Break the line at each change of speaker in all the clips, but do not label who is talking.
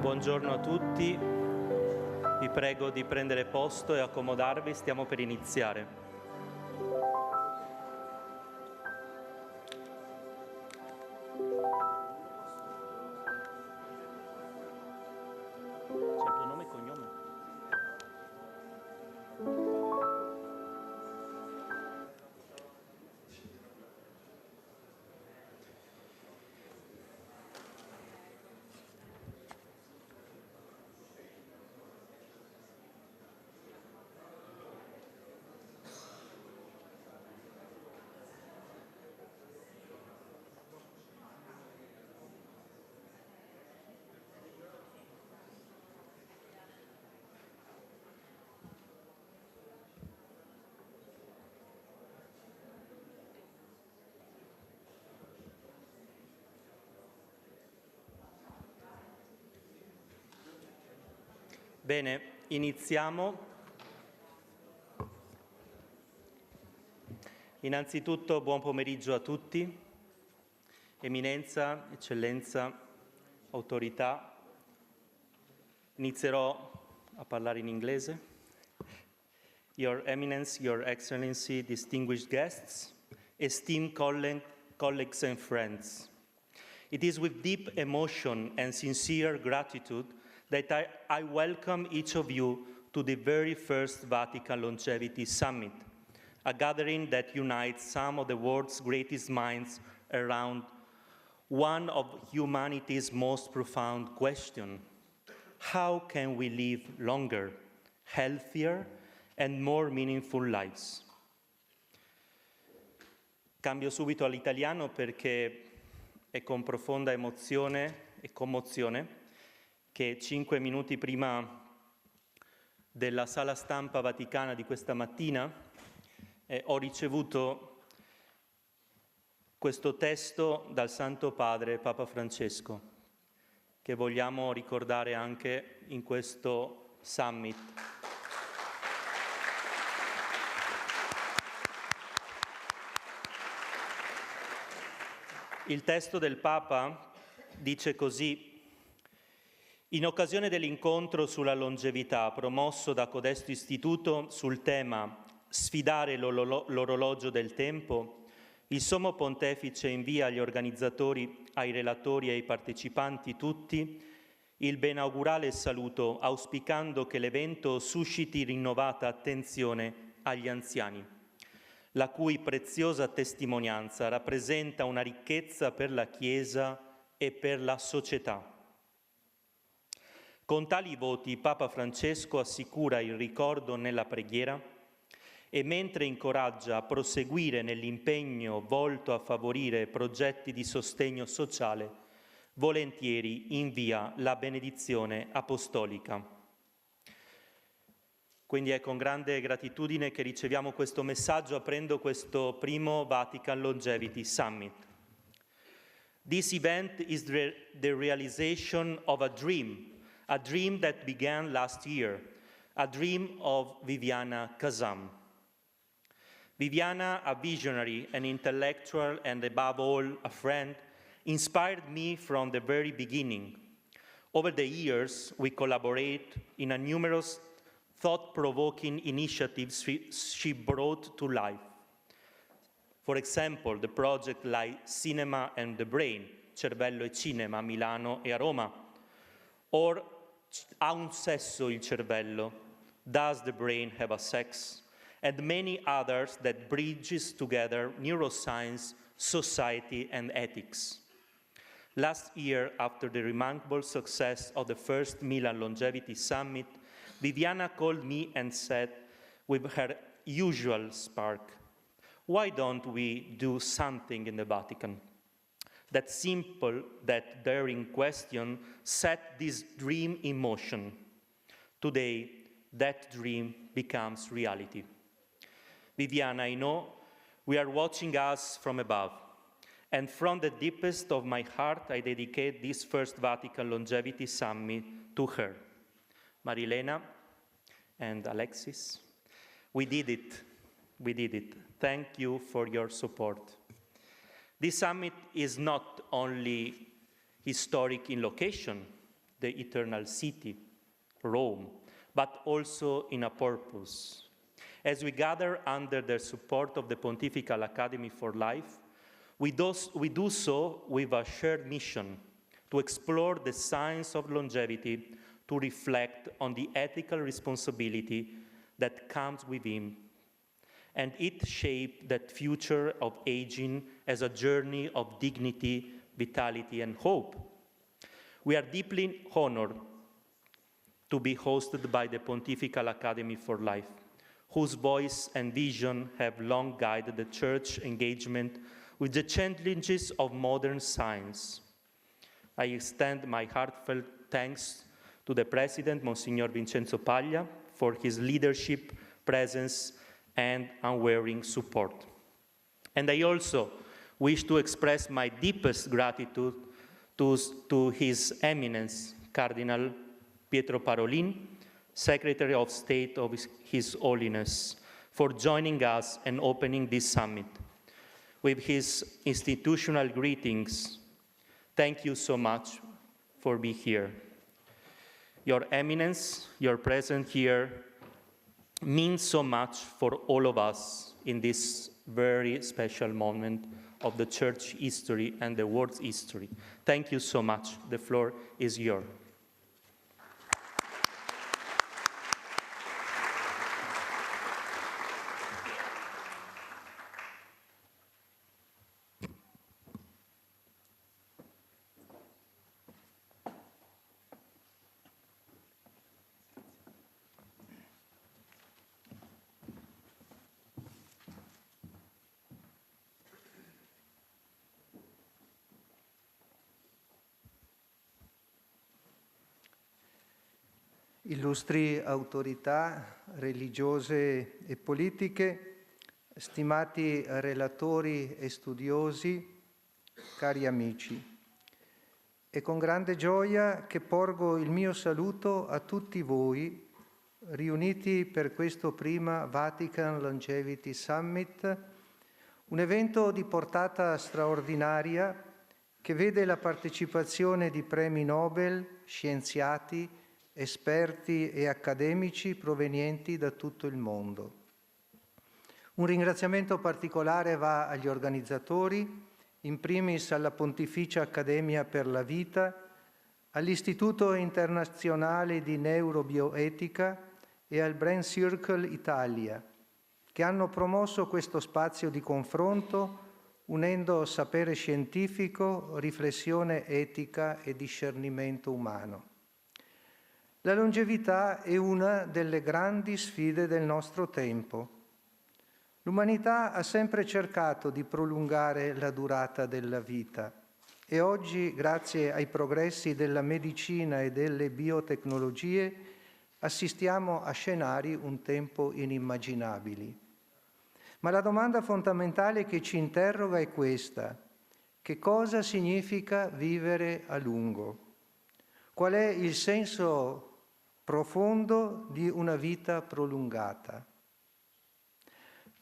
Buongiorno a tutti, vi prego di prendere posto e accomodarvi, stiamo per iniziare. C'è il tuo nome e cognome? Bene, iniziamo. Innanzitutto buon pomeriggio a tutti, Eminenza, Eccellenza, Autorità. Inizierò a parlare in inglese. Your Eminence, Your Excellency, distinguished guests, esteemed colleagues and friends. It is with deep emotion and sincere gratitude that I welcome each of you to the very first Vatican Longevity Summit, a gathering that unites some of the world's greatest minds around one of humanity's most profound questions. How can we live longer, healthier, and more meaningful lives? Cambio subito all'italiano perché è con profonda emozione e commozione che 5 minuti prima della sala stampa vaticana di questa mattina ho ricevuto questo testo dal Santo Padre Papa Francesco, che vogliamo ricordare anche in questo summit. Il testo del Papa dice così: in occasione dell'incontro sulla longevità promosso da codesto istituto sul tema Sfidare l'orologio del tempo, il Sommo Pontefice invia agli organizzatori, ai relatori e ai partecipanti tutti il benaugurale saluto, auspicando che l'evento susciti rinnovata attenzione agli anziani, la cui preziosa testimonianza rappresenta una ricchezza per la Chiesa e per la società. Con tali voti Papa Francesco assicura il ricordo nella preghiera e mentre incoraggia a proseguire nell'impegno volto a favorire progetti di sostegno sociale, volentieri invia la benedizione apostolica. Quindi è con grande gratitudine che riceviamo questo messaggio aprendo questo primo Vatican Longevity Summit. This event is the realization of a dream that began last year, a dream of Viviana Kazam. Viviana, a visionary, an intellectual, and above all, a friend, inspired me from the very beginning. Over the years, we collaborate in a numerous thought-provoking initiatives she brought to life. For example, the project like Cinema and the Brain, Cervello e Cinema a Milano e a Roma, or Ha un sesso il cervello, Does the Brain Have a Sex? And many others that bridges together neuroscience, society, and ethics. Last year, after the remarkable success of the first Milan Longevity Summit, Viviana called me and said, with her usual spark, why don't we do something in the Vatican? That simple, that daring question set this dream in motion. Today, that dream becomes reality. Viviana, I know we are watching us from above, and from the deepest of my heart, I dedicate this first Vatican Longevity Summit to her. Marilena and Alexis, we did it. Thank you for your support. This summit is not only historic in location, the eternal city, Rome, but also in a purpose. As we gather under the support of the Pontifical Academy for Life, we do so with a shared mission to explore the science of longevity, to reflect on the ethical responsibility that comes with him, and it shaped that future of aging as a journey of dignity, vitality, and hope. We are deeply honored to be hosted by the Pontifical Academy for Life, whose voice and vision have long guided the Church engagement with the challenges of modern science. I extend my heartfelt thanks to the President, Monsignor Vincenzo Paglia, for his leadership, presence, and unwavering support. And I also wish to express my deepest gratitude to His Eminence, Cardinal Pietro Parolin, Secretary of State of His Holiness, for joining us and opening this summit. With his institutional greetings, thank you so much for being here. Your Eminence, your presence here means so much for all of us in this very special moment of the Church history and the world's history. Thank you so much. The floor is yours.
Illustri autorità religiose e politiche, stimati relatori e studiosi, cari amici, è con grande gioia che porgo il mio saluto a tutti voi riuniti per questo prima Vatican Longevity Summit, un evento di portata straordinaria che vede la partecipazione di premi Nobel, scienziati, esperti e accademici provenienti da tutto il mondo. Un ringraziamento particolare va agli organizzatori, in primis alla Pontificia Accademia per la Vita, all'Istituto Internazionale di Neurobioetica e al Brain Circle Italia, che hanno promosso questo spazio di confronto unendo sapere scientifico, riflessione etica e discernimento umano. La longevità è una delle grandi sfide del nostro tempo. L'umanità ha sempre cercato di prolungare la durata della vita e oggi, grazie ai progressi della medicina e delle biotecnologie, assistiamo a scenari un tempo inimmaginabili. Ma la domanda fondamentale che ci interroga è questa: che cosa significa vivere a lungo? Qual è il senso profondo di una vita prolungata?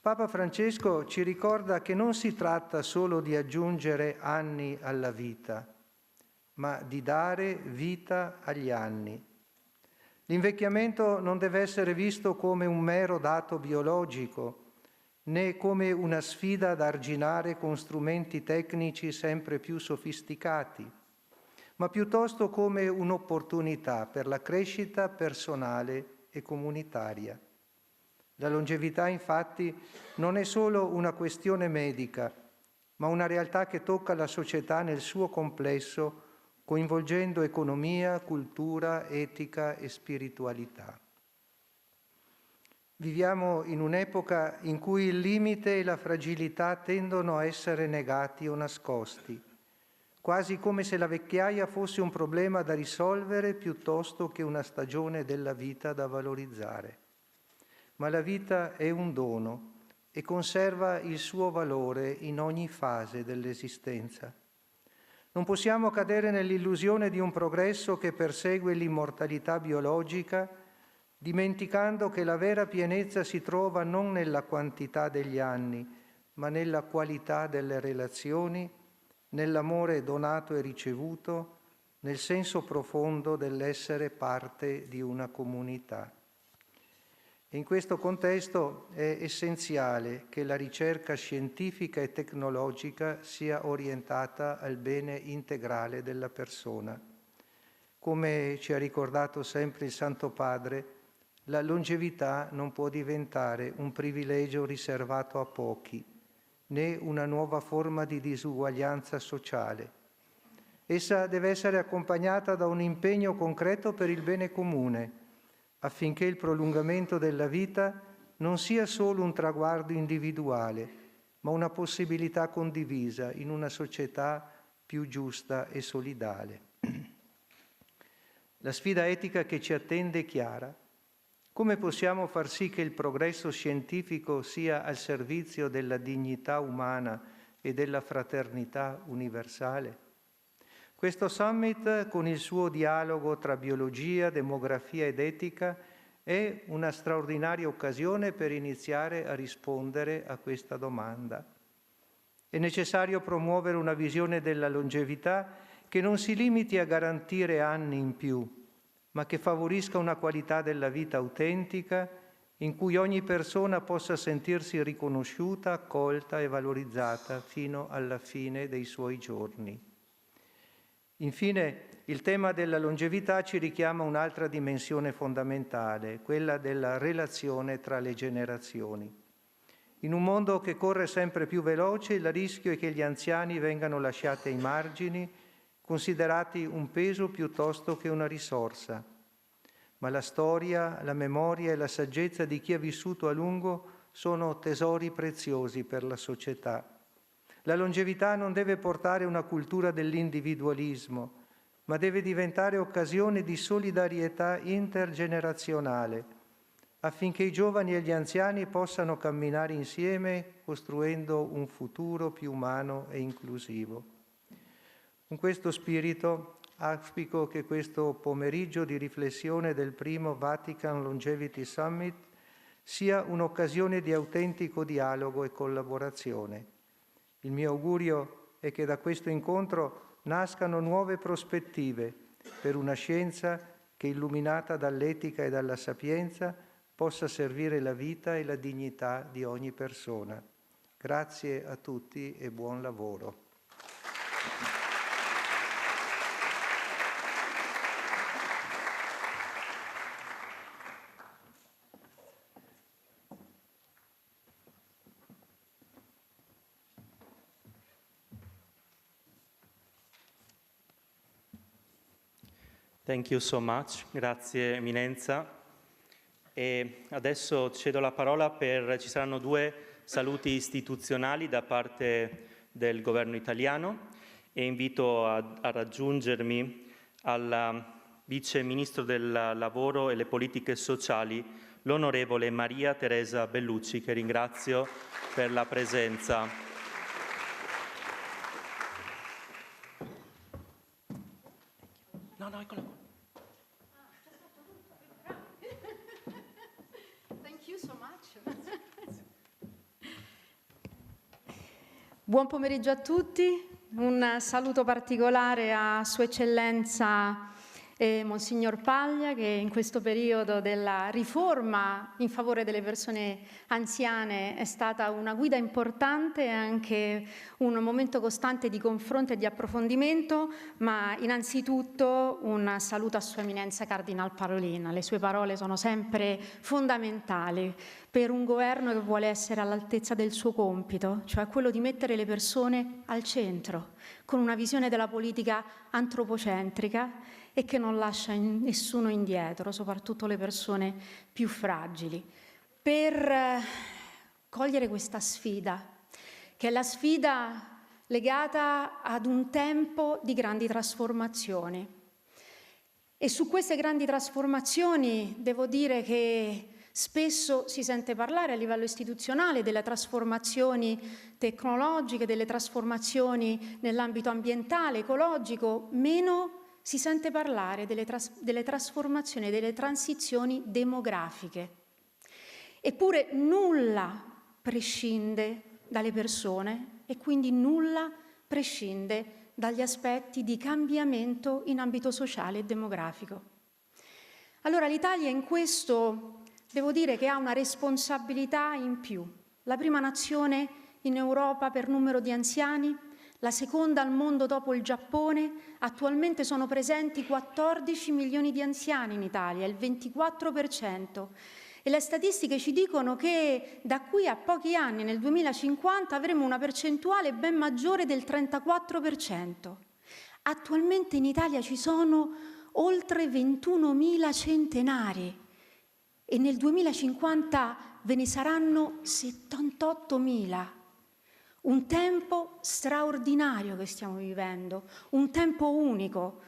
Papa Francesco ci ricorda che non si tratta solo di aggiungere anni alla vita, ma di dare vita agli anni. L'invecchiamento non deve essere visto come un mero dato biologico, né come una sfida da arginare con strumenti tecnici sempre più sofisticati, ma piuttosto come un'opportunità per la crescita personale e comunitaria. La longevità, infatti, non è solo una questione medica, ma una realtà che tocca la società nel suo complesso, coinvolgendo economia, cultura, etica e spiritualità. Viviamo in un'epoca in cui il limite e la fragilità tendono a essere negati o nascosti, quasi come se la vecchiaia fosse un problema da risolvere piuttosto che una stagione della vita da valorizzare. Ma la vita è un dono e conserva il suo valore in ogni fase dell'esistenza. Non possiamo cadere nell'illusione di un progresso che persegue l'immortalità biologica, dimenticando che la vera pienezza si trova non nella quantità degli anni, ma nella qualità delle relazioni, nell'amore donato e ricevuto, nel senso profondo dell'essere parte di una comunità. In questo contesto è essenziale che la ricerca scientifica e tecnologica sia orientata al bene integrale della persona. Come ci ha ricordato sempre il Santo Padre, la longevità non può diventare un privilegio riservato a pochi, né una nuova forma di disuguaglianza sociale. Essa deve essere accompagnata da un impegno concreto per il bene comune, affinché il prolungamento della vita non sia solo un traguardo individuale, ma una possibilità condivisa in una società più giusta e solidale. La sfida etica che ci attende è chiara. Come possiamo far sì che il progresso scientifico sia al servizio della dignità umana e della fraternità universale? Questo summit, con il suo dialogo tra biologia, demografia ed etica, è una straordinaria occasione per iniziare a rispondere a questa domanda. È necessario promuovere una visione della longevità che non si limiti a garantire anni in più, ma che favorisca una qualità della vita autentica in cui ogni persona possa sentirsi riconosciuta, accolta e valorizzata fino alla fine dei suoi giorni. Infine, il tema della longevità ci richiama un'altra dimensione fondamentale, quella della relazione tra le generazioni. In un mondo che corre sempre più veloce, il rischio è che gli anziani vengano lasciati ai margini, considerati un peso piuttosto che una risorsa. Ma la storia, la memoria e la saggezza di chi ha vissuto a lungo sono tesori preziosi per la società. La longevità non deve portare una cultura dell'individualismo, ma deve diventare occasione di solidarietà intergenerazionale, affinché i giovani e gli anziani possano camminare insieme, costruendo un futuro più umano e inclusivo. Con questo spirito auspico che questo pomeriggio di riflessione del primo Vatican Longevity Summit sia un'occasione di autentico dialogo e collaborazione. Il mio augurio è che da questo incontro nascano nuove prospettive per una scienza che, illuminata dall'etica e dalla sapienza, possa servire la vita e la dignità di ogni persona. Grazie a tutti e buon lavoro.
Thank you so much, grazie Eminenza. E adesso cedo la parola ci saranno 2 saluti istituzionali da parte del governo italiano e invito a raggiungermi al Vice Ministro del Lavoro e le Politiche Sociali, l'onorevole Maria Teresa Bellucci, che ringrazio per la presenza. No, eccola qua.
Buon pomeriggio a tutti, un saluto particolare a Sua Eccellenza Monsignor Paglia, che in questo periodo della riforma in favore delle persone anziane è stata una guida importante e anche un momento costante di confronto e di approfondimento, ma innanzitutto un saluto a Sua Eminenza Cardinal Parolin. Le sue parole sono sempre fondamentali per un governo che vuole essere all'altezza del suo compito, cioè quello di mettere le persone al centro, con una visione della politica antropocentrica e che non lascia nessuno indietro, soprattutto le persone più fragili, per cogliere questa sfida, che è la sfida legata ad un tempo di grandi trasformazioni. E su queste grandi trasformazioni devo dire che spesso si sente parlare a livello istituzionale delle trasformazioni tecnologiche, delle trasformazioni nell'ambito ambientale, ecologico, meno si sente parlare delle trasformazioni, delle transizioni demografiche. Eppure nulla prescinde dalle persone e quindi nulla prescinde dagli aspetti di cambiamento in ambito sociale e demografico. Allora l'Italia in questo, devo dire che ha una responsabilità in più. La prima nazione in Europa per numero di anziani, la seconda al mondo dopo il Giappone. Attualmente sono presenti 14 milioni di anziani in Italia, il 24%. E le statistiche ci dicono che da qui a pochi anni, nel 2050, avremo una percentuale ben maggiore del 34%. Attualmente in Italia ci sono oltre 21.000 centenari e nel 2050 ve ne saranno 78.000. Un tempo straordinario che stiamo vivendo, un tempo unico,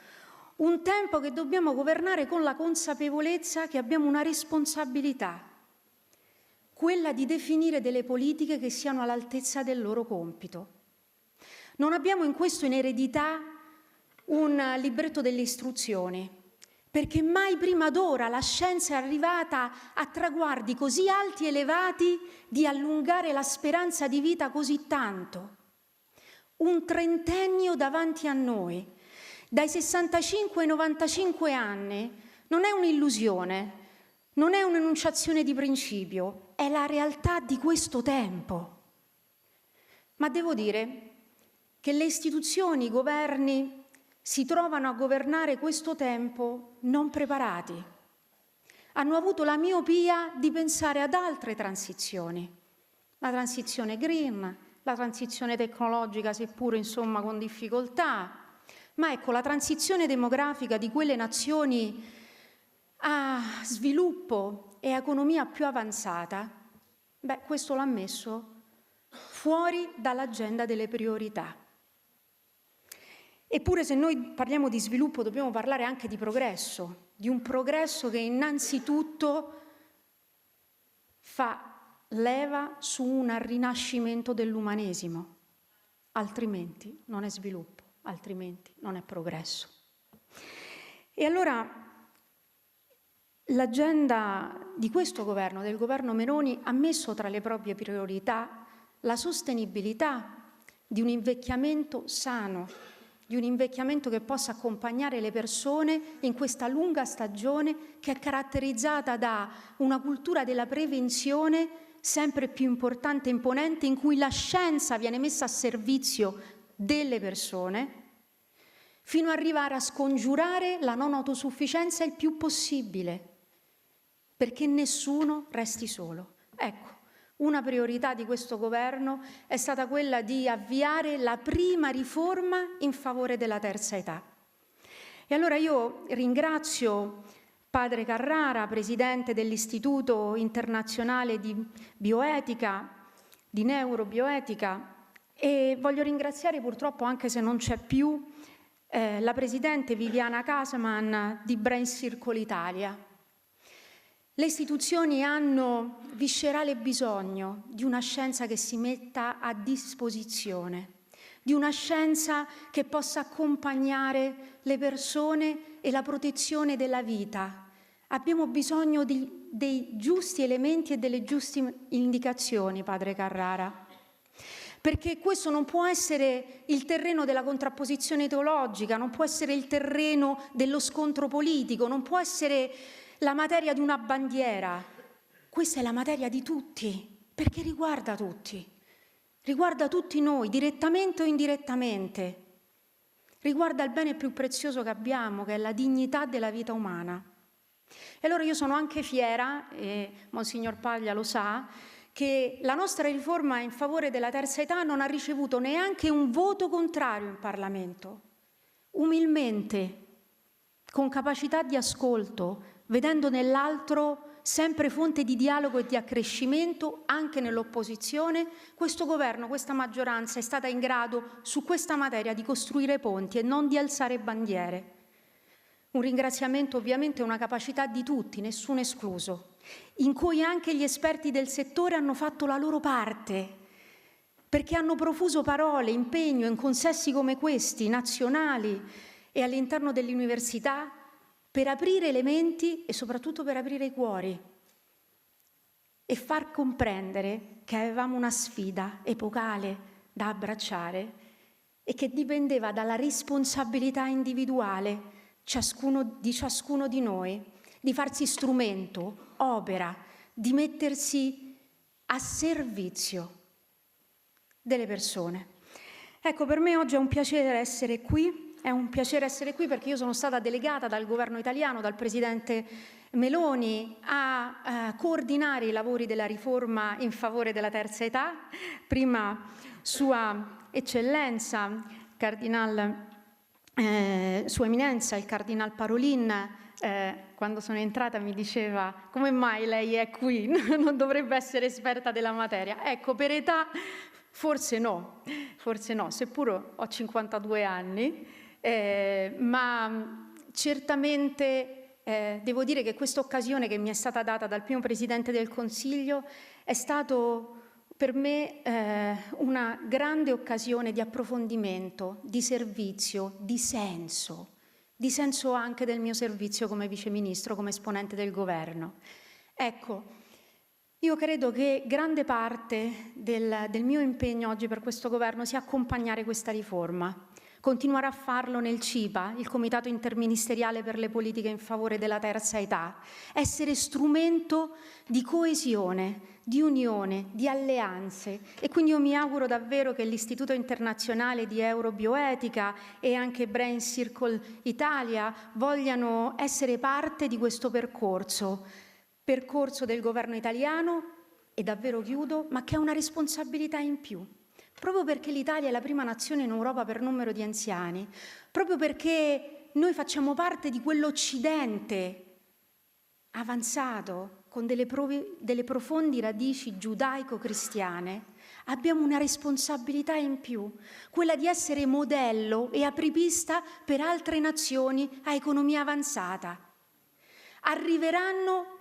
un tempo che dobbiamo governare con la consapevolezza che abbiamo una responsabilità, quella di definire delle politiche che siano all'altezza del loro compito. Non abbiamo in questo in eredità un libretto delle istruzioni, perché mai prima d'ora la scienza è arrivata a traguardi così alti e elevati di allungare la speranza di vita così tanto. Un trentennio davanti a noi, dai 65 ai 95 anni, non è un'illusione, non è un'enunciazione di principio, è la realtà di questo tempo. Ma devo dire che le istituzioni, i governi si trovano a governare questo tempo non preparati. Hanno avuto la miopia di pensare ad altre transizioni, la transizione green, la transizione tecnologica, seppure insomma con difficoltà, ma ecco la transizione demografica di quelle nazioni a sviluppo e economia più avanzata, questo l'ha messo fuori dall'agenda delle priorità. Eppure se noi parliamo di sviluppo dobbiamo parlare anche di progresso, di un progresso che innanzitutto fa leva su un rinascimento dell'umanesimo, altrimenti non è sviluppo, altrimenti non è progresso. E allora l'agenda di questo governo, del governo Meloni, ha messo tra le proprie priorità la sostenibilità di un invecchiamento sano, di un invecchiamento che possa accompagnare le persone in questa lunga stagione che è caratterizzata da una cultura della prevenzione sempre più importante e imponente, in cui la scienza viene messa a servizio delle persone, fino ad arrivare a scongiurare la non autosufficienza il più possibile, perché nessuno resti solo. Ecco, una priorità di questo governo è stata quella di avviare la prima riforma in favore della terza età. E allora io ringrazio Padre Carrara, presidente dell'Istituto Internazionale di Bioetica, di Neurobioetica, e voglio ringraziare purtroppo, anche se non c'è più, la presidente Viviana Casaman di Brain Circle Italia. Le istituzioni hanno viscerale bisogno di una scienza che si metta a disposizione, di una scienza che possa accompagnare le persone e la protezione della vita. Abbiamo bisogno dei giusti elementi e delle giuste indicazioni, Padre Carrara, perché questo non può essere il terreno della contrapposizione teologica, non può essere il terreno dello scontro politico, non può essere la materia di una bandiera. Questa è la materia di tutti, perché riguarda tutti noi, direttamente o indirettamente. Riguarda il bene più prezioso che abbiamo, che è la dignità della vita umana. E allora io sono anche fiera, e Monsignor Paglia lo sa, che la nostra riforma in favore della terza età non ha ricevuto neanche un voto contrario in Parlamento. Umilmente, con capacità di ascolto, vedendo nell'altro sempre fonte di dialogo e di accrescimento anche nell'opposizione, questo governo, questa maggioranza è stata in grado su questa materia di costruire ponti e non di alzare bandiere. Un ringraziamento ovviamente è una capacità di tutti, nessuno escluso, in cui anche gli esperti del settore hanno fatto la loro parte, perché hanno profuso parole, impegno in consessi come questi, nazionali e all'interno delle università, per aprire le menti e soprattutto per aprire i cuori e far comprendere che avevamo una sfida epocale da abbracciare e che dipendeva dalla responsabilità individuale di ciascuno di noi, di farsi strumento, opera, di mettersi a servizio delle persone. Ecco, per me oggi è un piacere essere qui, perché io sono stata delegata dal governo italiano, dal presidente Meloni, a coordinare i lavori della riforma in favore della terza età. Prima Sua Eccellenza, Sua Eminenza, il Cardinal Parolin, quando sono entrata mi diceva: come mai lei è qui? Non dovrebbe essere esperta della materia. Ecco, per età forse no, seppur ho 52 anni, ma certamente devo dire che questa occasione che mi è stata data dal primo Presidente del Consiglio è stato per me una grande occasione di approfondimento, di servizio, di senso anche del mio servizio come Viceministro, come esponente del Governo. Ecco, io credo che grande parte del mio impegno oggi per questo Governo sia accompagnare questa riforma, continuare a farlo nel CIPA, il Comitato Interministeriale per le Politiche in Favore della Terza Età, essere strumento di coesione, di unione, di alleanze. E quindi io mi auguro davvero che l'Istituto Internazionale di Eurobioetica e anche Brain Circle Italia vogliano essere parte di questo percorso del governo italiano, e davvero chiudo, ma che ha una responsabilità in più. Proprio perché l'Italia è la prima nazione in Europa per numero di anziani, proprio perché noi facciamo parte di quell'Occidente avanzato, con delle profondi radici giudaico-cristiane, abbiamo una responsabilità in più, quella di essere modello e apripista per altre nazioni a economia avanzata. Arriveranno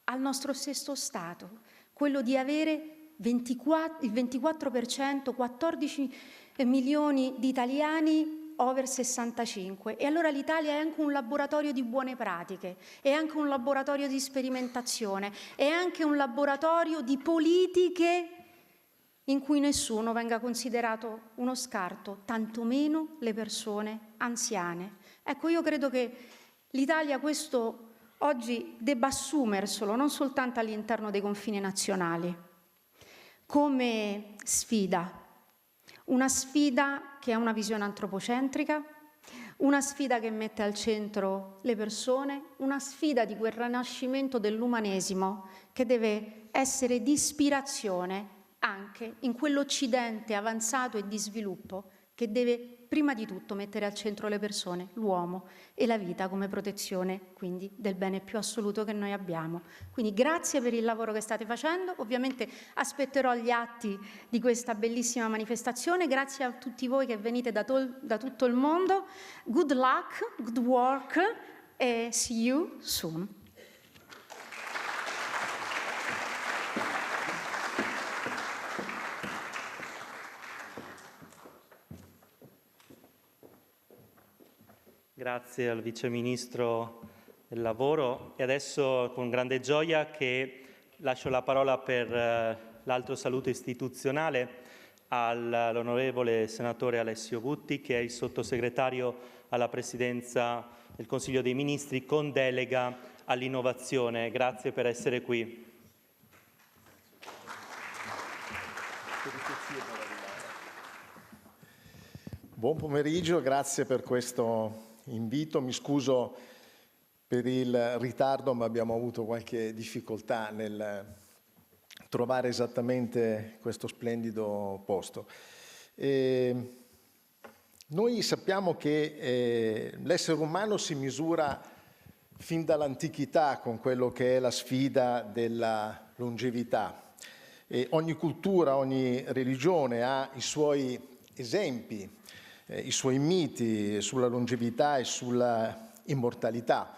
al nostro stesso stato, quello di avere il 24%, 14 milioni di italiani over 65. E allora l'Italia è anche un laboratorio di buone pratiche, è anche un laboratorio di sperimentazione, è anche un laboratorio di politiche in cui nessuno venga considerato uno scarto, tantomeno le persone anziane. Ecco, io credo che l'Italia questo oggi debba assumerselo, non soltanto all'interno dei confini nazionali, come sfida, una sfida che ha una visione antropocentrica, una sfida che mette al centro le persone, una sfida di quel rinascimento dell'umanesimo che deve essere di ispirazione anche in quell'Occidente avanzato e di sviluppo che deve prima di tutto mettere al centro le persone, l'uomo e la vita come protezione quindi del bene più assoluto che noi abbiamo. Quindi grazie per il lavoro che state facendo, ovviamente aspetterò gli atti di questa bellissima manifestazione, grazie a tutti voi che venite da tutto il mondo, good luck, good work e see you soon.
Grazie al Vice Ministro del Lavoro e adesso con grande gioia che lascio la parola per l'altro saluto istituzionale all'onorevole senatore Alessio Gutti, che è il sottosegretario alla Presidenza del Consiglio dei Ministri con delega all'innovazione. Grazie per essere qui.
Buon pomeriggio, grazie per questo invito. Mi scuso per il ritardo, ma abbiamo avuto qualche difficoltà nel trovare esattamente questo splendido posto. Noi sappiamo che l'essere umano si misura fin dall'antichità con quello che è la sfida della longevità. Ogni cultura, ogni religione ha i suoi esempi, i suoi miti sulla longevità e sulla immortalità.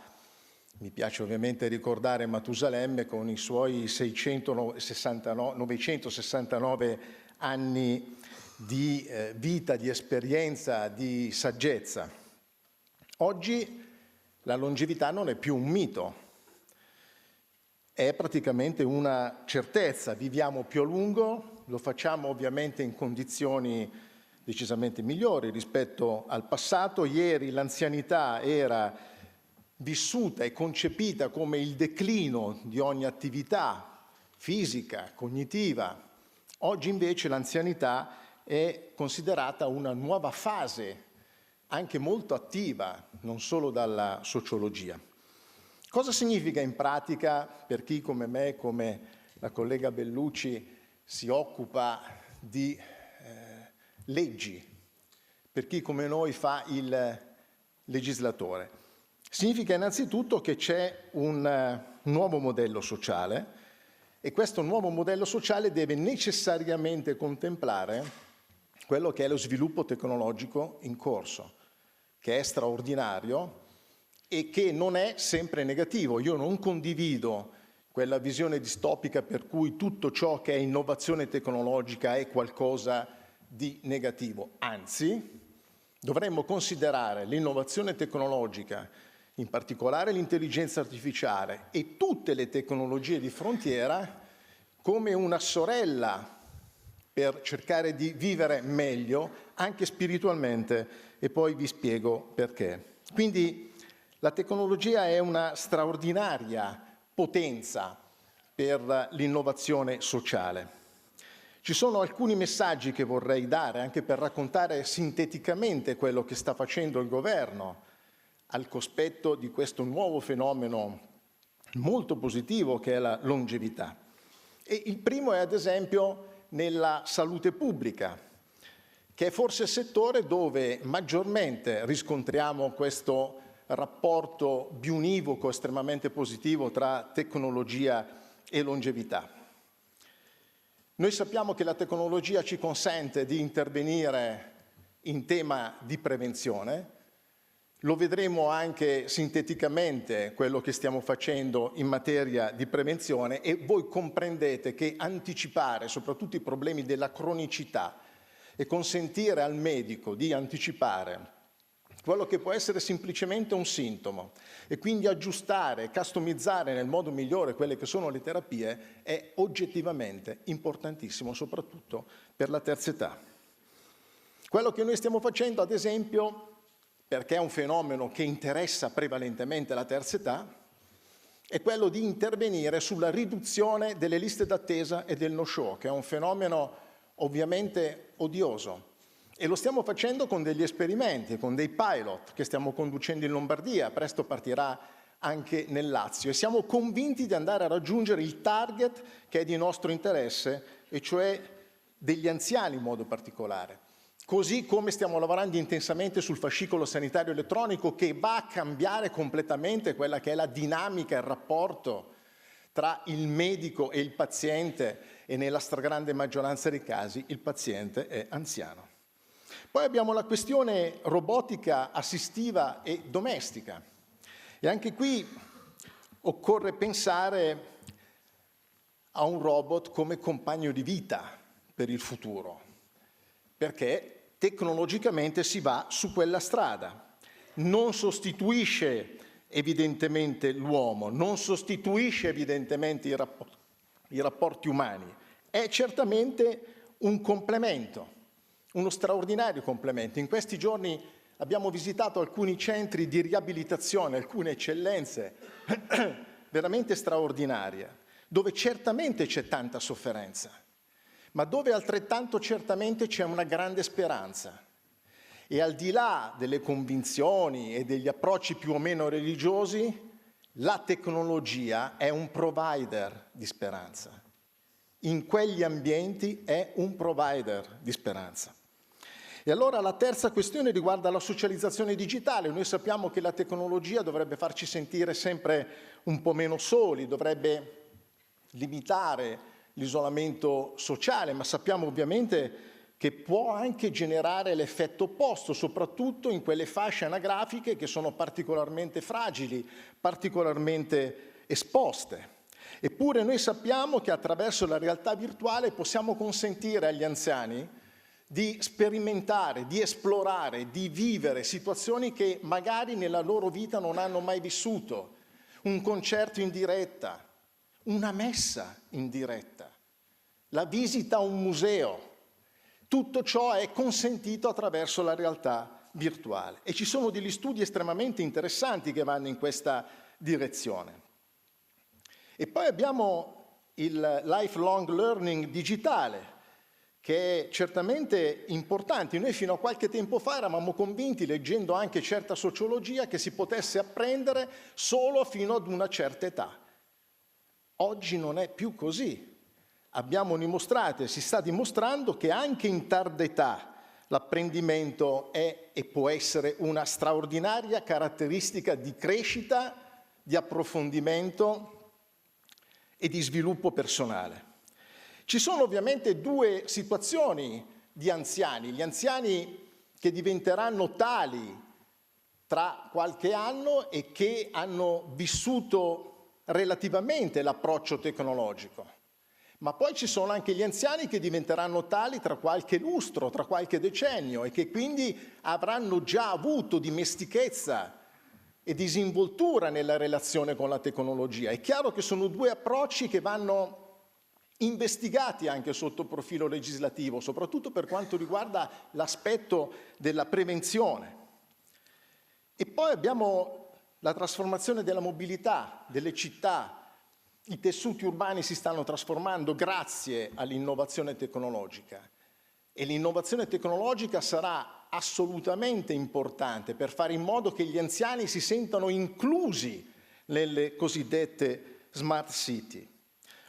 Mi piace ovviamente ricordare Matusalemme con i suoi 969 anni di vita, di esperienza, di saggezza. Oggi la longevità non è più un mito, è praticamente una certezza. Viviamo più a lungo, lo facciamo ovviamente in condizioni decisamente migliori rispetto al passato. Ieri l'anzianità era vissuta e concepita come il declino di ogni attività fisica, cognitiva. Oggi invece l'anzianità è considerata una nuova fase, anche molto attiva, non solo dalla sociologia. Cosa significa in pratica per chi come me, come la collega Bellucci, si occupa di leggi, per chi come noi fa il legislatore? Significa innanzitutto che c'è un nuovo modello sociale e questo nuovo modello sociale deve necessariamente contemplare quello che è lo sviluppo tecnologico in corso, che è straordinario e che non è sempre negativo. Io non condivido quella visione distopica per cui tutto ciò che è innovazione tecnologica è qualcosa di negativo. Anzi, dovremmo considerare l'innovazione tecnologica, in particolare l'intelligenza artificiale e tutte le tecnologie di frontiera, come una sorella per cercare di vivere meglio, anche spiritualmente, e poi vi spiego perché. Quindi la tecnologia è una straordinaria potenza per l'innovazione sociale. Ci sono alcuni messaggi che vorrei dare, anche per raccontare sinteticamente quello che sta facendo il governo al cospetto di questo nuovo fenomeno molto positivo che è la longevità. E il primo è ad esempio nella salute pubblica, che è forse il settore dove maggiormente riscontriamo questo rapporto biunivoco estremamente positivo tra tecnologia e longevità. Noi sappiamo che la tecnologia ci consente di intervenire in tema di prevenzione. Lo vedremo anche sinteticamente quello che stiamo facendo in materia di prevenzione e voi comprendete che anticipare soprattutto i problemi della cronicità e consentire al medico di anticipare quello che può essere semplicemente un sintomo e quindi aggiustare, customizzare nel modo migliore quelle che sono le terapie è oggettivamente importantissimo, soprattutto per la terza età. Quello che noi stiamo facendo, ad esempio, perché è un fenomeno che interessa prevalentemente la terza età, è quello di intervenire sulla riduzione delle liste d'attesa e del no-show, che è un fenomeno ovviamente odioso. E lo stiamo facendo con degli esperimenti, con dei pilot che stiamo conducendo in Lombardia, presto partirà anche nel Lazio e siamo convinti di andare a raggiungere il target che è di nostro interesse, e cioè degli anziani in modo particolare. Così come stiamo lavorando intensamente sul fascicolo sanitario elettronico che va a cambiare completamente quella che è la dinamica, il rapporto tra il medico e il paziente e nella stragrande maggioranza dei casi il paziente è anziano. Poi abbiamo la questione robotica assistiva e domestica e anche qui occorre pensare a un robot come compagno di vita per il futuro, perché tecnologicamente si va su quella strada. Non sostituisce evidentemente l'uomo, non sostituisce evidentemente i rapporti umani, è certamente un complemento. Uno straordinario complemento. In questi giorni abbiamo visitato alcuni centri di riabilitazione, alcune eccellenze veramente straordinarie, dove certamente c'è tanta sofferenza, ma dove altrettanto certamente c'è una grande speranza. E al di là delle convinzioni e degli approcci più o meno religiosi, la tecnologia è un provider di speranza. In quegli ambienti è un provider di speranza. E allora la terza questione riguarda la socializzazione digitale. Noi sappiamo che la tecnologia dovrebbe farci sentire sempre un po' meno soli, dovrebbe limitare l'isolamento sociale, ma sappiamo ovviamente che può anche generare l'effetto opposto, soprattutto in quelle fasce anagrafiche che sono particolarmente fragili, particolarmente esposte. Eppure noi sappiamo che attraverso la realtà virtuale possiamo consentire agli anziani di sperimentare, di esplorare, di vivere situazioni che magari nella loro vita non hanno mai vissuto. Un concerto in diretta, una messa in diretta, la visita a un museo, Tutto ciò è consentito attraverso la realtà virtuale e ci sono degli studi estremamente interessanti che vanno in questa direzione. E poi abbiamo il lifelong learning digitale, che è certamente importante. Noi fino a qualche tempo fa eravamo convinti, leggendo anche certa sociologia, che si potesse apprendere solo fino ad una certa età. Oggi non è più così. Abbiamo dimostrato e si sta dimostrando che anche in tarda età l'apprendimento è e può essere una straordinaria caratteristica di crescita, di approfondimento e di sviluppo personale. Ci sono ovviamente due situazioni di anziani: gli anziani che diventeranno tali tra qualche anno e che hanno vissuto relativamente l'approccio tecnologico. Ma poi ci sono anche gli anziani che diventeranno tali tra qualche lustro, tra qualche decennio, e che quindi avranno già avuto dimestichezza e disinvoltura nella relazione con la tecnologia. È chiaro che sono due approcci che vanno investigati anche sotto il profilo legislativo, soprattutto per quanto riguarda l'aspetto della prevenzione. E poi abbiamo la trasformazione della mobilità, delle città. I tessuti urbani si stanno trasformando grazie all'innovazione tecnologica e l'innovazione tecnologica sarà assolutamente importante per fare in modo che gli anziani si sentano inclusi nelle cosiddette smart city.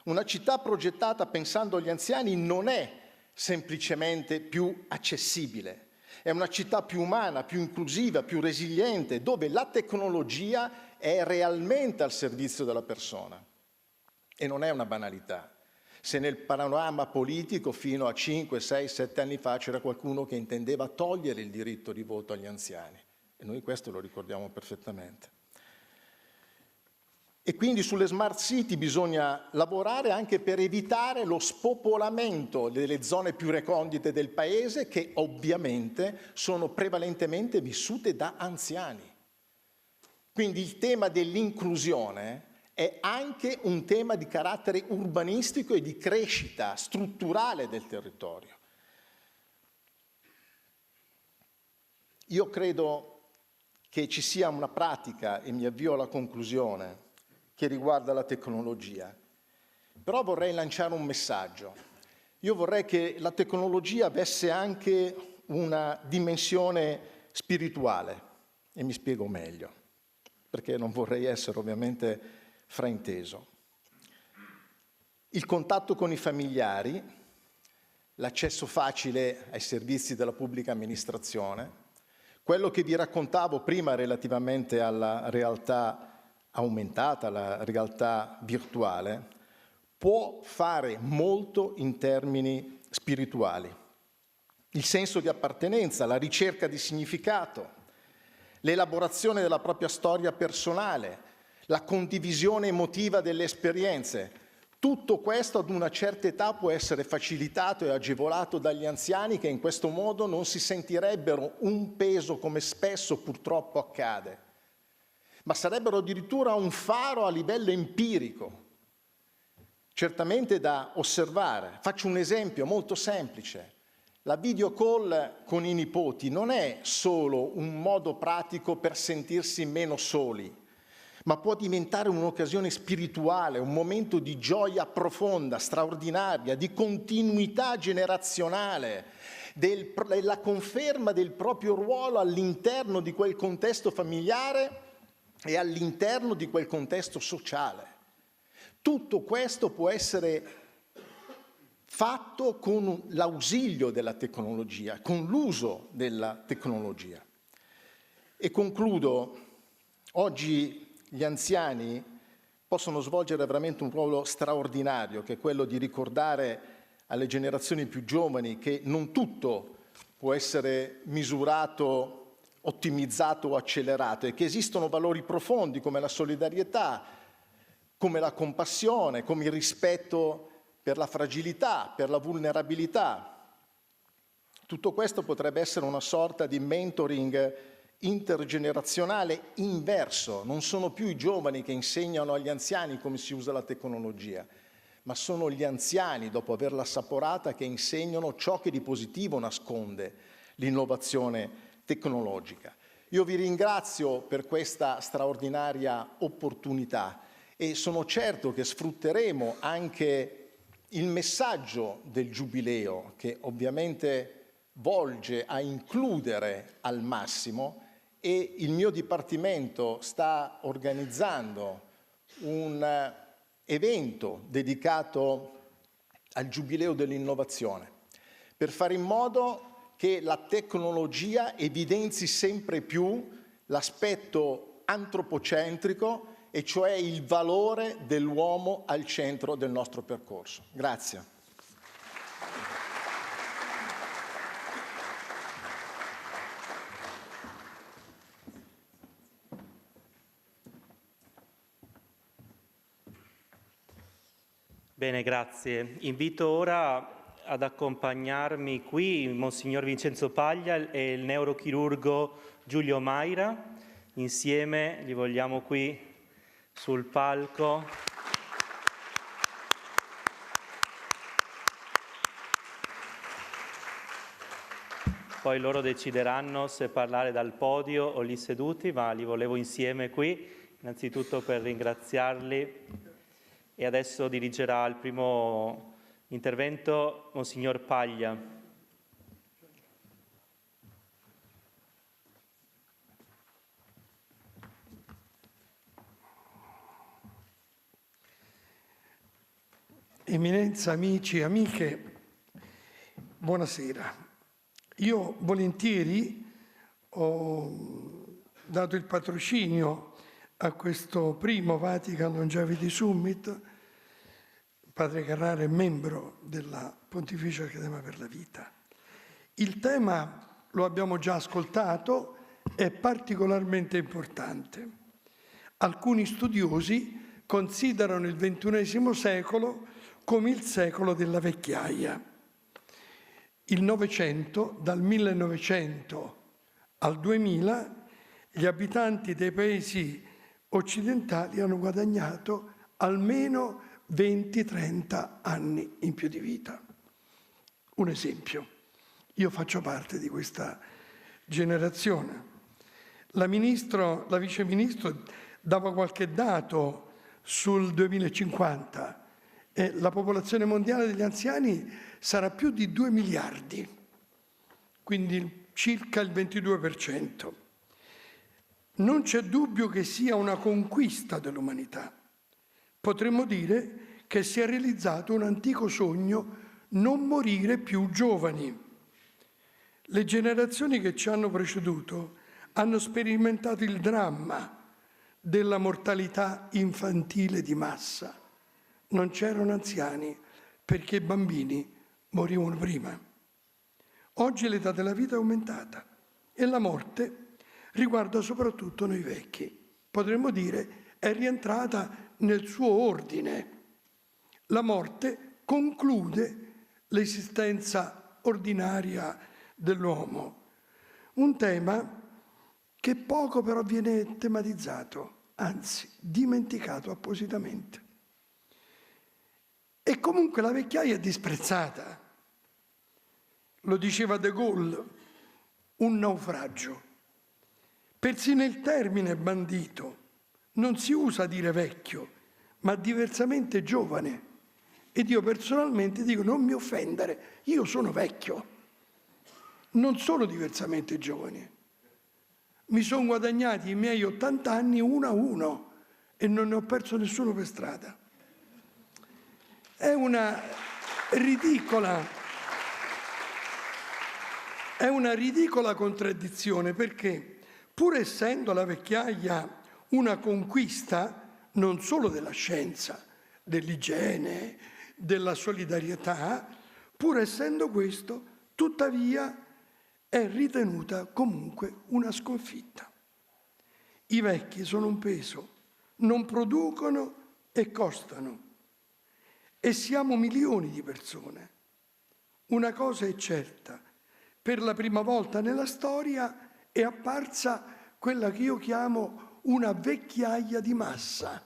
Una città progettata pensando agli anziani non è semplicemente più accessibile, è una città più umana, più inclusiva, più resiliente, dove la tecnologia è realmente al servizio della persona. E non è una banalità. Se nel panorama politico fino a 5, 6, 7 anni fa c'era qualcuno che intendeva togliere il diritto di voto agli anziani, e noi questo lo ricordiamo perfettamente. E quindi sulle smart city bisogna lavorare anche per evitare lo spopolamento delle zone più recondite del paese, che ovviamente sono prevalentemente vissute da anziani. Quindi il tema dell'inclusione è anche un tema di carattere urbanistico e di crescita strutturale del territorio. Io credo che ci sia una pratica, e mi avvio alla conclusione, che riguarda la tecnologia. Però vorrei lanciare un messaggio. Io vorrei che la tecnologia avesse anche una dimensione spirituale, e mi spiego meglio, perché non vorrei essere ovviamente frainteso. Il contatto con i familiari, l'accesso facile ai servizi della pubblica amministrazione, quello che vi raccontavo prima relativamente alla realtà aumentata, alla realtà virtuale, può fare molto in termini spirituali. Il senso di appartenenza, la ricerca di significato, l'elaborazione della propria storia personale, la condivisione emotiva delle esperienze. Tutto questo ad una certa età può essere facilitato e agevolato dagli anziani, che in questo modo non si sentirebbero un peso, come spesso purtroppo accade, ma sarebbero addirittura un faro a livello empirico, certamente da osservare. Faccio un esempio molto semplice. La video call con i nipoti non è solo un modo pratico per sentirsi meno soli, ma può diventare un'occasione spirituale, un momento di gioia profonda, straordinaria, di continuità generazionale, la conferma del proprio ruolo all'interno di quel contesto familiare e all'interno di quel contesto sociale. Tutto questo può essere fatto con l'ausilio della tecnologia, con l'uso della tecnologia. E concludo. Oggi gli anziani possono svolgere veramente un ruolo straordinario, che è quello di ricordare alle generazioni più giovani che non tutto può essere misurato, ottimizzato o accelerato, e che esistono valori profondi come la solidarietà, come la compassione, come il rispetto per la fragilità, per la vulnerabilità. Tutto questo potrebbe essere una sorta di mentoring intergenerazionale inverso. Non sono più i giovani che insegnano agli anziani come si usa la tecnologia, ma sono gli anziani, dopo averla assaporata, che insegnano ciò che di positivo nasconde l'innovazione tecnologica. Io vi ringrazio per questa straordinaria opportunità e sono certo che sfrutteremo anche il messaggio del Giubileo, che ovviamente volge a includere al massimo, e il mio Dipartimento sta organizzando un evento dedicato al Giubileo dell'innovazione, per fare in modo che la tecnologia evidenzi sempre più l'aspetto antropocentrico, e cioè il valore dell'uomo al centro del nostro percorso. Grazie.
Bene, grazie. Invito ora ad accompagnarmi qui Monsignor Vincenzo Paglia e il neurochirurgo Giulio Maira. Insieme li vogliamo qui sul palco. Poi loro decideranno se parlare dal podio o lì seduti, ma li volevo insieme qui, innanzitutto per ringraziarli. E adesso dirigerà il primo intervento Monsignor Paglia.
Eminenza, amici e amiche, buonasera. Io volentieri ho dato il patrocinio a questo primo Vatican Longevity Summit. Padre Carrara è membro della Pontificia Accademia per la Vita. Il tema, lo abbiamo già ascoltato, è particolarmente importante. Alcuni studiosi considerano il XXI secolo come il secolo della vecchiaia. Il Novecento, dal 1900 al 2000, gli abitanti dei paesi occidentali hanno guadagnato almeno 20-30 anni in più di vita. Un esempio, io faccio parte di questa generazione. La vice ministro dava qualche dato sul 2050 e la popolazione mondiale degli anziani sarà più di 2 miliardi, quindi circa il 22%. Non c'è dubbio che sia una conquista dell'umanità. Potremmo dire che si è realizzato un antico sogno: non morire più giovani. Le generazioni che ci hanno preceduto hanno sperimentato il dramma della mortalità infantile di massa. Non c'erano anziani perché i bambini morivano prima. Oggi l'età della vita è aumentata e la morte riguarda soprattutto noi vecchi. Potremmo dire è rientrata nel suo ordine. La morte conclude l'esistenza ordinaria dell'uomo. Un tema che poco però viene tematizzato, anzi dimenticato appositamente. E comunque la vecchiaia è disprezzata. Lo diceva De Gaulle, un naufragio. Persino il termine è bandito. Non si usa dire vecchio, ma diversamente giovane. Ed io personalmente dico: non mi offendere, io sono vecchio. Non sono diversamente giovane. Mi sono guadagnati i miei 80 anni uno a uno e non ne ho perso nessuno per strada. È una ridicola contraddizione, perché pur essendo la vecchiaia una conquista non solo della scienza, dell'igiene, della solidarietà, pur essendo questo, tuttavia è ritenuta comunque una sconfitta. I vecchi sono un peso, non producono e costano. E siamo milioni di persone. Una cosa è certa: per la prima volta nella storia è apparsa quella che io chiamo una vecchiaia di massa.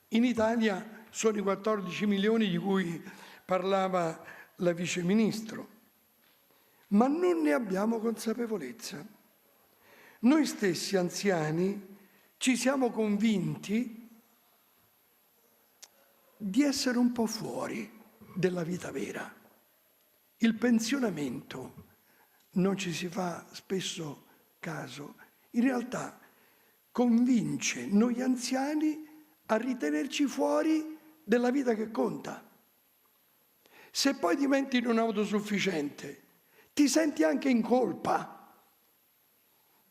In Italia sono i 14 milioni di cui parlava la Vice Ministro, ma non ne abbiamo consapevolezza. Noi stessi anziani ci siamo convinti di essere un po' fuori della vita vera. Il pensionamento, non ci si fa spesso caso, in realtà convince noi anziani a ritenerci fuori della vita che conta. Se poi diventi non autosufficiente, ti senti anche in colpa,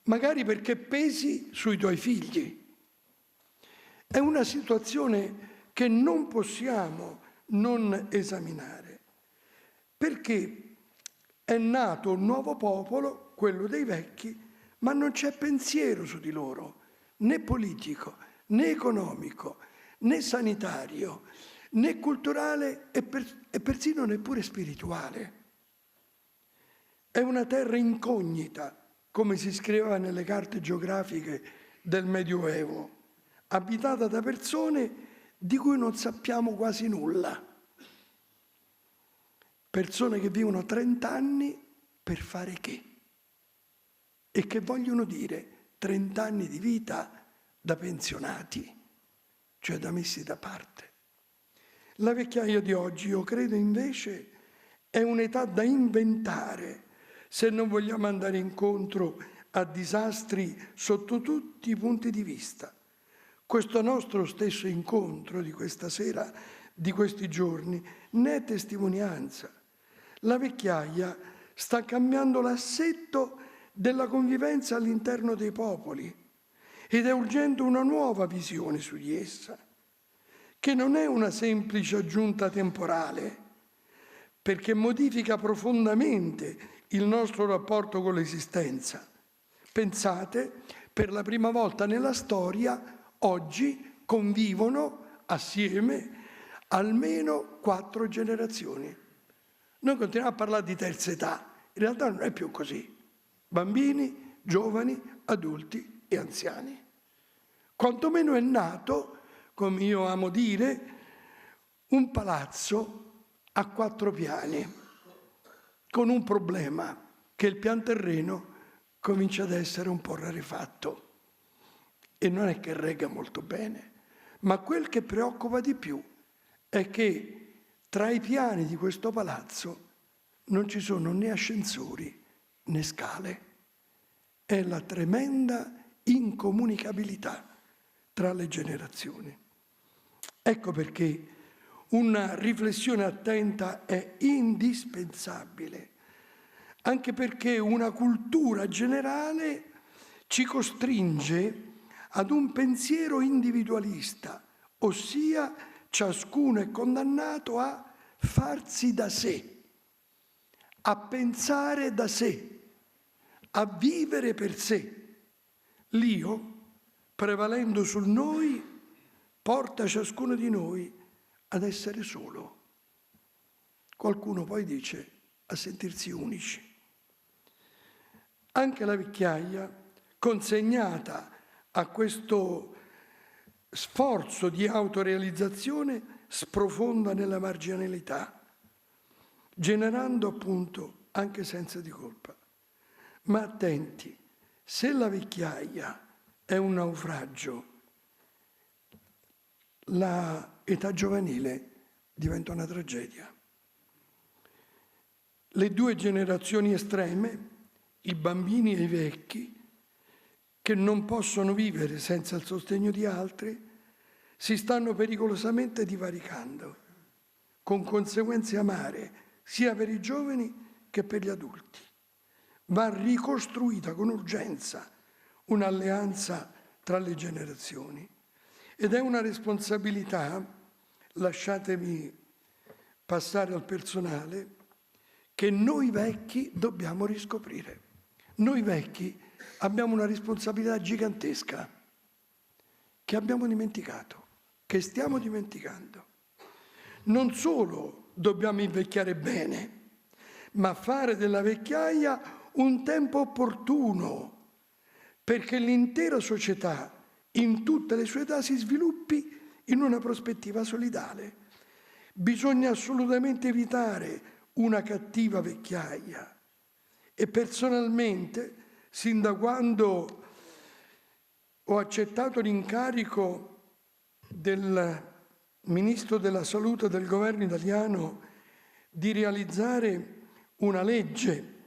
magari perché pesi sui tuoi figli. È una situazione che non possiamo non esaminare, perché è nato un nuovo popolo, quello dei vecchi, ma non c'è pensiero su di loro, né politico, né economico, né sanitario, né culturale e persino neppure spirituale. È una terra incognita, come si scriveva nelle carte geografiche del Medioevo, abitata da persone di cui non sappiamo quasi nulla. Persone che vivono 30 anni per fare che? E che vogliono dire 30 anni di vita da pensionati, cioè da messi da parte. La vecchiaia di oggi, io credo invece, è un'età da inventare se non vogliamo andare incontro a disastri sotto tutti i punti di vista. Questo nostro stesso incontro di questa sera, di questi giorni, ne è testimonianza. La vecchiaia sta cambiando l'assetto della convivenza all'interno dei popoli ed è urgente una nuova visione su di essa, che non è una semplice aggiunta temporale, perché modifica profondamente il nostro rapporto con l'esistenza. Pensate, per la prima volta nella storia, oggi convivono assieme almeno 4 generazioni. Noi continuiamo a parlare di terza età, in realtà non è più così. Bambini, giovani, adulti e anziani. Quantomeno è nato, come io amo dire, un palazzo a 4 piani, con un problema, che il pian terreno comincia ad essere un po' rarefatto. E non è che regga molto bene, ma quel che preoccupa di più è che tra i piani di questo palazzo non ci sono né ascensori né scale. È la tremenda incomunicabilità tra le generazioni. Ecco perché una riflessione attenta è indispensabile, anche perché una cultura generale ci costringe ad un pensiero individualista, ossia ciascuno è condannato a farsi da sé, a pensare da sé, a vivere per sé. L'io, prevalendo sul noi, porta ciascuno di noi ad essere solo. Qualcuno poi dice a sentirsi unici. Anche la vecchiaia, consegnata a questo sforzo di autorealizzazione, sprofonda nella marginalità, generando appunto anche senso di colpa. Ma attenti, se la vecchiaia è un naufragio, l'età giovanile diventa una tragedia. Le 2 generazioni estreme, i bambini e i vecchi, che non possono vivere senza il sostegno di altri, si stanno pericolosamente divaricando, con conseguenze amare sia per i giovani che per gli adulti. Va ricostruita con urgenza un'alleanza tra le generazioni ed è una responsabilità, lasciatemi passare al personale, che noi vecchi dobbiamo riscoprire. Noi vecchi abbiamo una responsabilità gigantesca che abbiamo dimenticato, che stiamo dimenticando. Non solo dobbiamo invecchiare bene, ma fare della vecchiaia un tempo opportuno perché l'intera società in tutte le sue età si sviluppi in una prospettiva solidale. Bisogna assolutamente evitare una cattiva vecchiaia. E personalmente, sin da quando ho accettato l'incarico del Ministro della Salute del governo italiano di realizzare una legge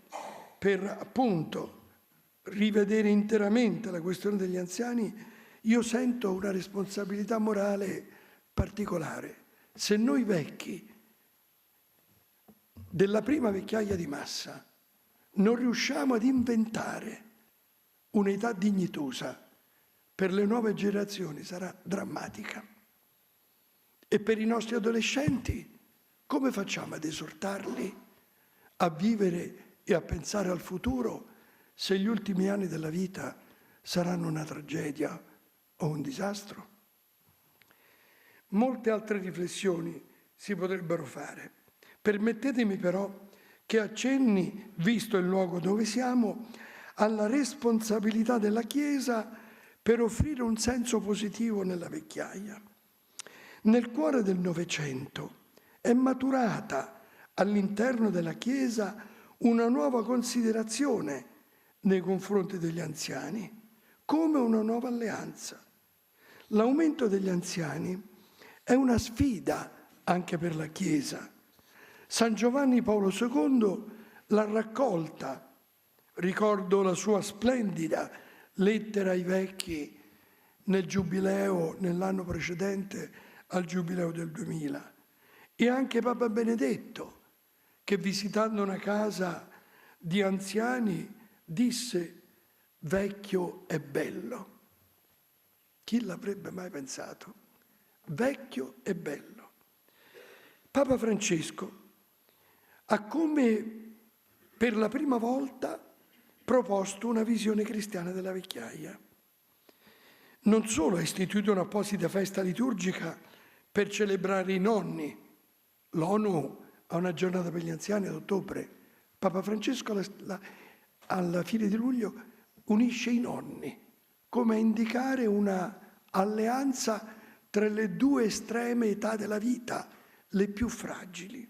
per appunto rivedere interamente la questione degli anziani, io sento una responsabilità morale particolare. Se noi vecchi della prima vecchiaia di massa non riusciamo ad inventare un'età dignitosa per le nuove generazioni, sarà drammatica. E per i nostri adolescenti, come facciamo ad esortarli a vivere e a pensare al futuro se gli ultimi anni della vita saranno una tragedia o un disastro? Molte altre riflessioni si potrebbero fare. Permettetemi però che accenni, visto il luogo dove siamo, alla responsabilità della Chiesa per offrire un senso positivo nella vecchiaia. Nel cuore del Novecento è maturata all'interno della Chiesa una nuova considerazione nei confronti degli anziani, come una nuova alleanza. L'aumento degli anziani è una sfida anche per la Chiesa. San Giovanni Paolo II l'ha raccolta. Ricordo la sua splendida lettera ai vecchi nel Giubileo, nell'anno precedente al Giubileo del 2000. E anche Papa Benedetto, che visitando una casa di anziani disse: vecchio e bello. Chi l'avrebbe mai pensato? Vecchio e bello. Papa Francesco ha come per la prima volta proposto una visione cristiana della vecchiaia. Non solo ha istituito un'apposita festa liturgica per celebrare i nonni. L'ONU ha una giornata per gli anziani ad ottobre. Papa Francesco alla fine di luglio unisce i nonni, come a indicare una alleanza tra le due estreme età della vita, le più fragili.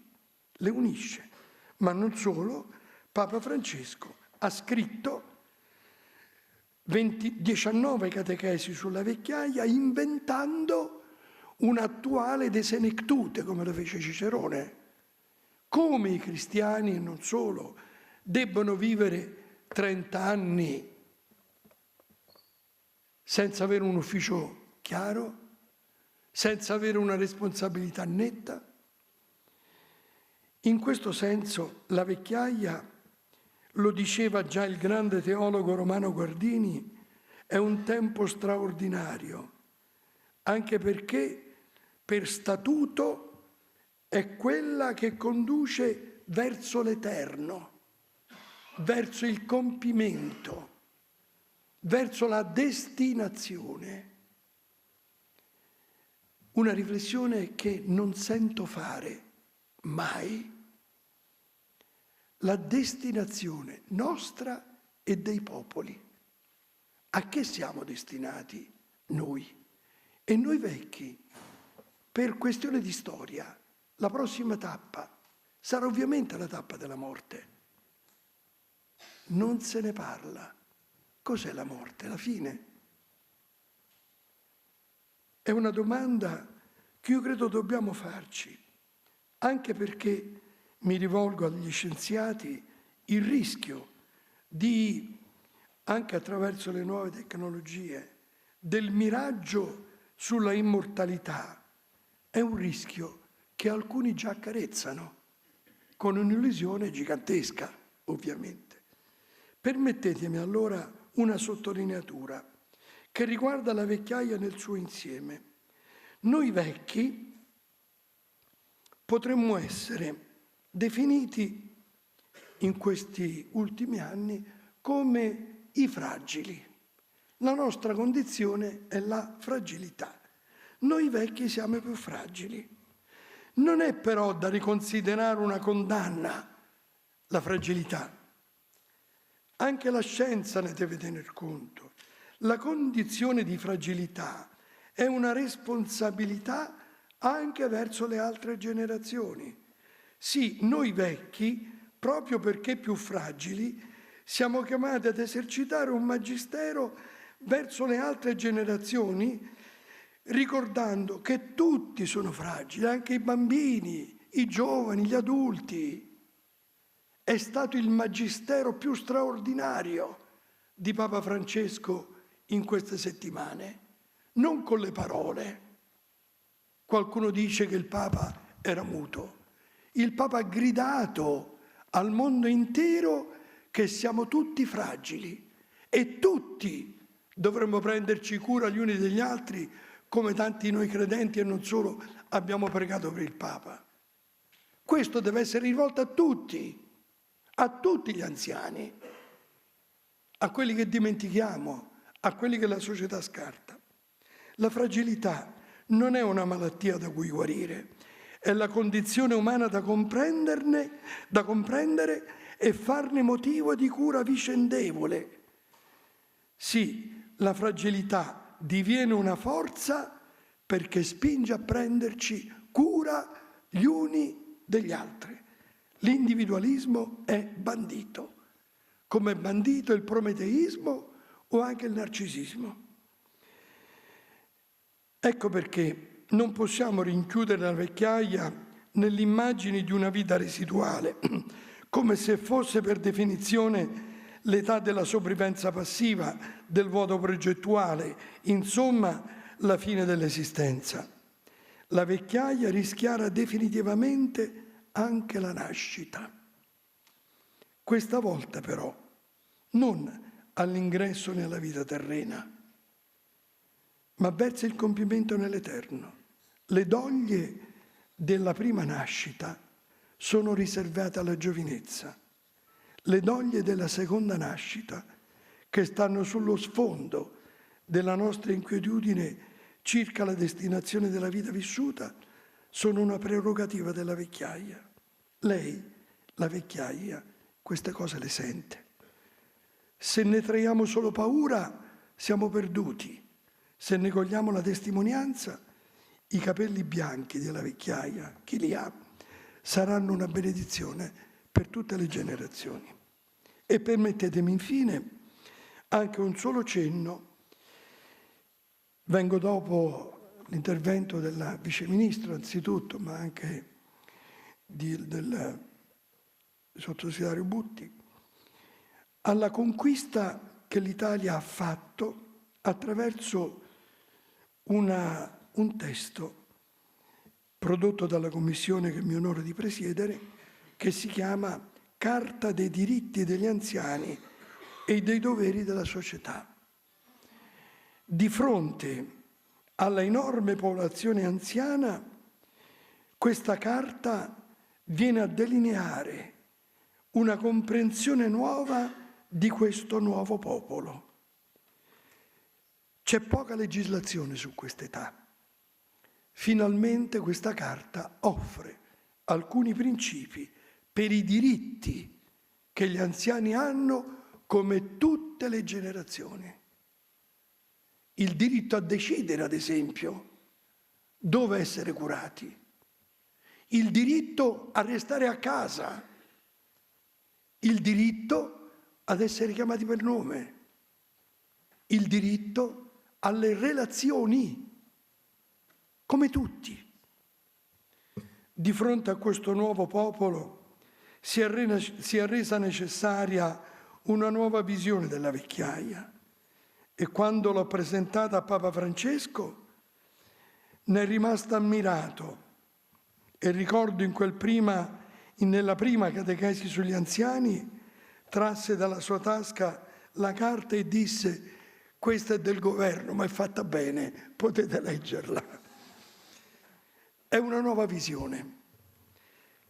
Le unisce. Ma non solo, Papa Francesco ha scritto 19 catechesi sulla vecchiaia, inventando un'attuale de senectute, come lo fece Cicerone. Come i cristiani, e non solo, debbono vivere 30 anni senza avere un ufficio chiaro, senza avere una responsabilità netta. In questo senso la vecchiaia, lo diceva già il grande teologo Romano Guardini, è un tempo straordinario, anche perché per statuto è quella che conduce verso l'eterno, verso il compimento, verso la destinazione. Una riflessione che non sento fare mai. La destinazione nostra e dei popoli. A che siamo destinati noi? E noi vecchi, per questione di storia, la prossima tappa sarà ovviamente la tappa della morte. Non se ne parla. Cos'è la morte? La fine? È una domanda che io credo dobbiamo farci, anche perché mi rivolgo agli scienziati, il rischio di, anche attraverso le nuove tecnologie, del miraggio sulla immortalità è un rischio che alcuni già accarezzano, con un'illusione gigantesca, ovviamente. Permettetemi allora una sottolineatura che riguarda la vecchiaia nel suo insieme. Noi vecchi potremmo essere definiti in questi ultimi anni come i fragili. La nostra condizione è la fragilità. Noi vecchi siamo i più fragili. Non è però da riconsiderare una condanna la fragilità. Anche la scienza ne deve tener conto. La condizione di fragilità è una responsabilità anche verso le altre generazioni. Sì, noi vecchi, proprio perché più fragili, siamo chiamati ad esercitare un magistero verso le altre generazioni, ricordando che tutti sono fragili, anche i bambini, i giovani, gli adulti. È stato il magistero più straordinario di Papa Francesco in queste settimane, non con le parole. Qualcuno dice che il Papa era muto. Il Papa ha gridato al mondo intero che siamo tutti fragili e tutti dovremmo prenderci cura gli uni degli altri, come tanti noi credenti e non solo abbiamo pregato per il Papa. Questo deve essere rivolto a tutti gli anziani, a quelli che dimentichiamo, a quelli che la società scarta. La fragilità non è una malattia da cui guarire, è la condizione umana da comprendere e farne motivo di cura vicendevole. Sì, la fragilità diviene una forza perché spinge a prenderci cura gli uni degli altri. L'individualismo è bandito, come è bandito il prometeismo o anche il narcisismo. Ecco perché non possiamo rinchiudere la vecchiaia nell'immagine di una vita residuale, come se fosse per definizione l'età della sopravvivenza passiva, del vuoto progettuale, insomma la fine dell'esistenza. La vecchiaia rischiara definitivamente anche la nascita. Questa volta però non all'ingresso nella vita terrena, ma verso il compimento nell'eterno. Le doglie della prima nascita sono riservate alla giovinezza. Le doglie della seconda nascita, che stanno sullo sfondo della nostra inquietudine circa la destinazione della vita vissuta, sono una prerogativa della vecchiaia. Lei, la vecchiaia, queste cose le sente. Se ne traiamo solo paura, siamo perduti. Se ne cogliamo la testimonianza, i capelli bianchi della vecchiaia, chi li ha, saranno una benedizione per tutte le generazioni. E permettetemi infine anche un solo cenno. Vengo dopo l'intervento del Vice Ministro, anzitutto, ma anche del Sottosegretario Butti, alla conquista che l'Italia ha fatto attraverso un testo prodotto dalla commissione che mi onoro di presiedere, che si chiama Carta dei diritti degli anziani e dei doveri della società. Di fronte alla enorme popolazione anziana, questa carta viene a delineare una comprensione nuova di questo nuovo popolo. C'è poca legislazione su quest'età. Finalmente questa carta offre alcuni principi per i diritti che gli anziani hanno come tutte le generazioni. Il diritto a decidere, ad esempio, dove essere curati. Il diritto a restare a casa. Il diritto ad essere chiamati per nome. Il diritto alle relazioni, come tutti. Di fronte a questo nuovo popolo si è resa necessaria una nuova visione della vecchiaia. E quando l'ho presentata a Papa Francesco ne è rimasto ammirato e ricordo nella prima catechesi sugli anziani trasse dalla sua tasca la carta e disse: questa è del governo, ma è fatta bene, potete leggerla. È una nuova visione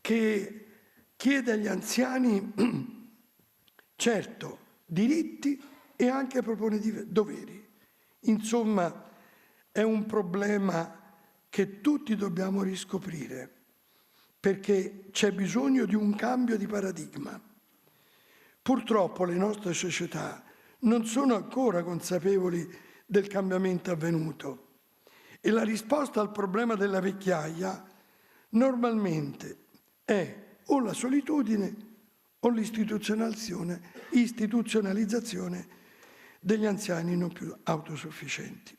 che chiede agli anziani, certo, diritti e anche propone doveri. Insomma, è un problema che tutti dobbiamo riscoprire, perché c'è bisogno di un cambio di paradigma. Purtroppo le nostre società non sono ancora consapevoli del cambiamento avvenuto E la risposta al problema della vecchiaia normalmente è o la solitudine o l'istituzionalizzazione degli anziani non più autosufficienti.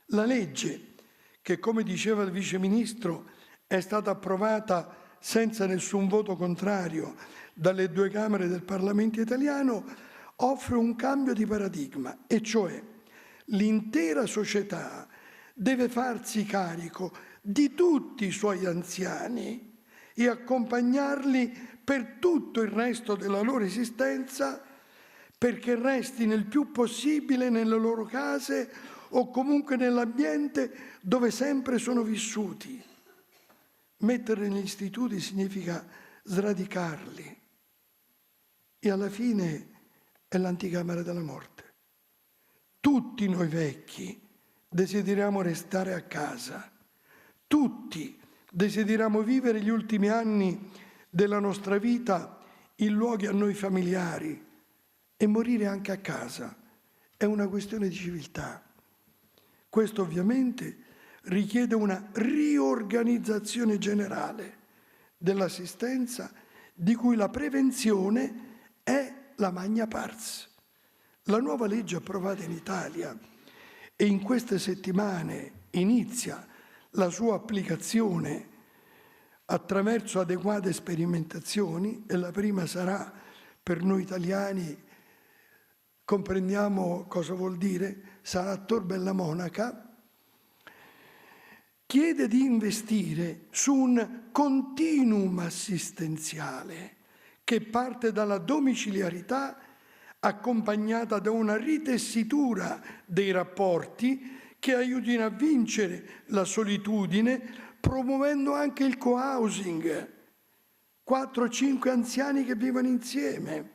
La legge, che come diceva il Vice Ministro è stata approvata senza nessun voto contrario dalle due Camere del Parlamento italiano, offre un cambio di paradigma, e cioè l'intera società deve farsi carico di tutti i suoi anziani e accompagnarli per tutto il resto della loro esistenza, perché restino il più possibile nelle loro case o comunque nell'ambiente dove sempre sono vissuti. Metterli negli istituti significa sradicarli e alla fine è l'anticamera della morte. Tutti noi vecchi desideriamo restare a casa, tutti desideriamo vivere gli ultimi anni della nostra vita in luoghi a noi familiari e morire anche a casa. È una questione di civiltà. Questo ovviamente richiede una riorganizzazione generale dell'assistenza di cui la prevenzione è la magna pars. La nuova legge approvata in Italia e in queste settimane inizia la sua applicazione attraverso adeguate sperimentazioni, e la prima sarà per noi italiani, comprendiamo cosa vuol dire, sarà a Tor Bella Monaca, chiede di investire su un continuum assistenziale che parte dalla domiciliarità accompagnata da una ritessitura dei rapporti che aiutino a vincere la solitudine, promuovendo anche il co-housing, 4-5 anziani che vivono insieme,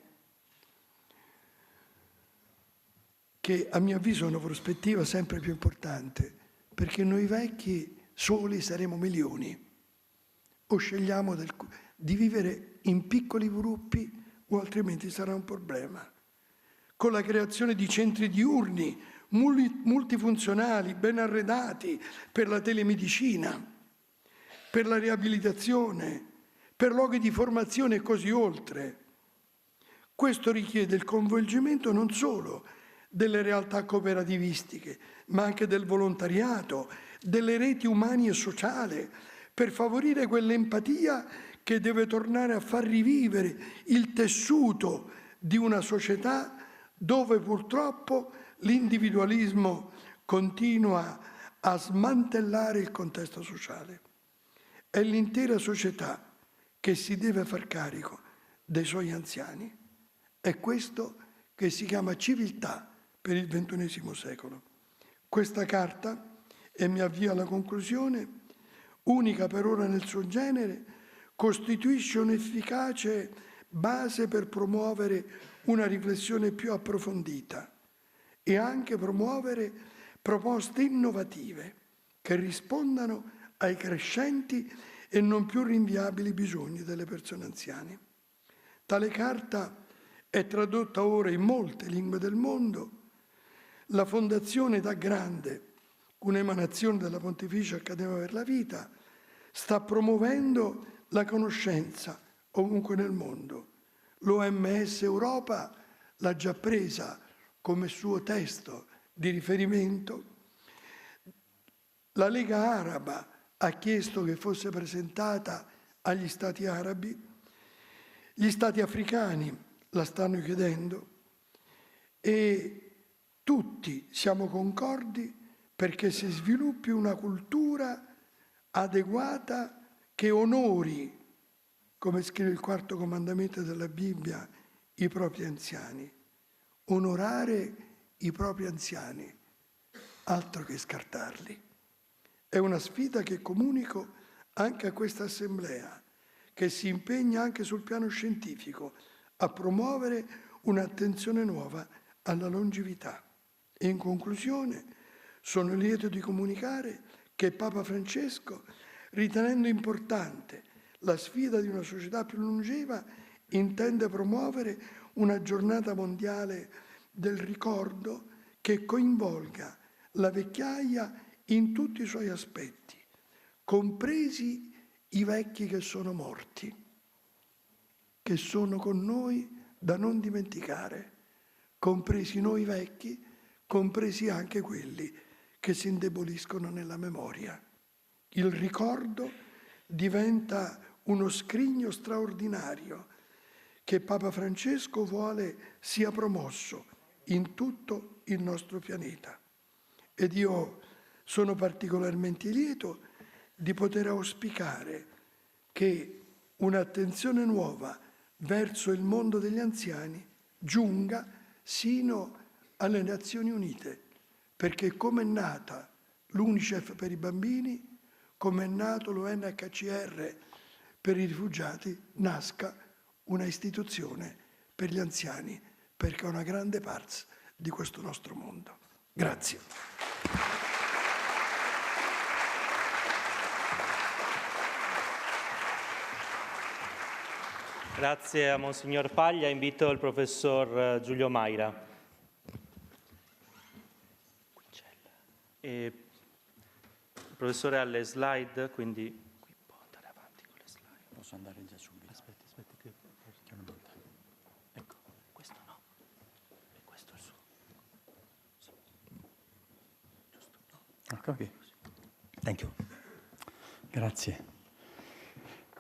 che a mio avviso è una prospettiva sempre più importante, perché noi vecchi soli saremo milioni, o scegliamo di vivere in piccoli gruppi o altrimenti sarà un problema. Con la creazione di centri diurni multifunzionali, ben arredati per la telemedicina, per la riabilitazione, per luoghi di formazione e così oltre. Questo richiede il coinvolgimento non solo delle realtà cooperativistiche, ma anche del volontariato, delle reti umane e sociali, per favorire quell'empatia che deve tornare a far rivivere il tessuto di una società dove purtroppo l'individualismo continua a smantellare il contesto sociale. È l'intera società che si deve far carico dei suoi anziani. È questo che si chiama civiltà per il XXI secolo. Questa carta, e mi avvio alla conclusione, unica per ora nel suo genere, costituisce un'efficace base per promuovere una riflessione più approfondita e anche promuovere proposte innovative che rispondano ai crescenti e non più rinviabili bisogni delle persone anziane. Tale carta è tradotta ora in molte lingue del mondo. La Fondazione Età Grande, un'emanazione della Pontificia Accademia per la Vita, sta promuovendo la conoscenza ovunque nel mondo. L'OMS Europa l'ha già presa come suo testo di riferimento. La Lega Araba ha chiesto che fosse presentata agli Stati arabi. Gli Stati africani la stanno chiedendo e tutti siamo concordi perché si sviluppi una cultura adeguata che onori, come scrive il quarto comandamento della Bibbia, i propri anziani. Onorare i propri anziani, altro che scartarli. È una sfida che comunico anche a questa Assemblea, che si impegna anche sul piano scientifico a promuovere un'attenzione nuova alla longevità. E in conclusione, sono lieto di comunicare che Papa Francesco, ritenendo importante la sfida di una società più longeva, intende promuovere una giornata mondiale del ricordo che coinvolga la vecchiaia in tutti i suoi aspetti, compresi i vecchi che sono morti, che sono con noi da non dimenticare, compresi noi vecchi, compresi anche quelli che si indeboliscono nella memoria. Il ricordo diventa uno scrigno straordinario che Papa Francesco vuole sia promosso in tutto il nostro pianeta. Ed io sono particolarmente lieto di poter auspicare che un'attenzione nuova verso il mondo degli anziani giunga sino alle Nazioni Unite, perché come è nata l'UNICEF per i bambini, come è nato l'UNHCR per i rifugiati, nasca una istituzione per gli anziani, perché è una grande parte di questo nostro mondo. Grazie.
Grazie a Monsignor Paglia. Invito il professor Giulio Maira. Il professore ha le slide, quindi qui può andare avanti con le slide.
Posso andare già subito?
Aspetti, che perché non monta. Ecco, questo no. E questo è il suo. Sì. Giusto, no?
Okay. Thank you. Grazie.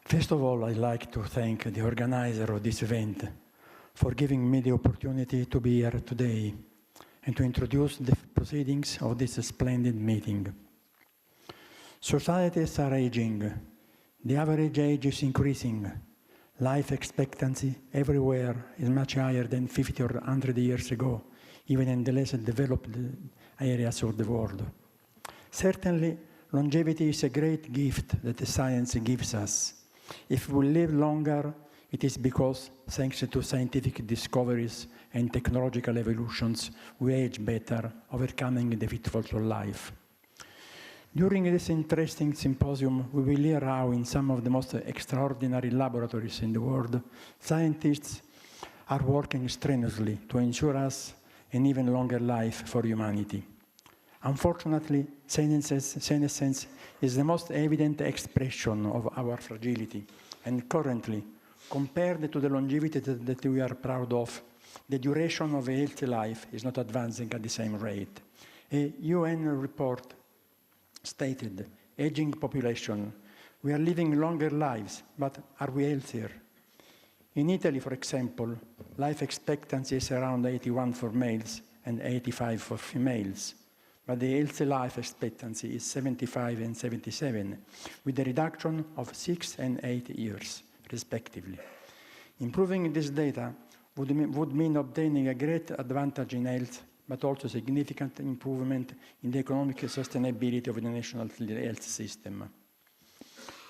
First of all, I'd like to thank the organizer of this event for giving me the opportunity to be here today and to introduce the proceedings of this splendid meeting. Societies are aging. The average age is increasing. Life expectancy everywhere is much higher than 50 or 100 years ago, even in the less developed areas of the world. Certainly, longevity is a great gift that the science gives us. If we live longer, it is because, thanks to scientific discoveries and technological evolutions, we age better, overcoming the pitfalls of life. During this interesting symposium, we will hear how, in some of the most extraordinary laboratories in the world, scientists are working strenuously to ensure us an even longer life for humanity. Unfortunately, senescence is the most evident expression of our fragility, and currently, compared to the longevity that we are proud of, the duration of a healthy life is not advancing at the same rate. A UN report stated, aging population, we are living longer lives, but are we healthier? In Italy, for example, life expectancy is around 81 for males and 85 for females. But the healthy life expectancy is 75 and 77, with a reduction of 6 and 8 years, respectively. Improving this data would mean obtaining a great advantage in health, but also significant improvement in the economic sustainability of the national health system.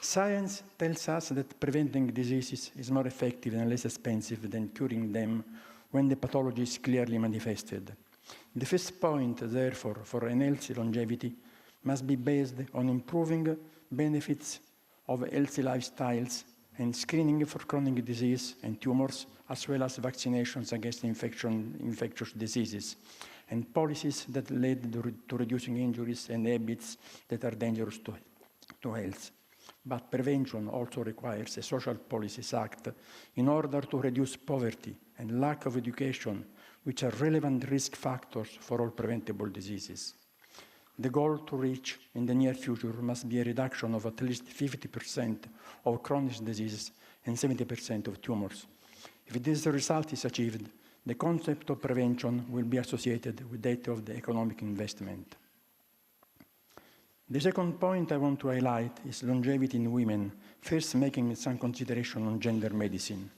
Science tells us that preventing diseases is more effective and less expensive than curing them when the pathology is clearly manifested. The first point, therefore, for an healthy longevity must be based on improving benefits of healthy lifestyles and screening for chronic disease and tumors, as well as vaccinations against infectious diseases, and policies that lead to reducing injuries and habits that are dangerous to health. But prevention also requires a social policies act in order to reduce poverty and lack of education, which are relevant risk factors for all preventable diseases. The goal to reach in the near future must be a reduction of at least 50% of chronic diseases and 70% of tumors. If this result is achieved, the concept of prevention will be associated with that of the economic investment. The second point I want to highlight is longevity in women, first making some consideration on gender medicine.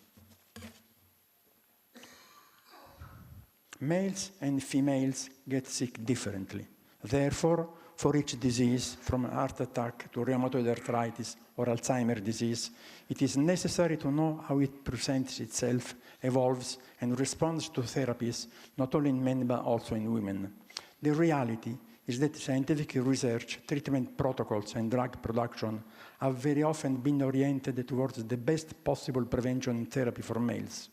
Males and females get sick differently. Therefore, for each disease, from heart attack to rheumatoid arthritis or Alzheimer's disease, it is necessary to know how it presents itself, evolves, and responds to therapies, not only in men but also in women. The reality is that scientific research, treatment protocols, and drug production have very often been oriented towards the best possible prevention and therapy for males.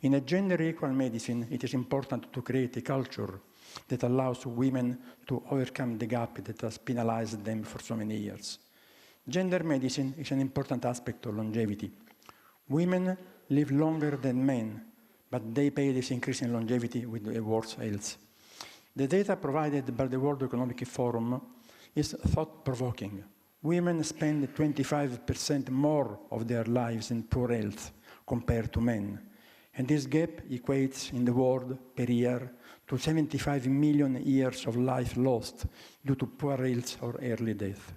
In a gender-equal medicine, it is important to create a culture that allows women to overcome the gap that has penalized them for so many years. Gender medicine is an important aspect of longevity. Women live longer than men, but they pay this increase in longevity with a worse health. The data provided by the World Economic Forum is thought-provoking. Women spend 25% more of their lives in poor health compared to men. And this gap equates in the world per year to 75 million years of life lost due to poor health or early death.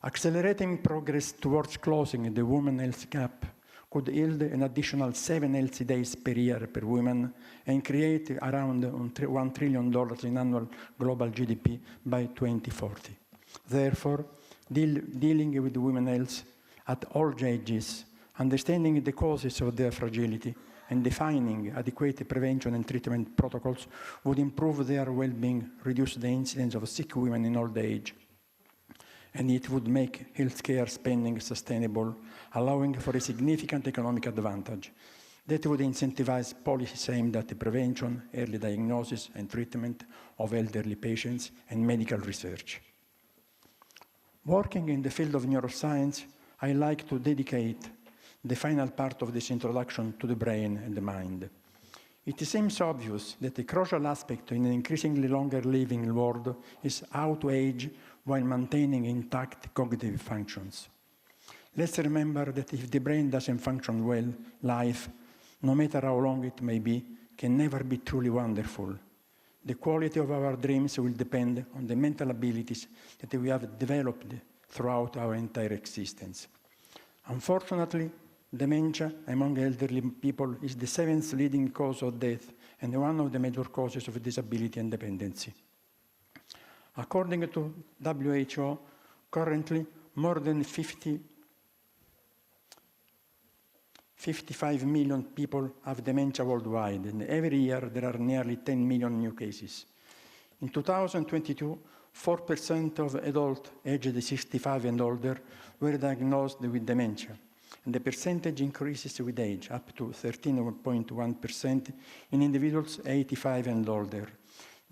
Accelerating progress towards closing the women health gap could yield an additional 7 healthy days per year per woman and create around $1 trillion in annual global GDP by 2040. Therefore, dealing with women's health at all ages, understanding the causes of their fragility, and defining adequate prevention and treatment protocols would improve their well-being, reduce the incidence of sick women in old age, and it would make healthcare spending sustainable, allowing for a significant economic advantage. That would incentivize policies aimed at the prevention, early diagnosis, and treatment of elderly patients and medical research. Working in the field of neuroscience, I like to dedicate the final part of this introduction to the brain and the mind. It seems obvious that a crucial aspect in an increasingly longer living world is how to age while maintaining intact cognitive functions. Let's remember that if the brain doesn't function well, life, no matter how long it may be, can never be truly wonderful. The quality of our dreams will depend on the mental abilities that we have developed throughout our entire existence. Unfortunately, dementia among elderly people is the 7th leading cause of death and one of the major causes of disability and dependency. According to WHO, currently more than 55 million people have dementia worldwide, and every year there are nearly 10 million new cases. In 2022, 4% of adults aged 65 and older were diagnosed with dementia, and the percentage increases with age, up to 13.1% in individuals 85 and older.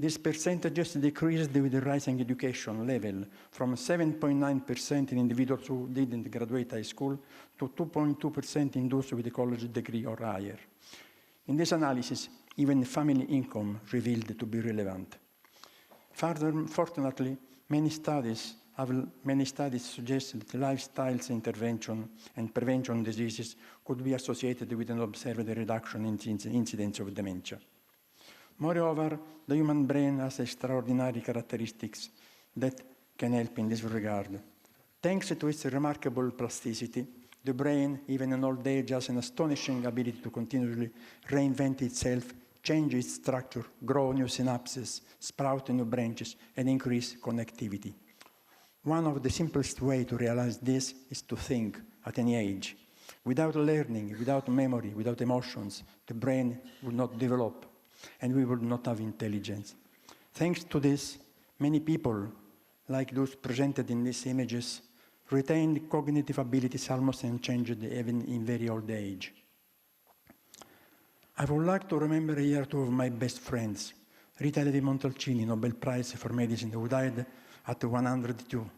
These percentages decreased with the rising education level, from 7.9% in individuals who didn't graduate high school to 2.2% in those with a college degree or higher. In this analysis, even family income revealed to be relevant. Fortunately, many studies suggest that lifestyle intervention and prevention diseases could be associated with an observed reduction in incidence of dementia. Moreover, the human brain has extraordinary characteristics that can help in this regard. Thanks to its remarkable plasticity, the brain, even in old age, has an astonishing ability to continually reinvent itself, change its structure, grow new synapses, sprout new branches, and increase connectivity. One of the simplest ways to realize this is to think at any age. Without learning, without memory, without emotions, the brain will not develop, and we will not have intelligence. Thanks to this, many people, like those presented in these images, retained cognitive abilities almost unchanged even in very old age. I would like to remember here two of my best friends, Rita Levi-Montalcini, Nobel Prize for Medicine, who died at 102,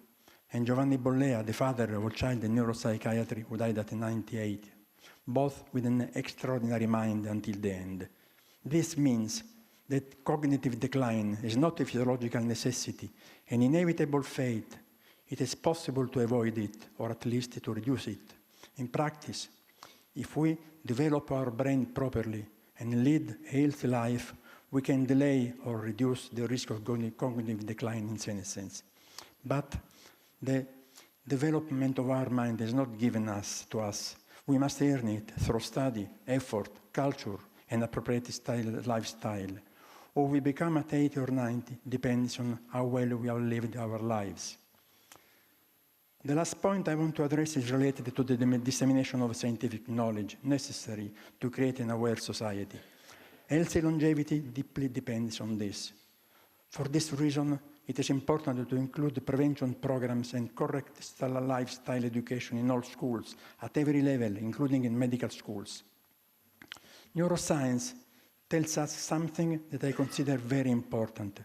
and Giovanni Bollea, the father of a child in neuropsychiatry, who died at 98, both with an extraordinary mind until the end. This means that cognitive decline is not a physiological necessity, an inevitable fate. It is possible to avoid it, or at least to reduce it. In practice, if we develop our brain properly and lead a healthy life, we can delay or reduce the risk of cognitive decline in any sense. But the development of our mind is not given to us. We must earn it through study, effort, culture, and appropriate lifestyle. Or we become at 80 or 90 depends on how well we have lived our lives. The last point I want to address is related to the dissemination of scientific knowledge necessary to create an aware society. Healthy longevity deeply depends on this. For this reason, it is important to include prevention programs and correct lifestyle education in all schools, at every level, including in medical schools. Neuroscience tells us something that I consider very important.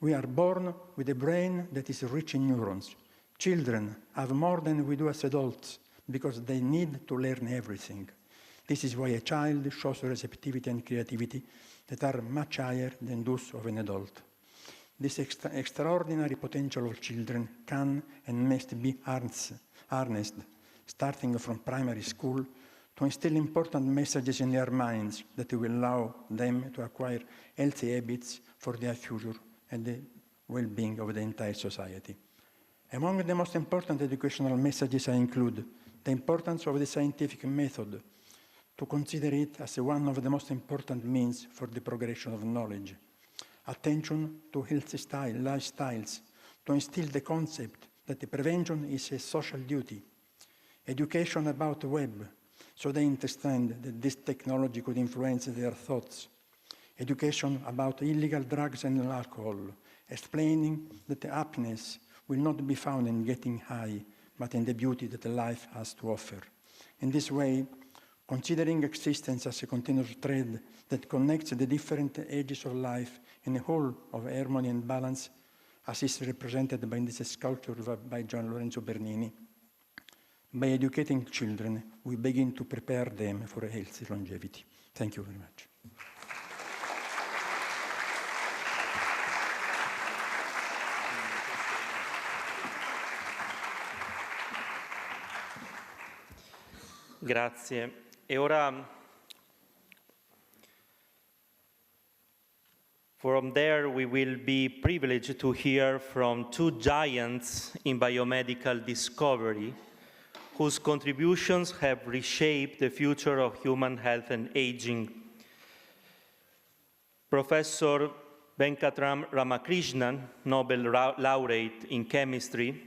We are born with a brain that is rich in neurons. Children have more than we do as adults because they need to learn everything. This is why a child shows receptivity and creativity that are much higher than those of an adult. This extraordinary potential of children can and must be harnessed, starting from primary school, to instill important messages in their minds that will allow them to acquire healthy habits for their future and the well-being of the entire society. Among the most important educational messages I include the importance of the scientific method, to consider it as one of the most important means for the progression of knowledge. Attention to healthy lifestyles, to instill the concept that the prevention is a social duty. Education about the web, so they understand that this technology could influence their thoughts. Education about illegal drugs and alcohol, explaining that the happiness will not be found in getting high, but in the beauty that life has to offer. In this way, considering existence as a continuous thread that connects the different ages of life in a whole of harmony and balance, as is represented by this sculpture by Gian Lorenzo Bernini. By educating children, we begin to prepare them for a healthy longevity. Thank you very much.
Grazie. E ora, from there, we will be privileged to hear from two giants in biomedical discovery, whose contributions have reshaped the future of human health and aging. Professor Venkatram Ramakrishnan, Nobel laureate in chemistry,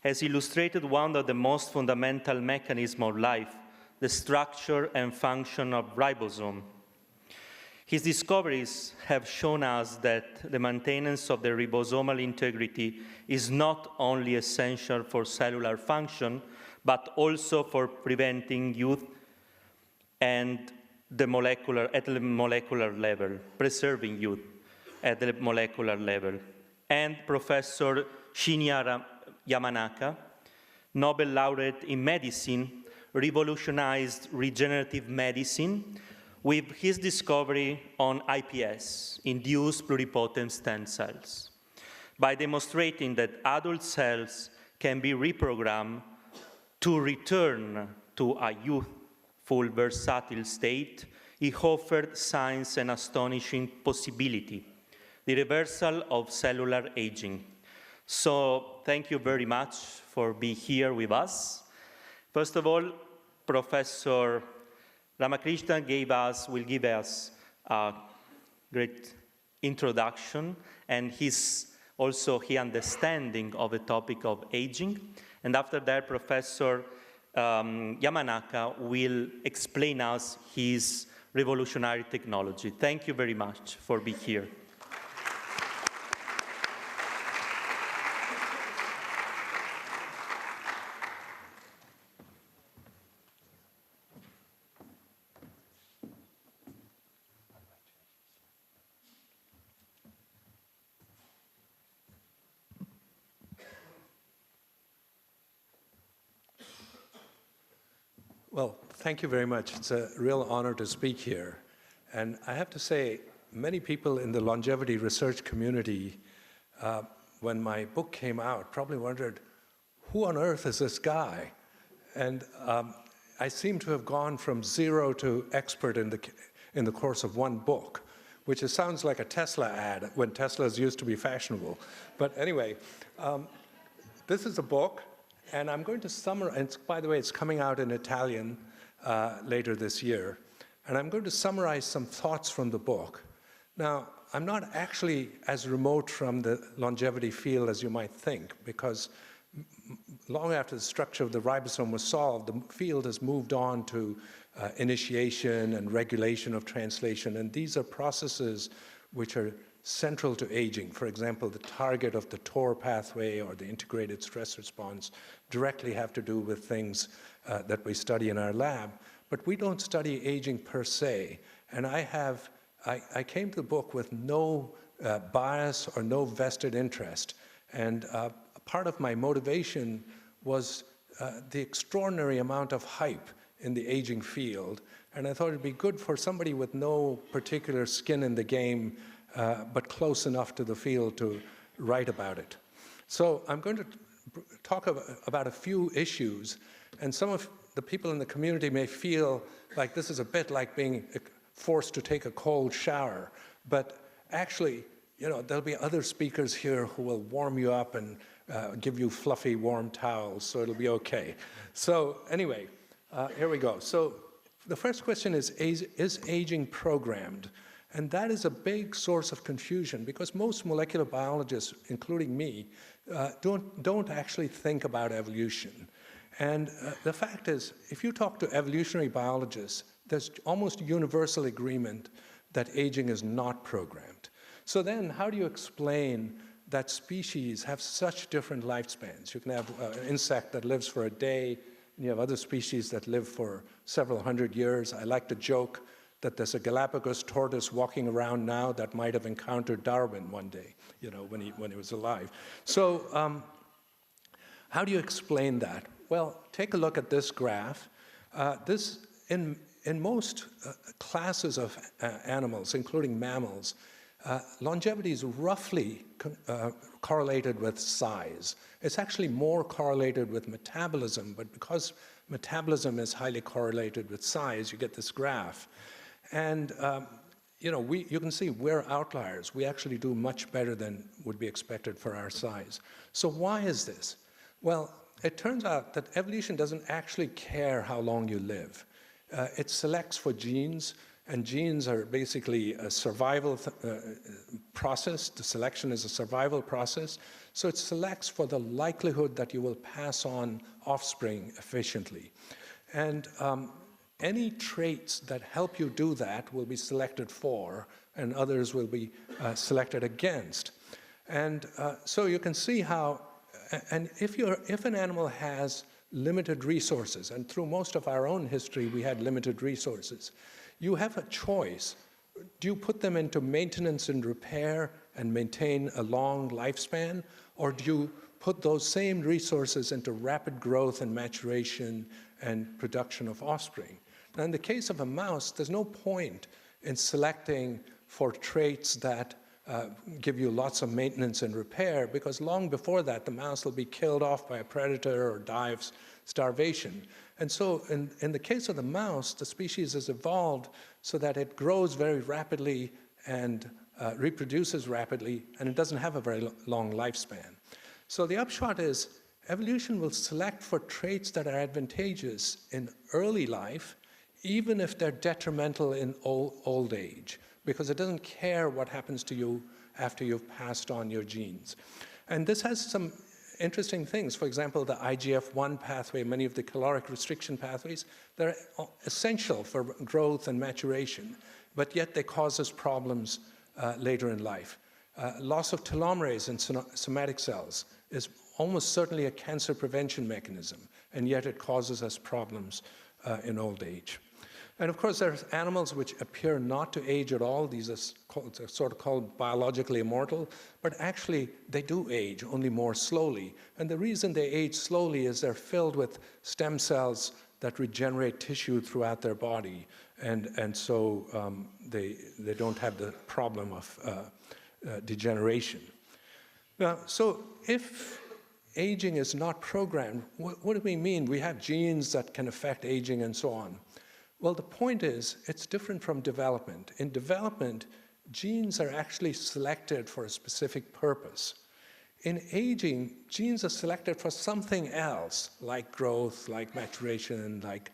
has illustrated one of the most fundamental mechanisms of life, the structure and function of ribosome. His discoveries have shown us that the maintenance of the ribosomal integrity is not only essential for cellular function, but also for preventing youth and at the molecular level, preserving youth at the molecular level. And Professor Shinya Yamanaka, Nobel laureate in medicine, revolutionized regenerative medicine with his discovery on iPS, induced pluripotent stem cells, by demonstrating that adult cells can be reprogrammed to return to a youthful, versatile state. He offered science an astonishing possibility, the reversal of cellular aging. So thank you very much for being here with us. First of all, Professor Ramakrishnan will give us a great introduction and his understanding of the topic of aging. And after that, Professor Yamanaka will explain us his revolutionary technology. Thank you very much for being here.
Well, thank you very much. It's a real honor to speak here. And I have to say, many people in the longevity research community, when my book came out, probably wondered, who on earth is this guy? And I seem to have gone from zero to expert in the course of one book, which sounds like a Tesla ad when Teslas used to be fashionable. But anyway, this is a book. And I'm going to summarize, and by the way, it's coming out in Italian later this year. And I'm going to summarize some thoughts from the book. Now, I'm not actually as remote from the longevity field as you might think, because long after the structure of the ribosome was solved, the field has moved on to initiation and regulation of translation. And these are processes which are central to aging. For example, the target of the TOR pathway or the integrated stress response directly have to do with things that we study in our lab. But we don't study aging per se. And I have I came to the book with no bias or no vested interest. And part of my motivation was the extraordinary amount of hype in the aging field. And I thought it'd be good for somebody with no particular skin in the game, but close enough to the field to write about it. So I'm going to talk about a few issues, and some of the people in the community may feel like this is a bit like being forced to take a cold shower, but actually, you know, there'll be other speakers here who will warm you up and give you fluffy, warm towels, so it'll be okay. So anyway, here we go. So the first question is aging programmed? And that is a big source of confusion because most molecular biologists, including me, don't actually think about evolution. And the fact is, if you talk to evolutionary biologists, there's almost universal agreement that aging is not programmed. So then how do you explain that species have such different lifespans? You can have an insect that lives for a day, and you have other species that live for several hundred years. I like to joke that there's a Galapagos tortoise walking around now that might have encountered Darwin one day, you know, when he was alive. So how do you explain that? Well, take a look at this graph. In most classes of animals, including mammals, longevity is roughly correlated with size. It's actually more correlated with metabolism, but because metabolism is highly correlated with size, you get this graph. And you know, you can see we're outliers. We actually do much better than would be expected for our size. So why is this? Well, it turns out that evolution doesn't actually care how long you live. It selects for genes, and genes are basically a survival process. The selection is a survival process. So it selects for the likelihood that you will pass on offspring efficiently. And any traits that help you do that will be selected for, and others will be selected against. And so you can see how, and if an animal has limited resources, and through most of our own history we had limited resources, you have a choice. Do you put them into maintenance and repair and maintain a long lifespan, or do you put those same resources into rapid growth and maturation and production of offspring? Now, in the case of a mouse, there's no point in selecting for traits that give you lots of maintenance and repair, because long before that, the mouse will be killed off by a predator or die of starvation. And so in the case of the mouse, the species has evolved so that it grows very rapidly and reproduces rapidly, and it doesn't have a very long lifespan. So the upshot is evolution will select for traits that are advantageous in early life, even if they're detrimental in old age, because it doesn't care what happens to you after you've passed on your genes. And this has some interesting things. For example, the IGF-1 pathway, many of the caloric restriction pathways, they're essential for growth and maturation, but yet they cause us problems later in life. Loss of telomerase in somatic cells is almost certainly a cancer prevention mechanism, and yet it causes us problems in old age. And of course, there's animals which appear not to age at all. These are sort of called biologically immortal, but actually they do age, only more slowly. And the reason they age slowly is they're filled with stem cells that regenerate tissue throughout their body. And so they don't have the problem of degeneration. Now, so if aging is not programmed, what do we mean? We have genes that can affect aging and so on. Well, the point is, it's different from development. In development, genes are actually selected for a specific purpose. In aging, genes are selected for something else, like growth, like maturation, like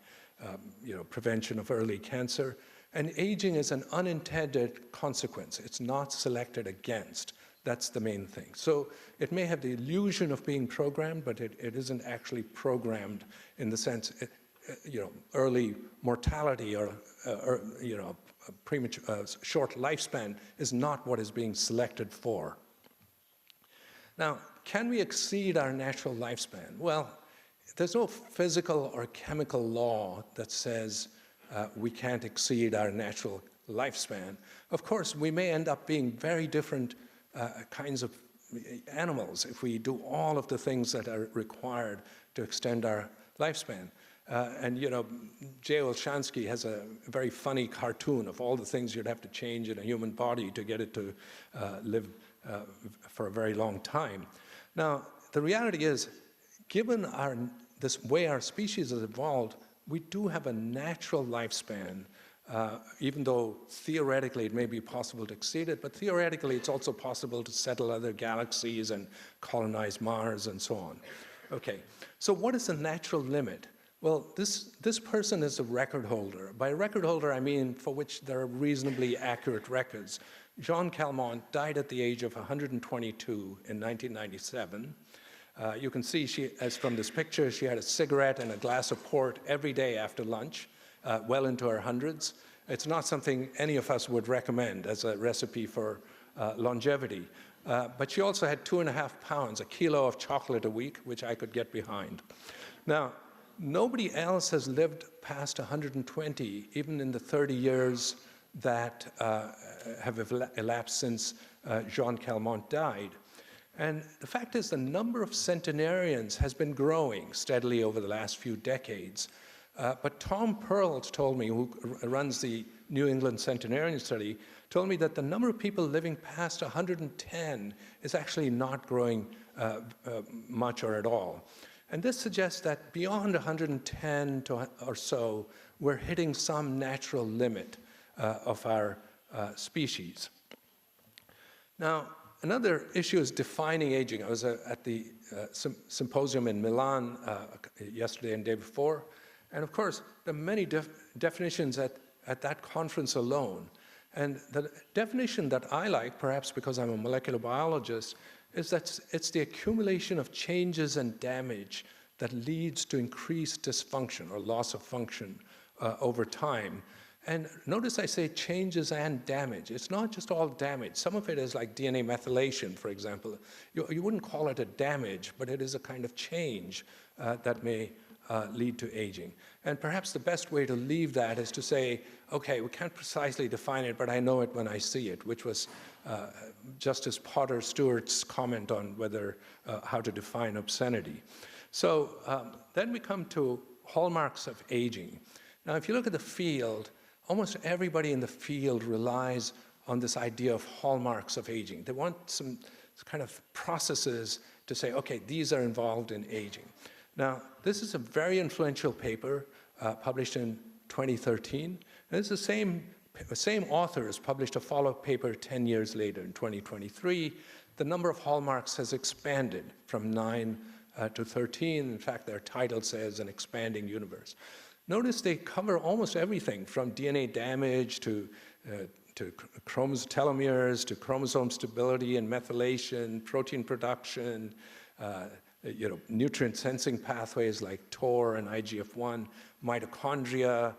prevention of early cancer. And aging is an unintended consequence. It's not selected against. That's the main thing. So it may have the illusion of being programmed, but it isn't actually programmed in the sense, early mortality or premature, short lifespan is not what is being selected for. Now, can we exceed our natural lifespan? Well, there's no physical or chemical law that says we can't exceed our natural lifespan, of course, we may end up being very different kinds of animals if we do all of the things that are required to extend our lifespan. And you know, Jay Olshansky has a very funny cartoon of all the things you'd have to change in a human body to get it to live for a very long time. Now, the reality is, given this way our species has evolved, we do have a natural lifespan, even though theoretically it may be possible to exceed it, but theoretically it's also possible to settle other galaxies and colonize Mars and so on. Okay, so what is the natural limit? Well, this person is a record holder. By record holder, I mean for which there are reasonably accurate records. Jeanne Calment died at the age of 122 in 1997. You can see, as from this picture, she had a cigarette and a glass of port every day after lunch, well into her hundreds. It's not something any of us would recommend as a recipe for longevity. But she also had 2.5 pounds, a kilo of chocolate a week, which I could get behind. Now, nobody else has lived past 120, even in the 30 years that have elapsed since Jeanne Calment died. And the fact is, the number of centenarians has been growing steadily over the last few decades. But Tom Pearls told me, who runs the New England Centenarian Study, told me that the number of people living past 110 is actually not growing much or at all. And this suggests that beyond 110 or so, we're hitting some natural limit of our species. Now, another issue is defining aging. I was at the symposium in Milan yesterday and the day before, and of course, there are many definitions at that conference alone. And the definition that I like, perhaps because I'm a molecular biologist, is that it's the accumulation of changes and damage that leads to increased dysfunction or loss of function over time. And notice I say changes and damage. It's not just all damage. Some of it is like DNA methylation, for example. You wouldn't call it a damage, but it is a kind of change that may lead to aging. And perhaps the best way to leave that is to say, okay, we can't precisely define it, but I know it when I see it, which was Justice Potter Stewart's comment on whether how to define obscenity. So then we come to hallmarks of aging. Now, if you look at the field, almost everybody in the field relies on this idea of hallmarks of aging. They want some kind of processes to say, okay, these are involved in aging. Now, this is a very influential paper published in 2013. And it's the same authors published a follow-up paper 10 years later in 2023. The number of hallmarks has expanded from 9 to 13. In fact, their title says an expanding universe. Notice they cover almost everything from DNA damage to telomeres, to chromosome stability and methylation, protein production, nutrient sensing pathways like TOR and IGF-1, mitochondria,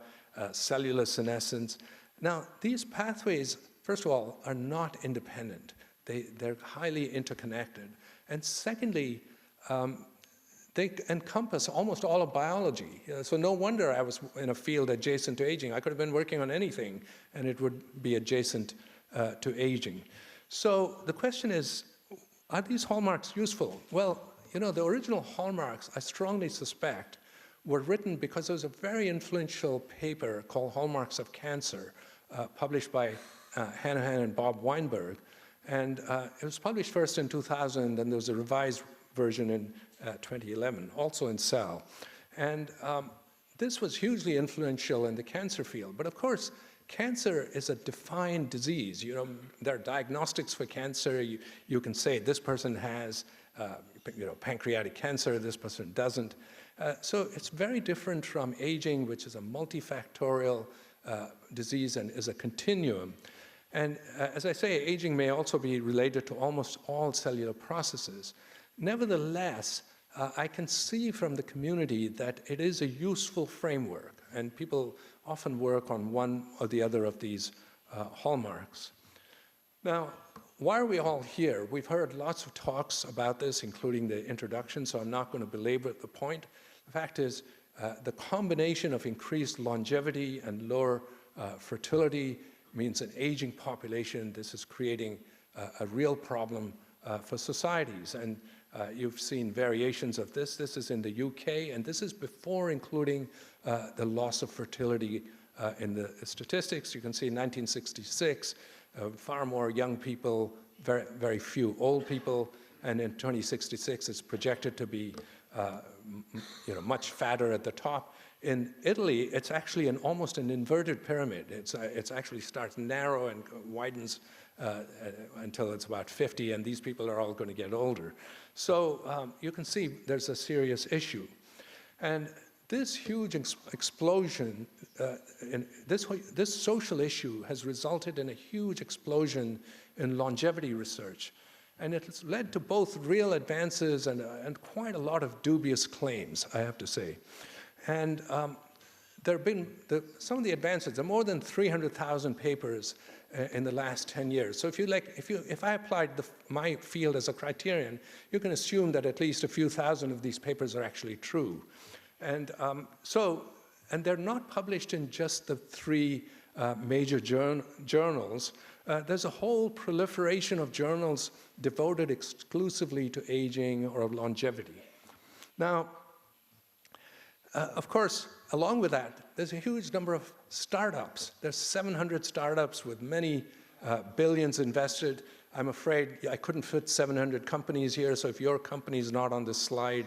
cellular senescence. Now, these pathways, first of all, are not independent. They're highly interconnected. And secondly, they encompass almost all of biology. So no wonder I was in a field adjacent to aging. I could have been working on anything, and it would be adjacent to aging. So the question is, are these hallmarks useful? Well, the original hallmarks, I strongly suspect, were written because there was a very influential paper called Hallmarks of Cancer, published by Hanahan and Bob Weinberg. And it was published first in 2000, then there was a revised version in 2011, also in Cell. And this was hugely influential in the cancer field. But of course, cancer is a defined disease. There are diagnostics for cancer. You can say this person has pancreatic cancer, this person doesn't. So it's very different from aging, which is a multifactorial disease and is a continuum. And as I say, aging may also be related to almost all cellular processes. Nevertheless, I can see from the community that it is a useful framework, and people often work on one or the other of these hallmarks. Now, why are we all here? We've heard lots of talks about this, including the introduction, so I'm not going to belabor the point. The fact is, the combination of increased longevity and lower fertility means an aging population. This is creating a real problem for societies. And you've seen variations of this. This is in the UK, and this is before including the loss of fertility in the statistics. You can see in 1966, far more young people, very, very few old people, and in 2066 it's projected to be much fatter at the top. In Italy, it's actually almost an inverted pyramid. It's actually starts narrow and widens until it's about 50, and these people are all going to get older. So you can see there's a serious issue. And this huge explosion, this social issue has resulted in a huge explosion in longevity research. And it has led to both real advances and quite a lot of dubious claims, I have to say. And there have been some of the advances. There are more than 300,000 papers in the last 10 years. So if I applied my field as a criterion, you can assume that at least a few thousand of these papers are actually true. And and they're not published in just the three major journals. There's a whole proliferation of journals devoted exclusively to aging or longevity. Now, of course, along with that, there's a huge number of startups. There's 700 startups with many billions invested. I'm afraid I couldn't fit 700 companies here, so if your company is not on this slide,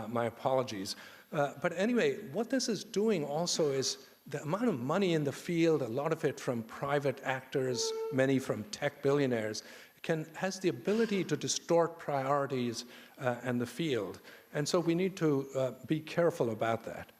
my apologies. But anyway, what this is doing also is the amount of money in the field, a lot of it from private actors, many from tech billionaires, has the ability to distort priorities and the field. And so we need to be careful about that.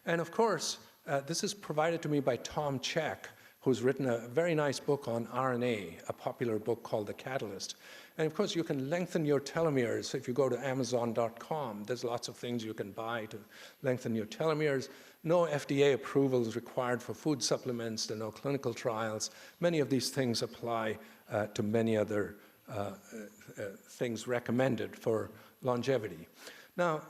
And of course, this is provided to me by Tom Check, who's written a very nice book on RNA, a popular book called The Catalyst. And of course, you can lengthen your telomeres. If you go to Amazon.com, there's lots of things you can buy to lengthen your telomeres. No FDA approval is required for food supplements. There are no clinical trials. Many of these things apply to many other things recommended for longevity. Now,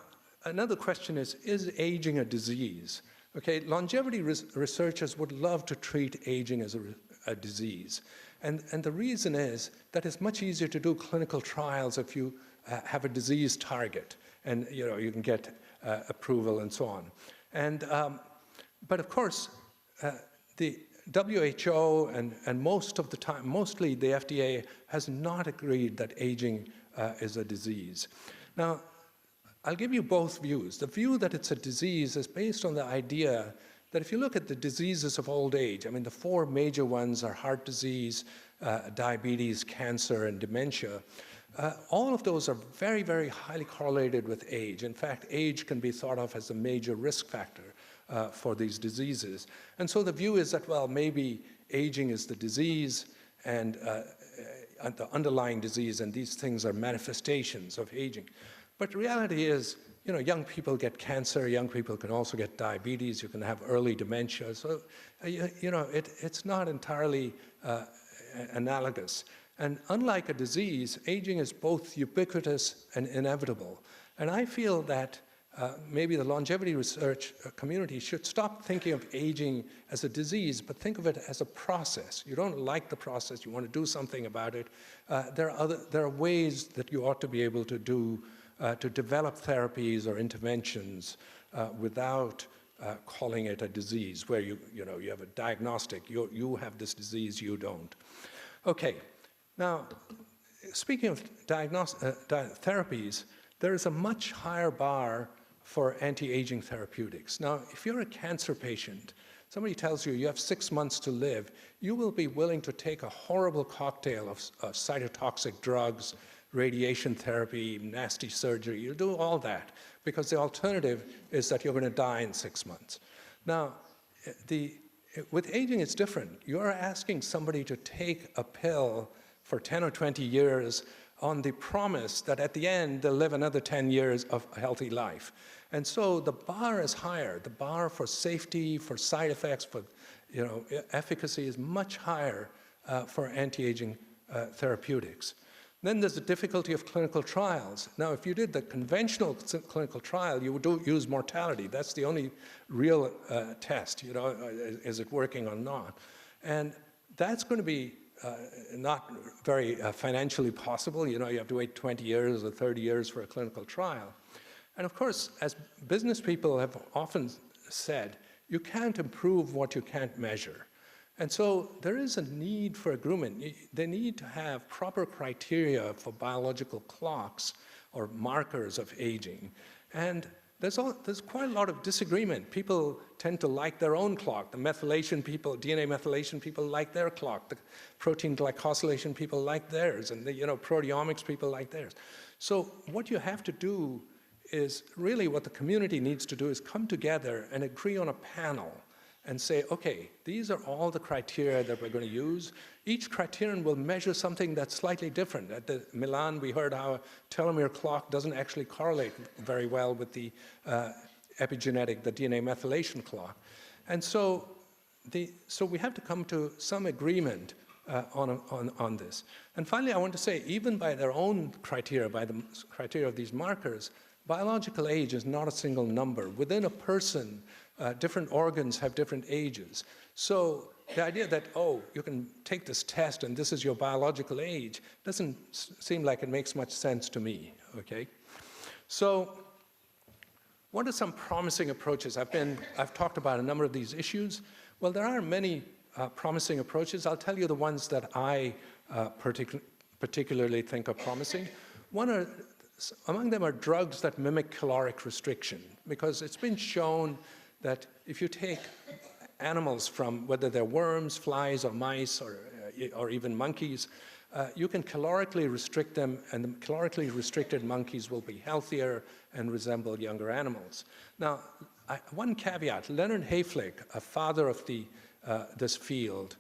another question is aging a disease? Okay, longevity researchers would love to treat aging as a disease. And the reason is that it's much easier to do clinical trials if you have a disease target, and you can get approval and so on. And but of course, the WHO and most of the time, mostly the FDA has not agreed that aging is a disease. Now, I'll give you both views. The view that it's a disease is based on the idea that if you look at the diseases of old age, I mean, the four major ones are heart disease, diabetes, cancer, and dementia. All of those are very, very highly correlated with age. In fact, age can be thought of as a major risk factor for these diseases. And so the view is that, well, maybe aging is the disease and the underlying disease, and these things are manifestations of aging. But the reality is, young people get cancer, young people can also get diabetes, you can have early dementia. So, it's not entirely analogous. And unlike a disease, aging is both ubiquitous and inevitable. And I feel that maybe the longevity research community should stop thinking of aging as a disease, but think of it as a process. You don't like the process, you want to do something about it. There are ways that you ought to be able to do to develop therapies or interventions without calling it a disease, where you have a diagnostic, you have this disease, you don't. Okay, now, speaking of therapies, there is a much higher bar for anti-aging therapeutics. Now, if you're a cancer patient, somebody tells you you have 6 months to live, you will be willing to take a horrible cocktail of cytotoxic drugs, radiation therapy, nasty surgery. You'll do all that because the alternative is that you're going to die in 6 months. Now, with aging, it's different. You're asking somebody to take a pill for 10 or 20 years on the promise that at the end they'll live another 10 years of a healthy life. And so the bar is higher. The bar for safety, for side effects, for efficacy is much higher for anti-aging therapeutics. Then there's the difficulty of clinical trials. Now, if you did the conventional clinical trial, you would use mortality. That's the only real test, is it working or not? And that's going to be not very financially possible. You know, you have to wait 20 years or 30 years for a clinical trial. And of course, as business people have often said, you can't improve what you can't measure. And so there is a need for agreement. They need to have proper criteria for biological clocks or markers of aging. And there's quite a lot of disagreement. People tend to like their own clock. The methylation people, DNA methylation people like their clock. The protein glycosylation people like theirs. And the proteomics people like theirs. So what you have to do is really what the community needs to do is come together and agree on a panel and say, okay, these are all the criteria that we're going to use. Each criterion will measure something that's slightly different. At the Milan, we heard how a telomere clock doesn't actually correlate very well with the epigenetic, the DNA methylation clock. And so we have to come to some agreement on this. And finally, I want to say, even by their own criteria, by the criteria of these markers, biological age is not a single number. Within a person, different organs have different ages. So the idea that, oh, you can take this test and this is your biological age doesn't seem like it makes much sense to me, okay? So what are some promising approaches? I've talked about a number of these issues. Well, there are many promising approaches. I'll tell you the ones that I particularly think are promising. Among them are drugs that mimic caloric restriction, because it's been shown that if you take animals from, whether they're worms, flies, or mice, or even monkeys, you can calorically restrict them, and the calorically restricted monkeys will be healthier and resemble younger animals. Now, one caveat, Leonard Hayflick, a father of this field,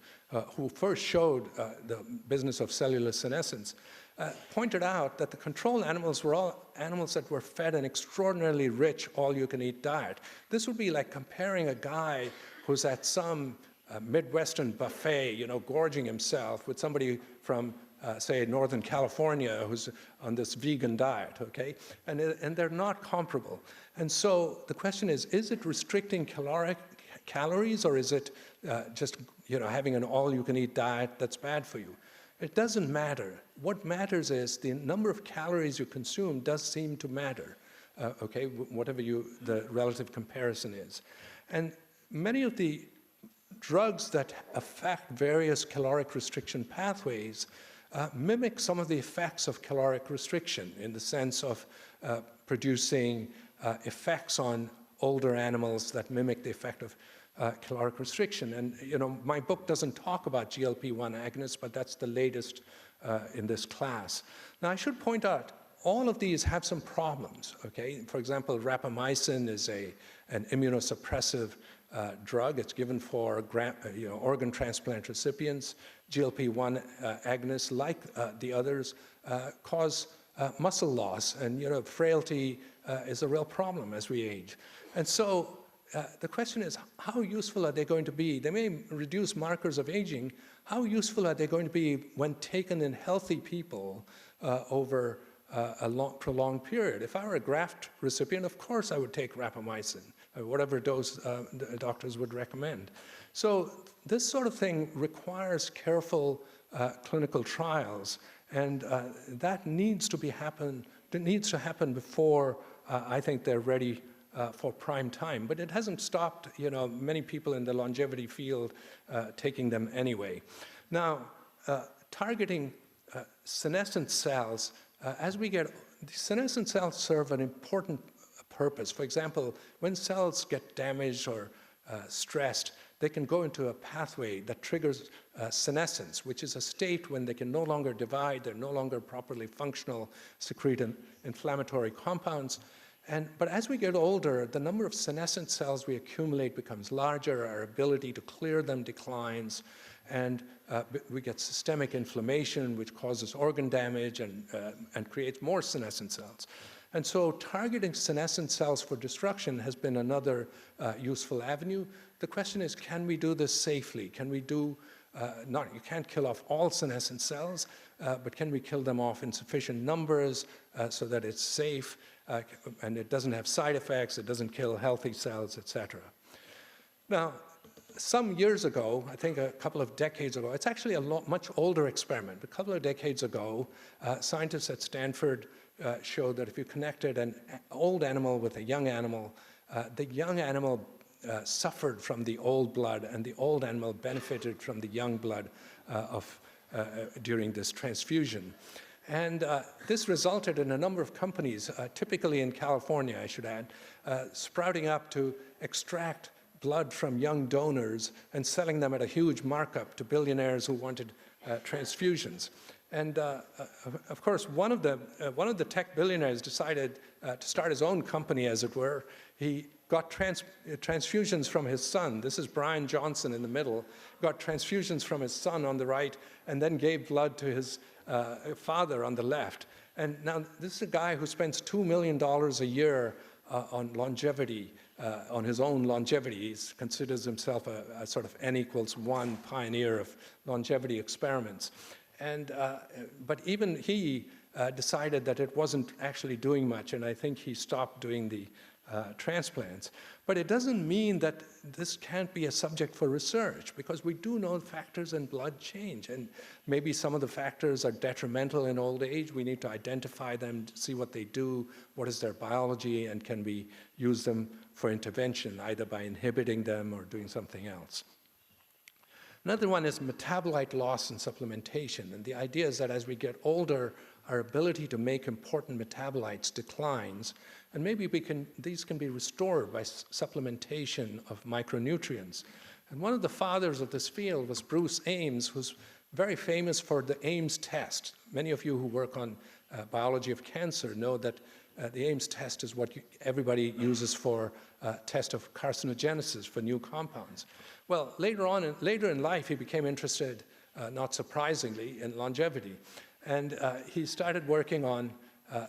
who first showed the business of cellular senescence, pointed out that the control animals were all animals that were fed an extraordinarily rich all-you-can-eat diet. This would be like comparing a guy who's at some Midwestern buffet, gorging himself, with somebody from, say, Northern California who's on this vegan diet, okay? And they're not comparable. And so the question is it restricting calories, or is it just, having an all-you-can-eat diet that's bad for you? It doesn't matter. What matters is the number of calories you consume does seem to matter, okay, whatever the relative comparison is. And many of the drugs that affect various caloric restriction pathways mimic some of the effects of caloric restriction in the sense of producing effects on older animals that mimic the effect of caloric restriction. And my book doesn't talk about GLP-1 agonists, but that's the latest in this class. Now, I should point out, all of these have some problems, okay? For example, rapamycin is an immunosuppressive drug. It's given for organ transplant recipients. GLP-1 agonists, like the others, cause muscle loss, and frailty is a real problem as we age. And so the question is, how useful are they going to be? They may reduce markers of aging. How useful are they going to be when taken in healthy people over a prolonged period? If I were a graft recipient, of course I would take rapamycin, whatever dose doctors would recommend. So this sort of thing requires careful clinical trials, and that needs to happen before I think they're ready for prime time. But it hasn't stopped, many people in the longevity field taking them anyway. Now, targeting senescent cells, senescent cells serve an important purpose. For example, when cells get damaged or stressed, they can go into a pathway that triggers senescence, which is a state when they can no longer divide, they're no longer properly functional, secrete inflammatory compounds. But as we get older, the number of senescent cells we accumulate becomes larger, our ability to clear them declines, and we get systemic inflammation, which causes organ damage and creates more senescent cells. And so targeting senescent cells for destruction has been another useful avenue. The question is, can we do this safely? Can we do, you can't kill off all senescent cells, but can we kill them off in sufficient numbers so that it's safe and it doesn't have side effects, it doesn't kill healthy cells, etc. Now, some years ago, I think a couple of decades ago, it's actually a much older experiment. A couple of decades ago, scientists at Stanford showed that if you connected an old animal with a young animal, the young animal suffered from the old blood, and the old animal benefited from the young blood during this transfusion. And this resulted in a number of companies, typically in California, I should add, sprouting up to extract blood from young donors and selling them at a huge markup to billionaires who wanted transfusions. And of course, one of the tech billionaires decided to start his own company, as it were. He got transfusions from his son. This is Brian Johnson in the middle. Got transfusions from his son on the right, and then gave blood to his father on the left. And now this is a guy who spends $2 million a year on longevity, on his own longevity. He considers himself a sort of N=1 pioneer of longevity experiments. And, but even he decided that it wasn't actually doing much, and I think he stopped doing the transplants. But it doesn't mean that this can't be a subject for research, because we do know factors in blood change, and maybe some of the factors are detrimental in old age. We need to identify them, see what they do, what is their biology, and can we use them for intervention, either by inhibiting them or doing something else. Another one is metabolite loss and supplementation, and the idea is that as we get older, our ability to make important metabolites declines, and maybe these can be restored by supplementation of micronutrients. And one of the fathers of this field was Bruce Ames, who's very famous for the Ames test. Many of you who work on biology of cancer know that the Ames test is what everybody uses for test of carcinogenesis for new compounds. Well, later in life, he became interested, not surprisingly, in longevity. And he started working on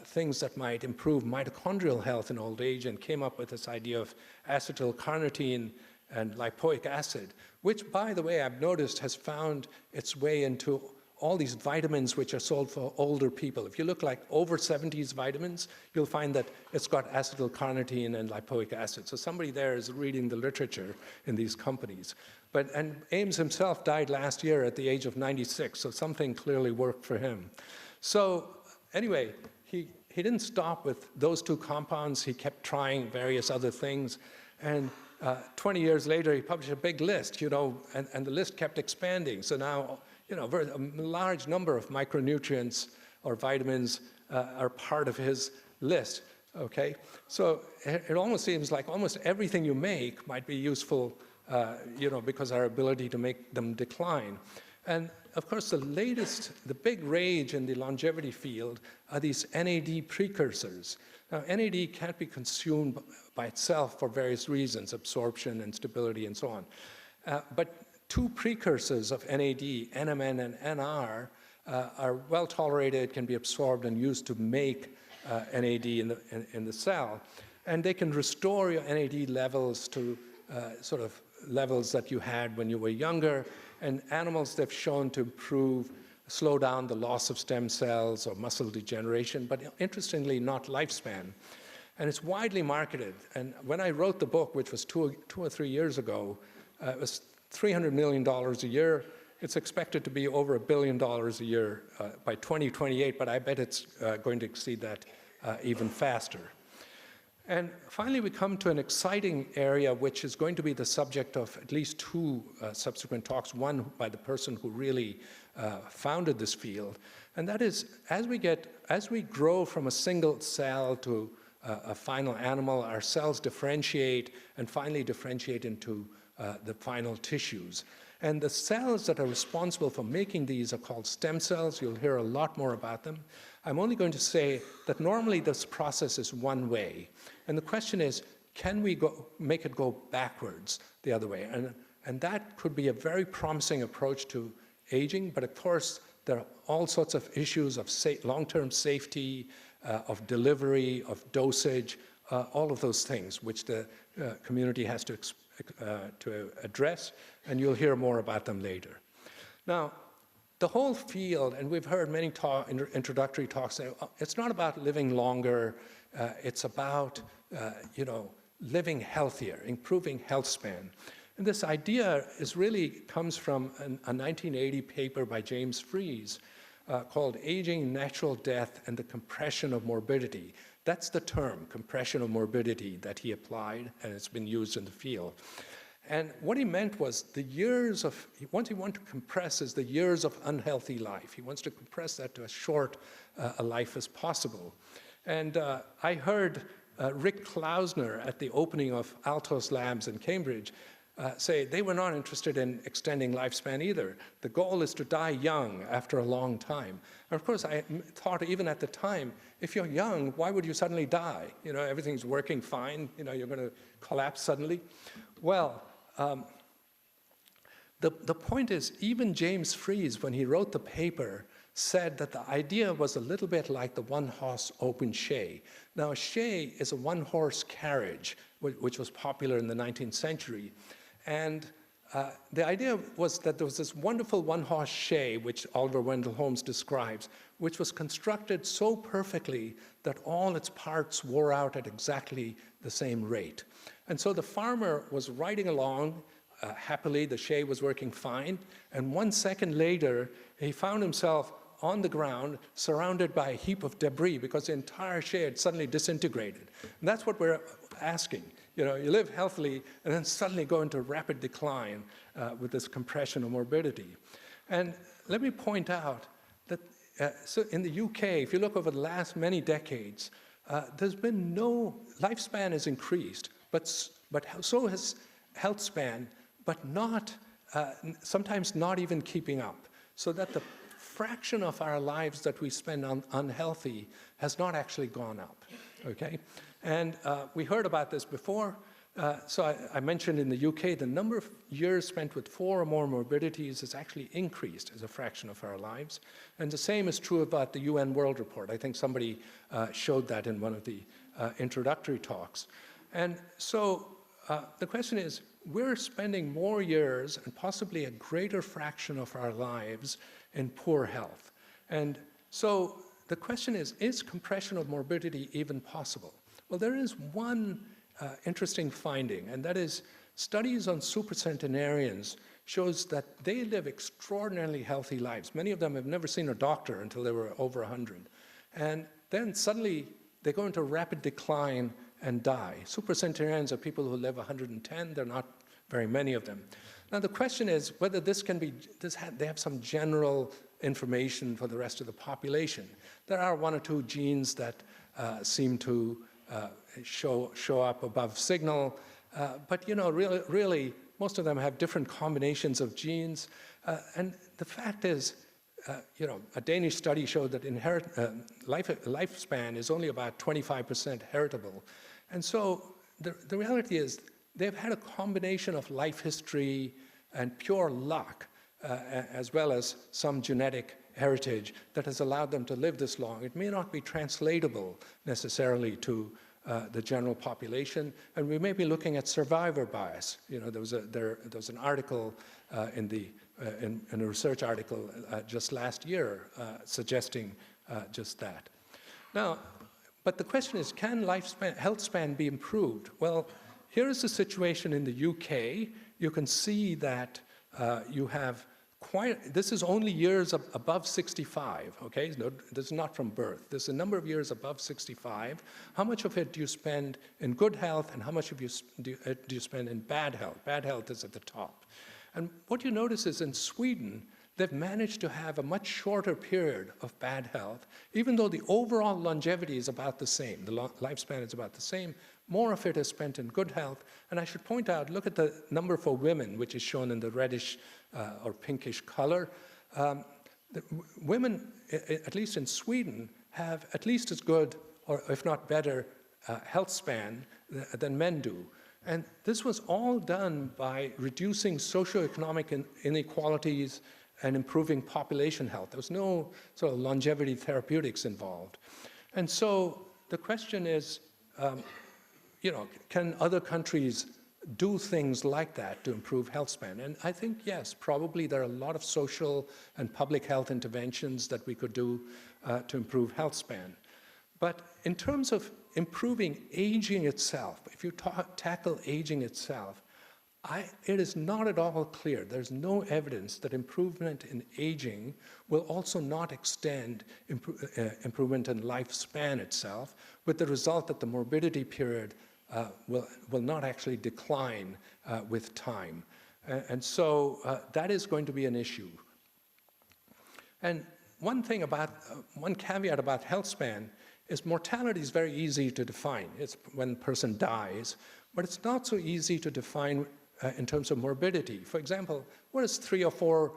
things that might improve mitochondrial health in old age, and came up with this idea of acetylcarnitine and lipoic acid, which, by the way, I've noticed has found its way into all these vitamins which are sold for older people. If you look like over 70s vitamins, you'll find that it's got acetylcarnitine and lipoic acid. So somebody there is reading the literature in these companies. And Ames himself died last year at the age of 96, so something clearly worked for him. So anyway, he didn't stop with those two compounds. He kept trying various other things. And 20 years later, he published a big list, and the list kept expanding. So now, a large number of micronutrients or vitamins are part of his list, okay? So it almost seems like almost everything you make might be useful, because our ability to make them decline. And of course, the big rage in the longevity field are these NAD precursors. Now, NAD can't be consumed by itself for various reasons, absorption and stability and so on. But two precursors of NAD, NMN and NR, are well tolerated, can be absorbed and used to make NAD in the cell. And they can restore your NAD levels to sort of levels that you had when you were younger. And animals, they've shown to slow down the loss of stem cells or muscle degeneration, but interestingly, not lifespan. And it's widely marketed. And when I wrote the book, which was two or 3 years ago, it was $300 million a year. It's expected to be over $1 billion a year by 2028, but I bet it's going to exceed that even faster. And finally, we come to an exciting area, which is going to be the subject of at least two subsequent talks, one by the person who really founded this field. And that is, as we grow from a single cell to a final animal, our cells differentiate and finally differentiate into the final tissues. And the cells that are responsible for making these are called stem cells. You'll hear a lot more about them. I'm only going to say that normally this process is one way. And the question is, can we make it go backwards the other way? And that could be a very promising approach to aging, but of course, there are all sorts of issues of long-term safety, of delivery, of dosage, all of those things which the community has to address, and you'll hear more about them later. Now, the whole field, and we've heard many introductory talks say, it's not about living longer, it's about living healthier, improving health span. And this idea comes from a 1980 paper by James Fries called Aging, Natural Death, and the Compression of Morbidity. That's the term, compression of morbidity, that he applied, and it's been used in the field. And what he meant was the years of, what he wanted to compress is the years of unhealthy life. He wants to compress that to as short a life as possible. And I heard Rick Klausner at the opening of Altos Labs in Cambridge say they were not interested in extending lifespan either. The goal is to die young after a long time. And of course, I thought even at the time, if you're young, why would you suddenly die? You know, everything's working fine, you know, you're going to collapse suddenly. Well, the point is, even James Fries, when he wrote the paper, said that the idea was a little bit like the one-horse open shay. Now, a shay is a one-horse carriage, which was popular in the 19th century. And the idea was that there was this wonderful one-horse shay, which Oliver Wendell Holmes describes, which was constructed so perfectly that all its parts wore out at exactly the same rate. And so the farmer was riding along happily, the shay was working fine, and 1 second later, he found himself on the ground, surrounded by a heap of debris because the entire shay had suddenly disintegrated. And that's what we're asking. You know, you live healthily and then suddenly go into rapid decline with this compression of morbidity. And let me point out that so in the UK, if you look over the last many decades, there's been no, lifespan has increased, but so has health span, but not, sometimes not even keeping up. So that the fraction of our lives that we spend on unhealthy has not actually gone up, okay? And we heard about this before. So I mentioned in the UK, the number of years spent with 4 or more morbidities has actually increased as a fraction of our lives. And the same is true about the UN World Report. I think somebody showed that in one of the introductory talks. And so the question is, we're spending more years and possibly a greater fraction of our lives in poor health. And so the question is compression of morbidity even possible? Well, there is one interesting finding, and that is studies on supercentenarians shows that they live extraordinarily healthy lives. Many of them have never seen a doctor until they were over 100. And then suddenly they go into rapid decline and die. Supercentenarians are people who live 110. There are not very many of them. Now the question is whether this can be, they have some general information for the rest of the population. There are 1 or 2 genes that seem to show up above signal, but you know, really, most of them have different combinations of genes. And the fact is, you know, a Danish study showed that lifespan is only about 25% heritable. And so the reality is they've had a combination of life history and pure luck, as well as some genetic heritage that has allowed them to live this long. It may not be translatable necessarily to the general population, and we may be looking at survivor bias. You know, there was an article in a research article just last year suggesting just that. Now, but the question is, can health span be improved? Well, here is the situation in the UK. You can see that you have this is only years above 65, okay? No, this is not from birth. This is a number of years above 65. How much of it do you spend in good health, and how much of do you spend in bad health? Bad health is at the top. And what you notice is in Sweden, they've managed to have a much shorter period of bad health, even though the overall longevity is about the same. The lifespan is about the same. More of it is spent in good health. And I should point out, look at the number for women, which is shown in the reddish or pinkish color. Women, at least in Sweden, have at least as good, or if not better, health span than men do. And this was all done by reducing socioeconomic inequalities and improving population health. There was no sort of longevity therapeutics involved. And so the question is, you know, can other countries do things like that to improve health span? And I think, yes, probably there are a lot of social and public health interventions that we could do to improve health span. But in terms of improving aging itself, if you tackle aging itself, it is not at all clear. There's no evidence that improvement in aging will also not extend improvement in lifespan itself, with the result that the morbidity period will not actually decline with time. And so that is going to be an issue. And one caveat about health span is mortality is very easy to define. It's when a person dies, but it's not so easy to define in terms of morbidity. For example, what does 3 or 4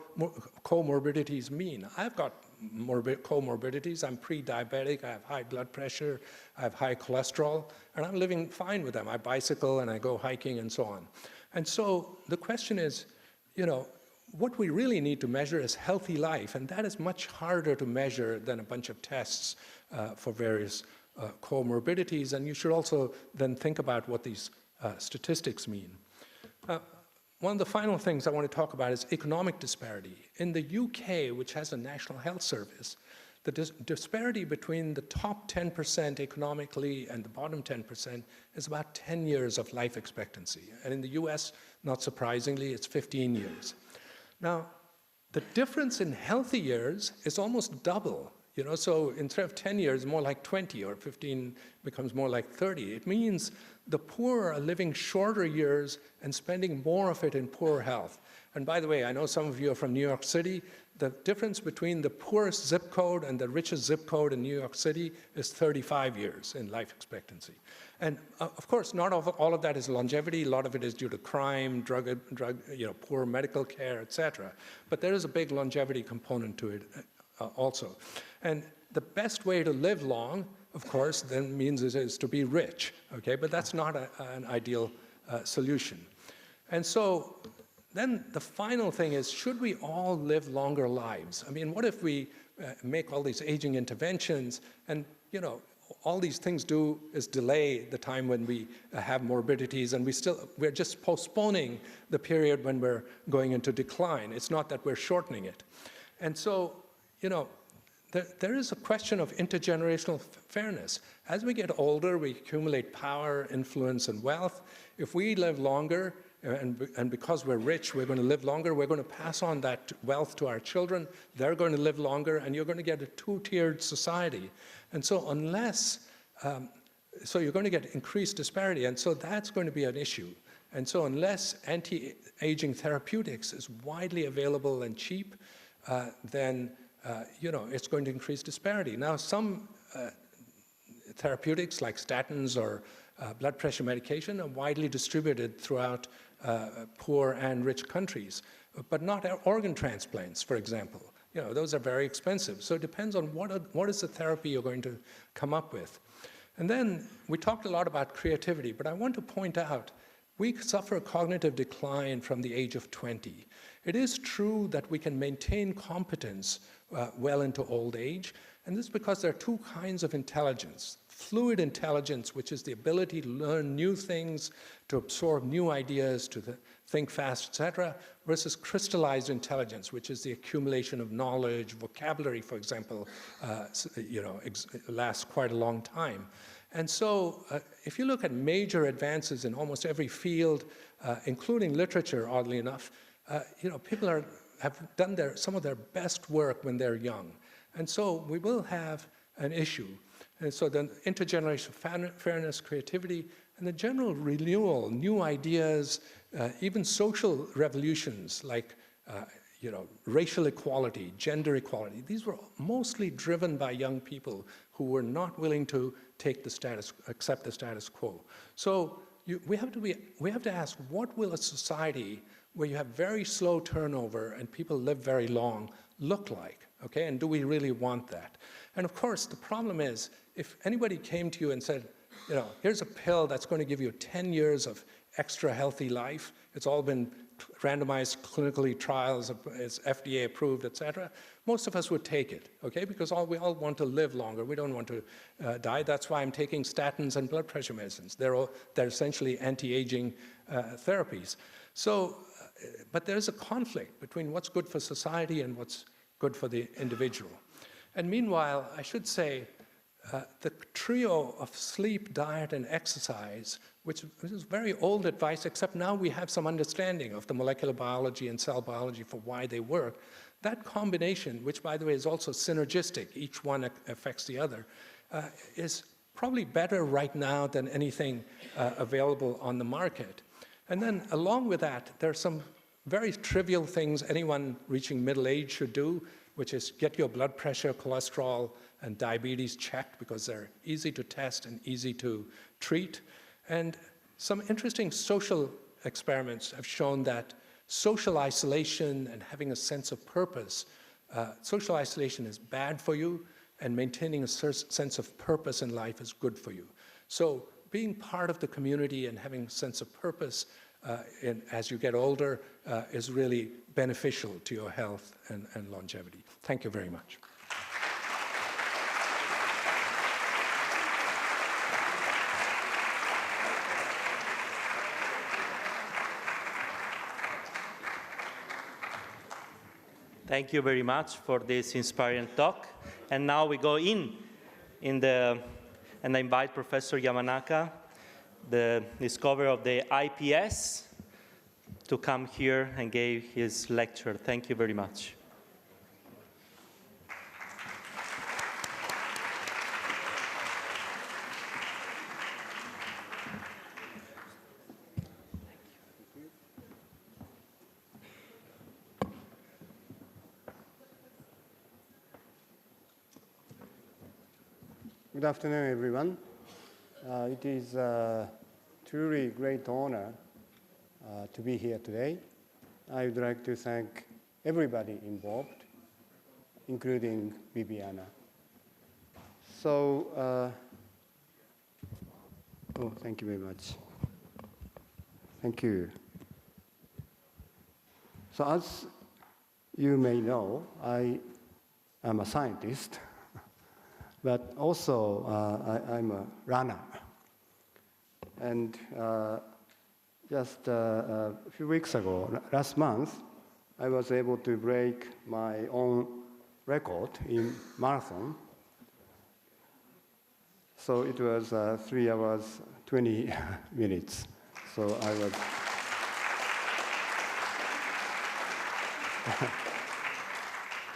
comorbidities mean? I've got comorbidities. I'm pre-diabetic, I have high blood pressure, I have high cholesterol, and I'm living fine with them. I bicycle and I go hiking and so on. And so the question is, what we really need to measure is healthy life, and that is much harder to measure than a bunch of tests for various comorbidities, and you should also then think about what these statistics mean. One of the final things I want to talk about is economic disparity. In the UK, which has a National Health Service, the disparity between the top 10% economically and the bottom 10% is about 10 years of life expectancy. And in the US, not surprisingly, it's 15 years. Now, the difference in healthy years is almost double. So instead of 10 years, more like 20, or 15 becomes more like 30. It means the poor are living shorter years and spending more of it in poor health. And by the way, I know some of you are from New York City. The difference between the poorest zip code and the richest zip code in New York City is 35 years in life expectancy. And of course, not all of that is longevity. A lot of it is due to crime, drug, poor medical care, et cetera. But there is a big longevity component to it also. And the best way to live long, of course, then means is to be rich, okay? But that's not an ideal solution. And so then the final thing is, should we all live longer lives? I mean, what if we make all these aging interventions and, all these things do is delay the time when we have morbidities, and we're just postponing the period when we're going into decline. It's not that we're shortening it. And so, there is a question of intergenerational fairness. As we get older, we accumulate power, influence, and wealth. If we live longer, and because we're rich, we're going to live longer, we're going to pass on that wealth to our children. They're going to live longer, and you're going to get a two-tiered society. And so so you're going to get increased disparity, and so that's going to be an issue. And so unless anti-aging therapeutics is widely available and cheap, then it's going to increase disparity. Now, some therapeutics like statins or blood pressure medication are widely distributed throughout poor and rich countries, but not organ transplants, for example. Those are very expensive. So it depends on what is the therapy you're going to come up with. And then we talked a lot about creativity, but I want to point out we suffer cognitive decline from the age of 20. It is true that we can maintain competence well into old age, and this is because there are two kinds of intelligence. Fluid intelligence, which is the ability to learn new things, to absorb new ideas, to think fast, etc., versus crystallized intelligence, which is the accumulation of knowledge. Vocabulary, for example, lasts quite a long time. And so if you look at major advances in almost every field, including literature, oddly enough, people have done some of their best work when they're young. And so we will have an issue. And so then intergenerational fairness, creativity, and the general renewal, new ideas, even social revolutions like racial equality, gender equality. These were mostly driven by young people who were not willing to accept the status quo. So we have to ask, what will a society where you have very slow turnover and people live very long look like? Okay, and do we really want that? And of course, the problem is, if anybody came to you and said, here's a pill that's going to give you 10 years of extra healthy life, it's all been randomized clinically trials, it's FDA approved, et cetera, most of us would take it, okay? Because we all want to live longer. We don't want to die. That's why I'm taking statins and blood pressure medicines. They're essentially anti-aging therapies. So, but there's a conflict between what's good for society and what's good for the individual. And meanwhile, I should say, the trio of sleep, diet, and exercise, which is very old advice, except now we have some understanding of the molecular biology and cell biology for why they work. That combination, which by the way is also synergistic, each one affects the other, is probably better right now than anything available on the market. And then along with that, there are some very trivial things anyone reaching middle age should do, which is get your blood pressure, cholesterol, and diabetes checked because they're easy to test and easy to treat. And some interesting social experiments have shown that social isolation and having a sense of purpose, social isolation is bad for you, and maintaining a sense of purpose in life is good for you. So being part of the community and having a sense of purpose as you get older is really beneficial to your health and longevity. Thank you very much.
Thank you very much for this inspiring talk. And now we go and I invite Professor Yamanaka, the discoverer of the IPS, to come here and give his lecture. Thank you very much.
Good afternoon, everyone. It is a truly great honor to be here today. I would like to thank everybody involved, including Viviana. So, thank you very much. Thank you. So as you may know, I am a scientist. But also, I'm a runner. And just a few weeks ago, last month, I was able to break my own record in marathon. So it was 3 hours, 20 minutes. So I was...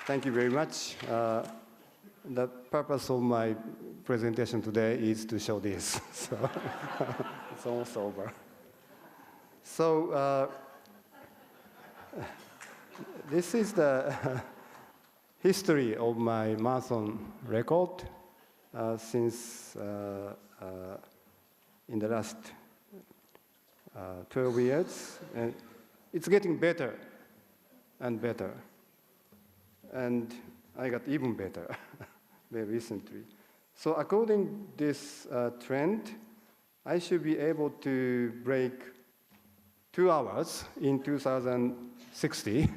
Thank you very much. The purpose of my presentation today is to show this. So it's almost over. So this is the history of my marathon record since in the last 12 years. And it's getting better and better. And I got even better very recently. So according to this trend, I should be able to break 2 hours in 2060.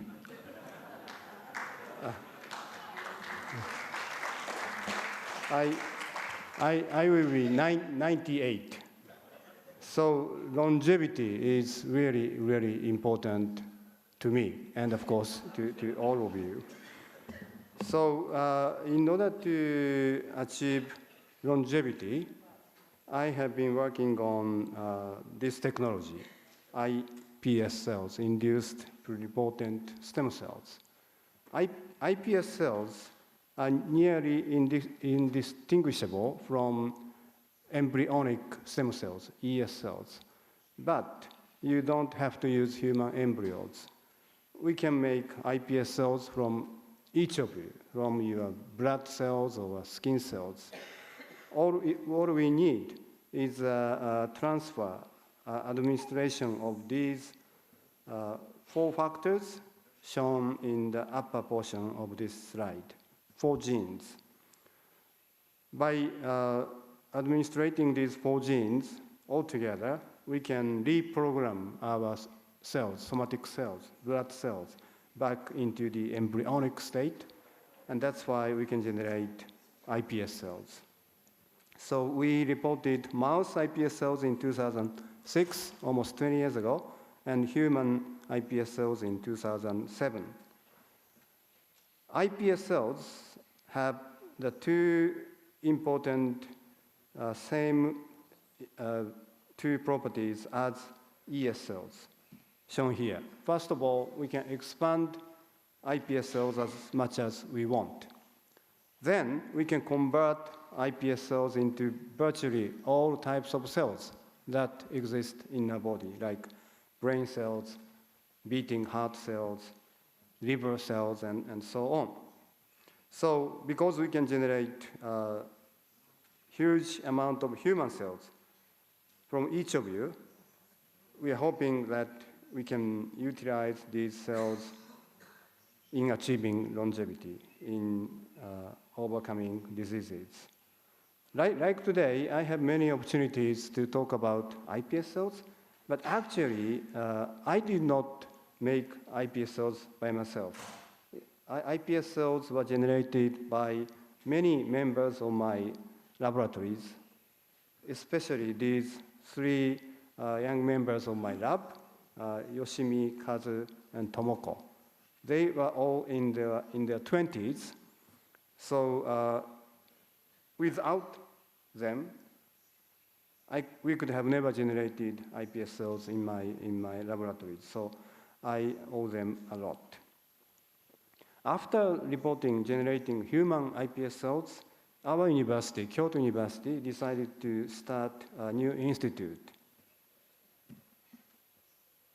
I will be 98. So longevity is really, really important to me, and of course to all of you. So in order to achieve longevity, I have been working on this technology, iPS cells, induced pluripotent stem cells. iPS cells are nearly indistinguishable from embryonic stem cells, ES cells. But you don't have to use human embryos. We can make iPS cells from each of you, from your blood cells or skin cells. All we need is a transfer, administration of these 4 factors shown in the upper portion of this slide, 4 genes. By administrating these 4 genes altogether, we can reprogram our cells, somatic cells, blood cells, back into the embryonic state, and that's why we can generate iPS cells. So we reported mouse iPS cells in 2006, almost 20 years ago, and human iPS cells in 2007. iPS cells have the 2 important same two properties as ES cells, shown here. First of all, we can expand iPS cells as much as we want. Then we can convert iPS cells into virtually all types of cells that exist in our body, like brain cells, beating heart cells, liver cells, and so on. So because we can generate a huge amount of human cells from each of you, we are hoping that we can utilize these cells in achieving longevity, in overcoming diseases. Like today, I have many opportunities to talk about iPS cells, but actually, I did not make iPS cells by myself. iPS cells were generated by many members of my laboratories, especially these three young members of my lab, Yoshimi, Kazu, and Tomoko. They were all in their 20s, so without them, we could have never generated iPS cells in my laboratories, so I owe them a lot. After reporting generating human iPS cells, our university, Kyoto University, decided to start a new institute.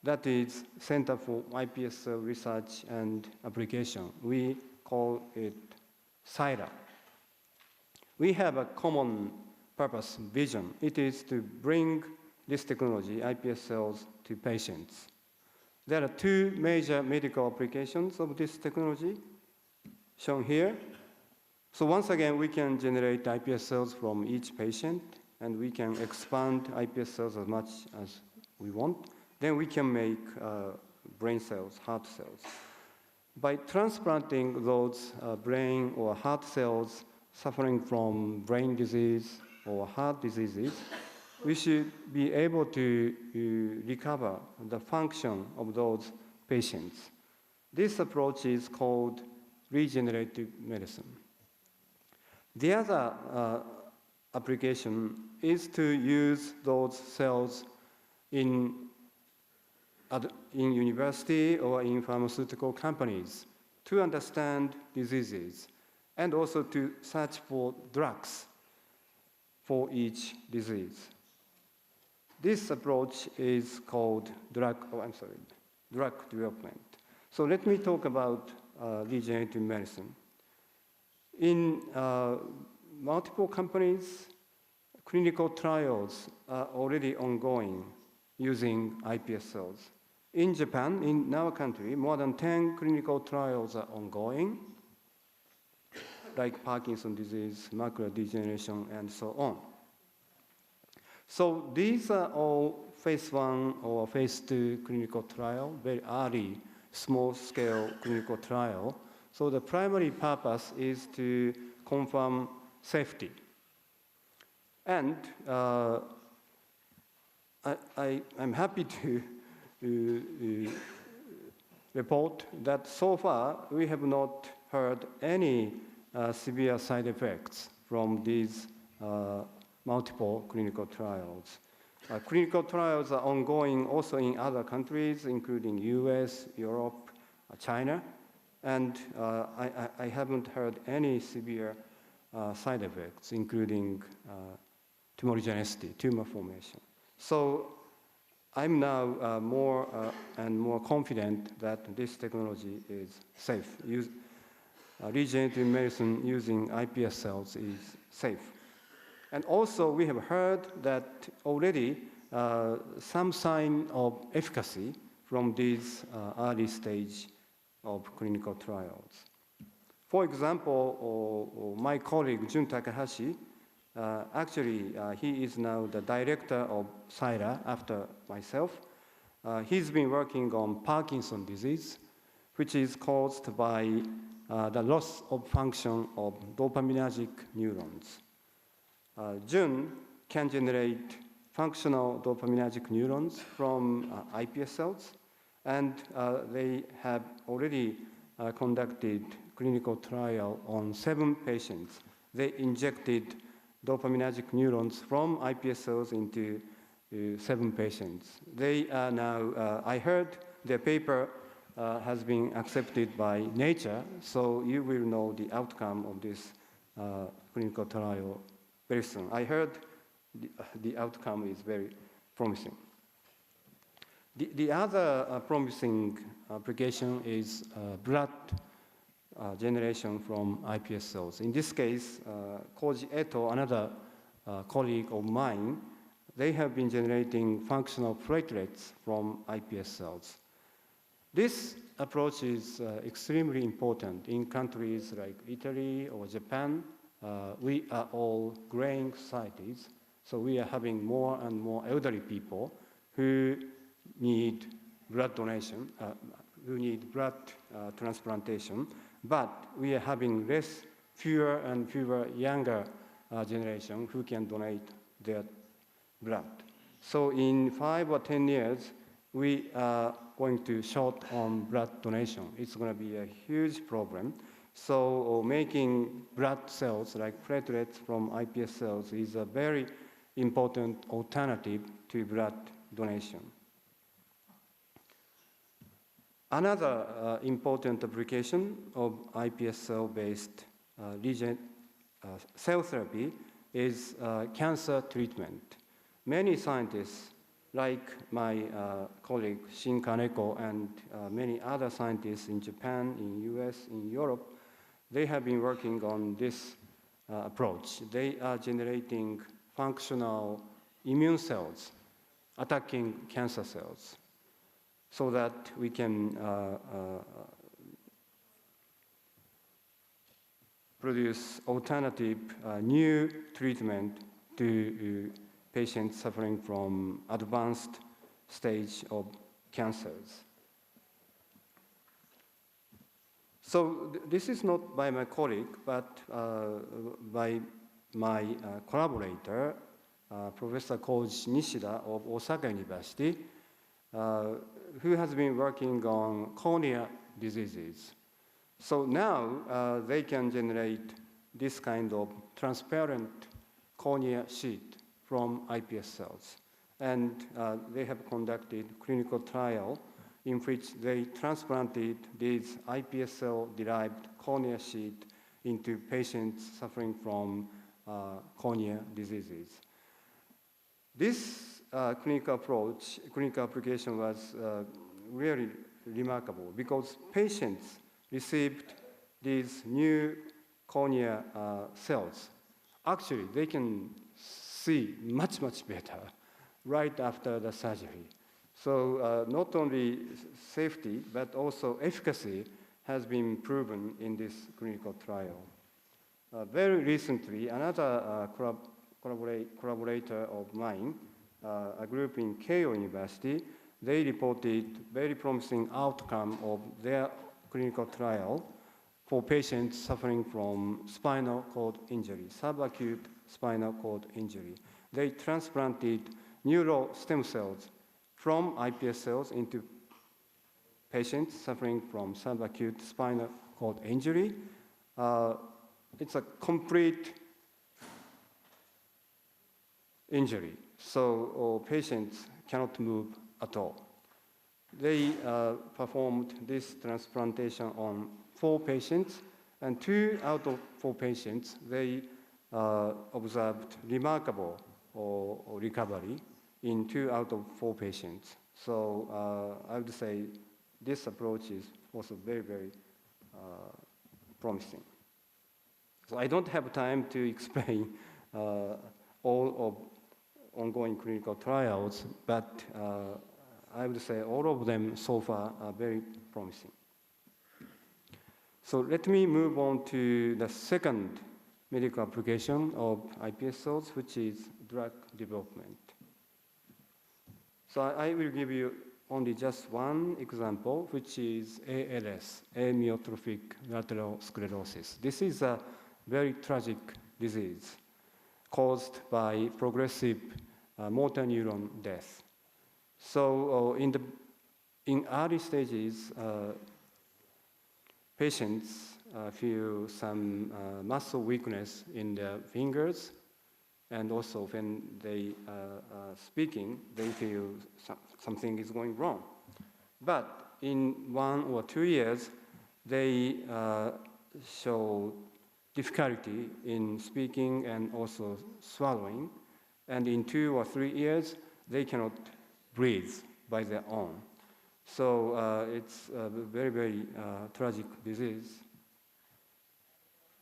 That is Center for iPS Cell Research and Application. We call it CIRA. We have a common purpose, vision. It is to bring this technology, iPS cells, to patients. There are two major medical applications of this technology, shown here. So once again, we can generate iPS cells from each patient, and we can expand iPS cells as much as we want. Then we can make brain cells, heart cells. By transplanting those brain or heart cells suffering from brain disease or heart diseases, we should be able to recover the function of those patients. This approach is called regenerative medicine. The other application is to use those cells in university or in pharmaceutical companies to understand diseases and also to search for drugs for each disease. This approach is called drug development. So let me talk about regenerative medicine. In multiple companies, clinical trials are already ongoing using iPS cells. In Japan, in our country, more than 10 clinical trials are ongoing, like Parkinson's disease, macular degeneration, and so on. So these are all phase 1 or phase 2 clinical trial, very early, small-scale clinical trial. So the primary purpose is to confirm safety. And I'm happy to report that so far we have not heard any severe side effects from these multiple clinical trials. Clinical trials are ongoing also in other countries, including US, Europe, China, and I haven't heard any severe side effects, including tumorigenicity, tumor formation. So I'm now more and more confident that this technology is safe. Regenerative medicine using iPS cells is safe. And also we have heard that already some sign of efficacy from these early stage of clinical trials. For example, my colleague Jun Takahashi, actually he is now the director of CIRA after myself. He's been working on Parkinson's disease, which is caused by the loss of function of dopaminergic neurons. Jun can generate functional dopaminergic neurons from iPS cells, and they have already conducted clinical trial on 7 patients They injected dopaminergic neurons from iPS cells into 7 patients. They are now, I heard their paper has been accepted by Nature, so you will know the outcome of this clinical trial very soon. I heard the outcome is very promising. The other promising application is blood generation from iPS cells. In this case, Koji Eto, another colleague of mine, they have been generating functional platelets from iPS cells. This approach is extremely important in countries like Italy or Japan. We are all graying societies, so we are having more and more elderly people who need blood donation, who need blood transplantation, but we are having fewer and fewer younger generation who can donate their blood. So in 5 or 10 years, we are going to short on blood donation. It's going to be a huge problem. So making blood cells like platelets from iPS cells is a very important alternative to blood donation. Another important application of iPS cell-based cell therapy is cancer treatment. Many scientists, like my colleague Shin Kaneko and many other scientists in Japan, in US, in Europe, they have been working on this approach. They are generating functional immune cells attacking cancer cells so that we can produce alternative new treatment to patients suffering from advanced stage of cancers. So this is not by my colleague, but by my collaborator, Professor Koji Nishida of Osaka University, who has been working on cornea diseases. So now they can generate this kind of transparent cornea sheet from iPS cells. And they have conducted clinical trial in which they transplanted these iPS cell-derived cornea sheet into patients suffering from cornea diseases. This clinical application was really remarkable because patients received these new cornea cells. Actually, they can see much, much better right after the surgery. So not only safety, but also efficacy has been proven in this clinical trial. Very recently, another collaborator of mine, a group in Keio University, they reported very promising outcome of their clinical trial for patients suffering from spinal cord injury, subacute spinal cord injury. They transplanted neural stem cells from iPS cells into patients suffering from subacute spinal cord injury. It's a complete injury, so patients cannot move at all. They performed this transplantation on 4 patients, and 2 out of 4 patients, they observed remarkable recovery in 2 out of 4 patients. So I would say this approach is also very, very promising. So I don't have time to explain all of ongoing clinical trials, but I would say all of them so far are very promising. So let me move on to the second medical application of iPS cells, which is drug development. So I will give you only just one example, which is ALS, amyotrophic lateral sclerosis. This is a very tragic disease caused by progressive motor neuron death. So in early stages, patients feel some muscle weakness in their fingers, and also when they speaking, they feel something is going wrong. But in 1 or 2 years, they show difficulty in speaking and also swallowing, and in 2 or 3 years, they cannot breathe by their own. So it's a very, very tragic disease.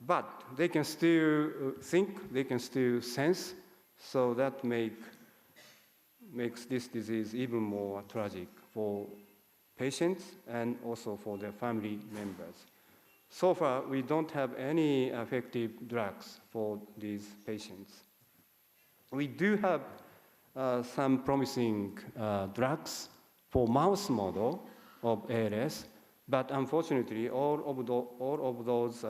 But they can still think, they can still sense, so that makes this disease even more tragic for patients and also for their family members. So far, we don't have any effective drugs for these patients. We do have some promising drugs for mouse model of ALS, but unfortunately, all of those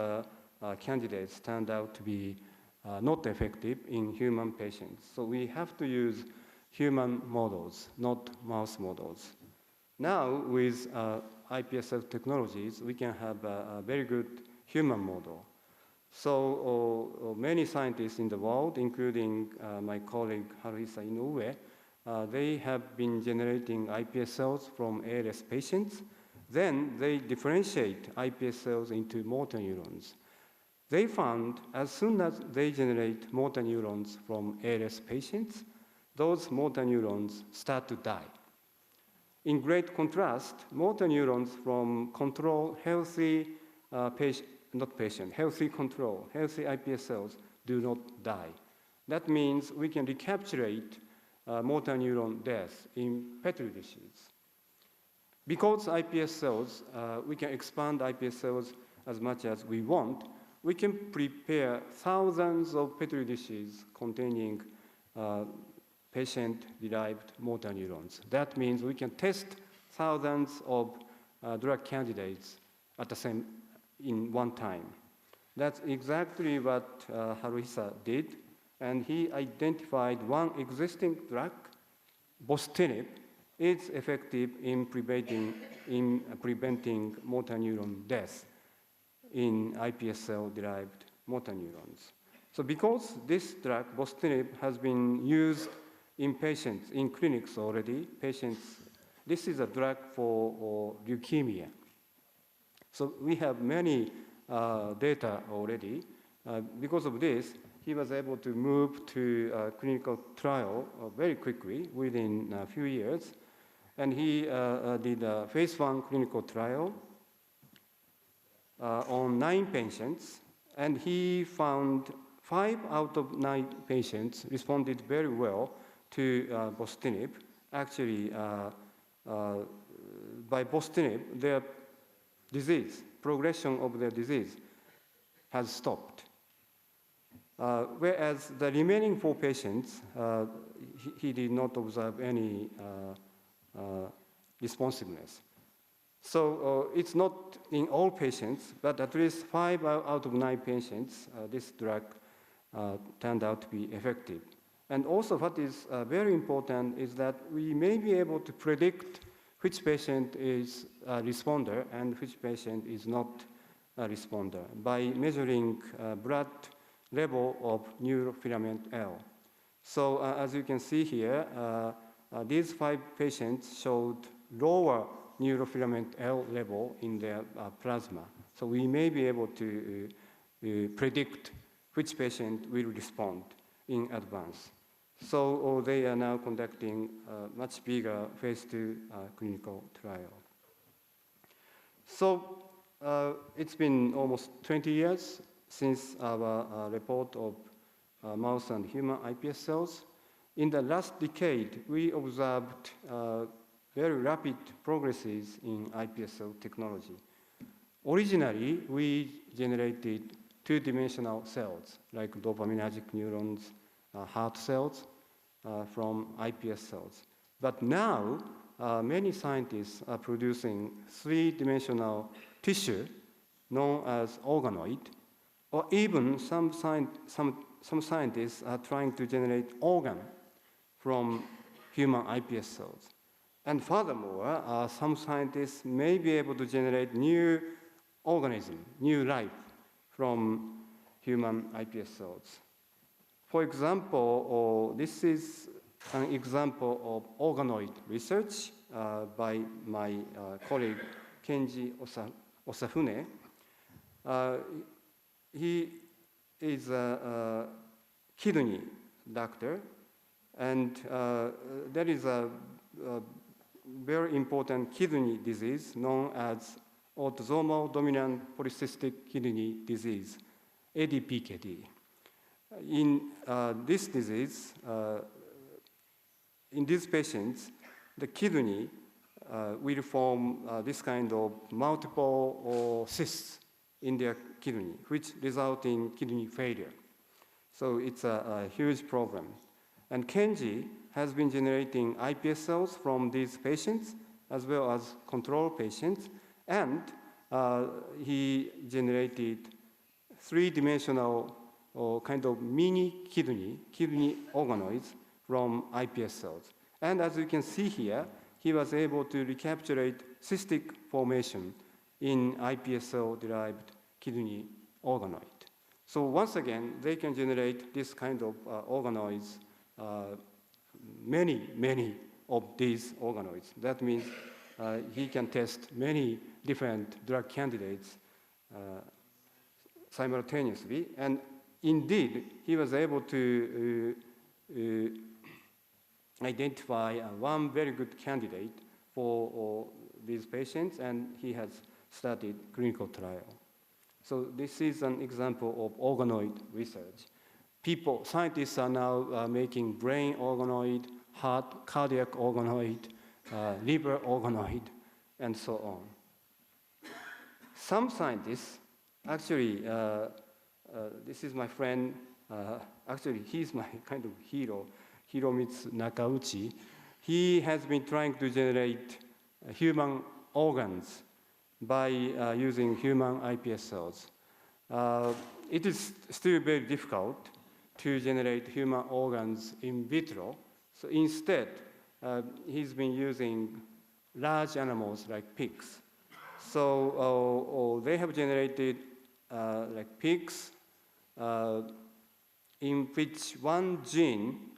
candidates turned out to be not effective in human patients. So we have to use human models, not mouse models. Now, with iPSC technologies, we can have a very good human model. So many scientists in the world, including my colleague Haruhisa Inoue, they have been generating iPS cells from ALS patients. Then they differentiate iPS cells into motor neurons. They found as soon as they generate motor neurons from ALS patients, those motor neurons start to die. In great contrast, motor neurons from healthy iPS cells do not die. That means we can recapitulate motor neuron death in Petri dishes. Because iPS cells, we can expand iPS cells as much as we want, we can prepare thousands of Petri dishes containing patient-derived motor neurons. That means we can test thousands of drug candidates in one time. That's exactly what Haruhisa did, and he identified one existing drug, bosutinib. It's effective in preventing motor neuron death in iPS cell-derived motor neurons. So because this drug, bosutinib, has been used in patients, in clinics already, this is a drug for leukemia. So we have many data already. Because of this, he was able to move to a clinical trial very quickly, within a few years. And he did a phase 1 clinical trial on 9 patients, and he found 5 out of 9 patients responded very well to bosutinib. Actually, by bosutinib, their progression of their disease has stopped. Whereas the remaining 4 patients, he did not observe any responsiveness. So it's not in all patients, but at least 5 out of 9 patients, this drug turned out to be effective. And also what is very important is that we may be able to predict which patient is a responder and which patient is not a responder by measuring blood level of neurofilament L. So as you can see here, these 5 patients showed lower neurofilament L level in their plasma. So we may be able to predict which patient will respond in advance. So they are now conducting a much bigger phase 2 clinical trial. So it's been almost 20 years since our report of mouse and human iPS cells. In the last decade, we observed very rapid progresses in iPS cell technology. Originally, we generated 2-dimensional cells, like dopaminergic neurons, heart cells, from iPS cells. But now, many scientists are producing 3-dimensional tissue, known as organoid, or even some scientists are trying to generate organ from human iPS cells. And furthermore, some scientists may be able to generate new organism, new life from human iPS cells. For example, this is an example of organoid research by my colleague Kenji Osafune. He is a kidney doctor, and there is a very important kidney disease known as autosomal dominant polycystic kidney disease, ADPKD. In this disease, in these patients, the kidney will form this kind of multiple cysts in their kidney, which result in kidney failure. So it's a huge problem. And Kenji has been generating iPS cells from these patients as well as control patients, and he generated three-dimensional kind of mini kidney organoids from iPS cells. And as you can see here, he was able to recapturate cystic formation in iPS cell-derived kidney organoid. So once again, they can generate this kind of organoids, many of these organoids. That means he can test many different drug candidates simultaneously. And indeed, he was able to identify one very good candidate for these patients, and he has started clinical trial. So this is an example of organoid research. Scientists are now making brain organoid, heart, cardiac organoid, liver organoid, and so on. Some scientists, actually, this is my friend, actually he's my kind of hero, Hiromitsu Nakauchi. He has been trying to generate human organs by using human iPS cells. It is still very difficult to generate human organs in vitro. So instead, he's been using large animals like pigs. So they have generated like pigs in which one gene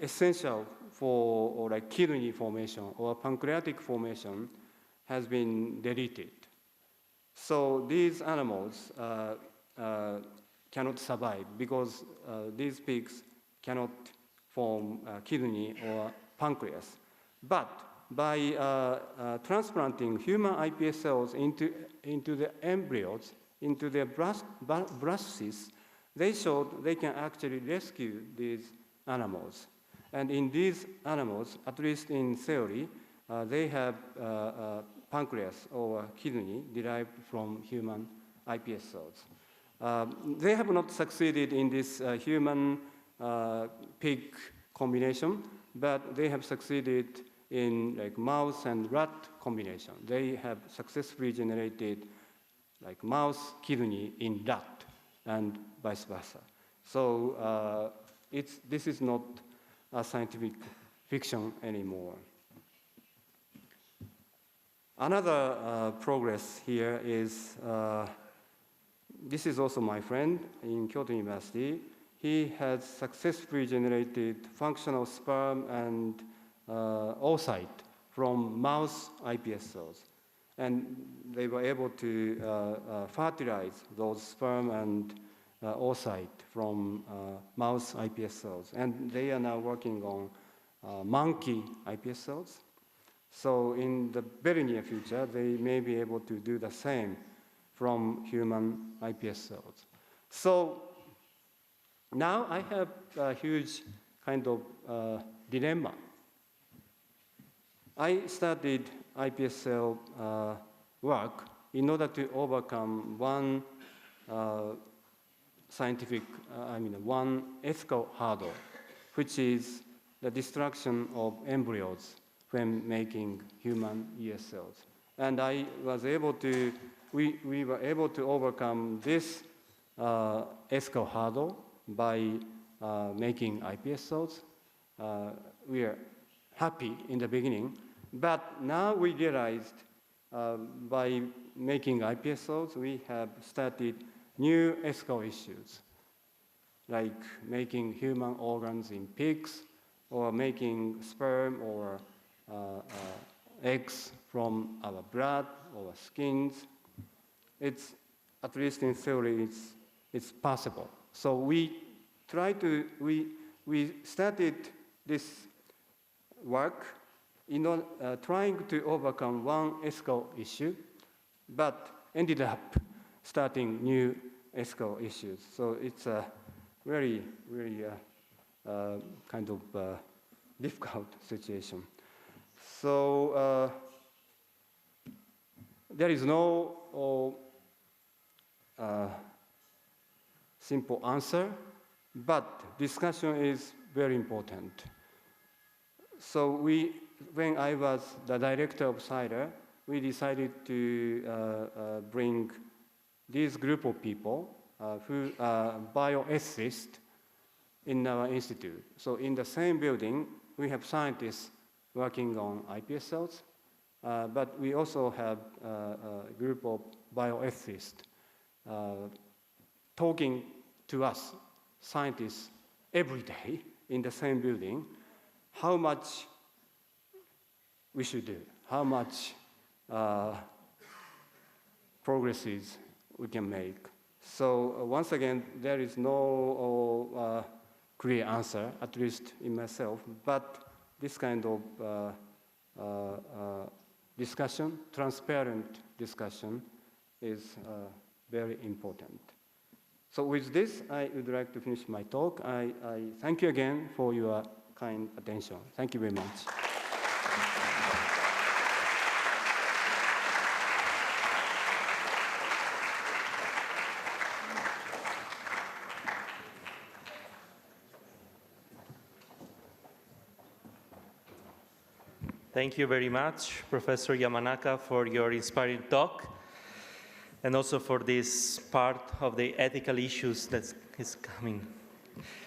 essential for like kidney formation or pancreatic formation has been deleted. So these animals cannot survive because these pigs cannot form kidney or pancreas. But by transplanting human iPS cells into the embryos, into their brusts, they showed they can actually rescue these animals. And in these animals, at least in theory, they have pancreas or kidney derived from human iPS cells. They have not succeeded in this human-pig combination, but they have succeeded in like mouse and rat combination. They have successfully generated like mouse kidney in rat and vice versa. So this is not a scientific fiction anymore. Another progress here is, this is also my friend in Kyoto University. He has successfully generated functional sperm and oocyte from mouse iPS cells. And they were able to fertilize those sperm and oocyte from mouse iPS cells. And they are now working on monkey iPS cells. So in the very near future, they may be able to do the same from human iPS cells. So now I have a huge kind of dilemma. I started iPS cell work in order to overcome one one ethical hurdle, which is the destruction of embryos when making human ES cells. And I was able to, we were able to overcome this ethical hurdle by making iPS cells. We are happy in the beginning, but now we realized by making iPS cells, we have started new ethical issues, like making human organs in pigs, or making sperm or eggs from our blood or skins. It's, at least in theory, it's possible. So we started this work trying to overcome one ethical issue, but ended up starting new ethical issues. So it's a very, very kind of difficult situation. So there is no simple answer, but discussion is very important. So when I was the director of CIDR, we decided to bring this group of people who are bioethicists in our institute. So in the same building, we have scientists working on iPS cells, but we also have a group of bioethicists talking to us, scientists, every day in the same building, how much we should do, how much progresses we can make. So once again, there is no clear answer, at least in myself, but this kind of discussion, transparent discussion, is very important. So with this, I would like to finish my talk. I thank you again for your kind attention. Thank you very much.
Thank you very much, Professor Yamanaka, for your inspiring talk, and also for this part of the ethical issues that is coming.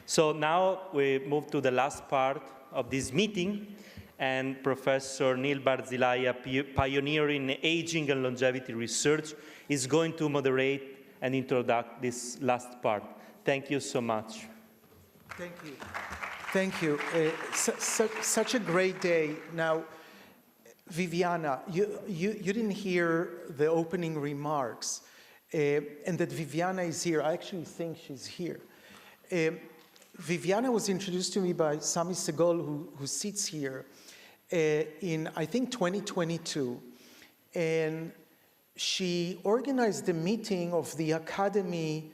So now we move to the last part of this meeting, and Professor Neil Barzilai, pioneer in aging and longevity research, is going to moderate and introduce this last part. Thank you so much.
Thank you. Thank you. Such a great day. Now, Viviana, you didn't hear the opening remarks, and that Viviana is here. I actually think she's here. Viviana was introduced to me by Sami Segol, who sits here, in, I think, 2022. And she organized the meeting of the Academy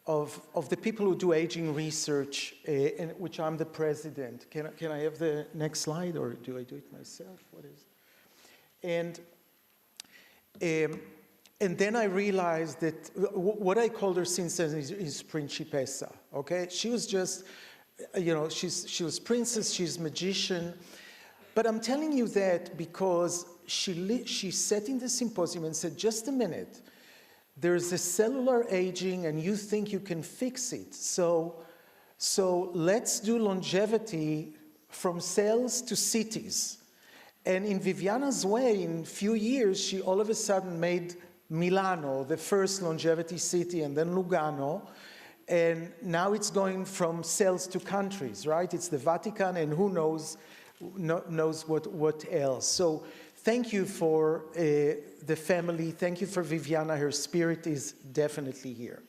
of the people who do aging research, in which I'm the president. Can I have the next slide, or do I do it myself? What is it? And then I realized that what I called her since then is Principessa, okay? She was just, you know, she was princess, she's magician. But I'm telling you that because she sat in the symposium and said, just a minute, there's a cellular aging and you think you can fix it. So let's do longevity from cells to cities. And in Viviana's way, in a few years, she all of a sudden made Milano the first longevity city, and then Lugano. And now it's going from cells to countries, right? It's the Vatican, and who knows what else. So thank you for the family. Thank you for Viviana. Her spirit is definitely here.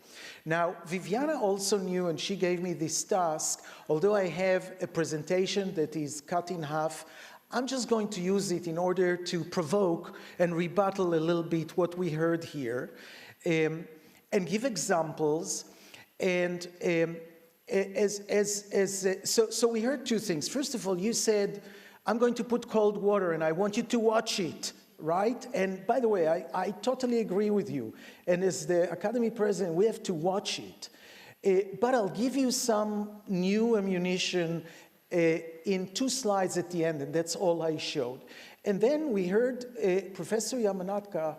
Now, Viviana also knew, and she gave me this task, although I have a presentation that is cut in half, I'm just going to use it in order to provoke and rebuttal a little bit what we heard here, and give examples. And so we heard two things. First of all, you said, I'm going to put cold water and I want you to watch it, right? And by the way, I totally agree with you. And as the Academy president, we have to watch it. But I'll give you some new ammunition in 2 slides at the end, and that's all I showed. And then we heard Professor Yamanaka,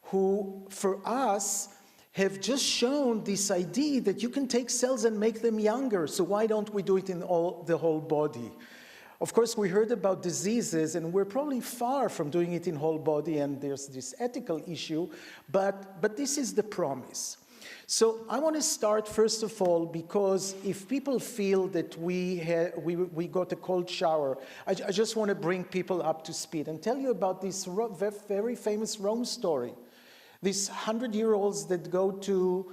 who for us have just shown this idea that you can take cells and make them younger, so why don't we do it in the whole body? Of course, we heard about diseases, and we're probably far from doing it in whole body, and there's this ethical issue, but this is the promise. So I want to start, first of all, because if people feel that we got a cold shower, I just want to bring people up to speed and tell you about this very famous Rome story. These 100-year-olds that go to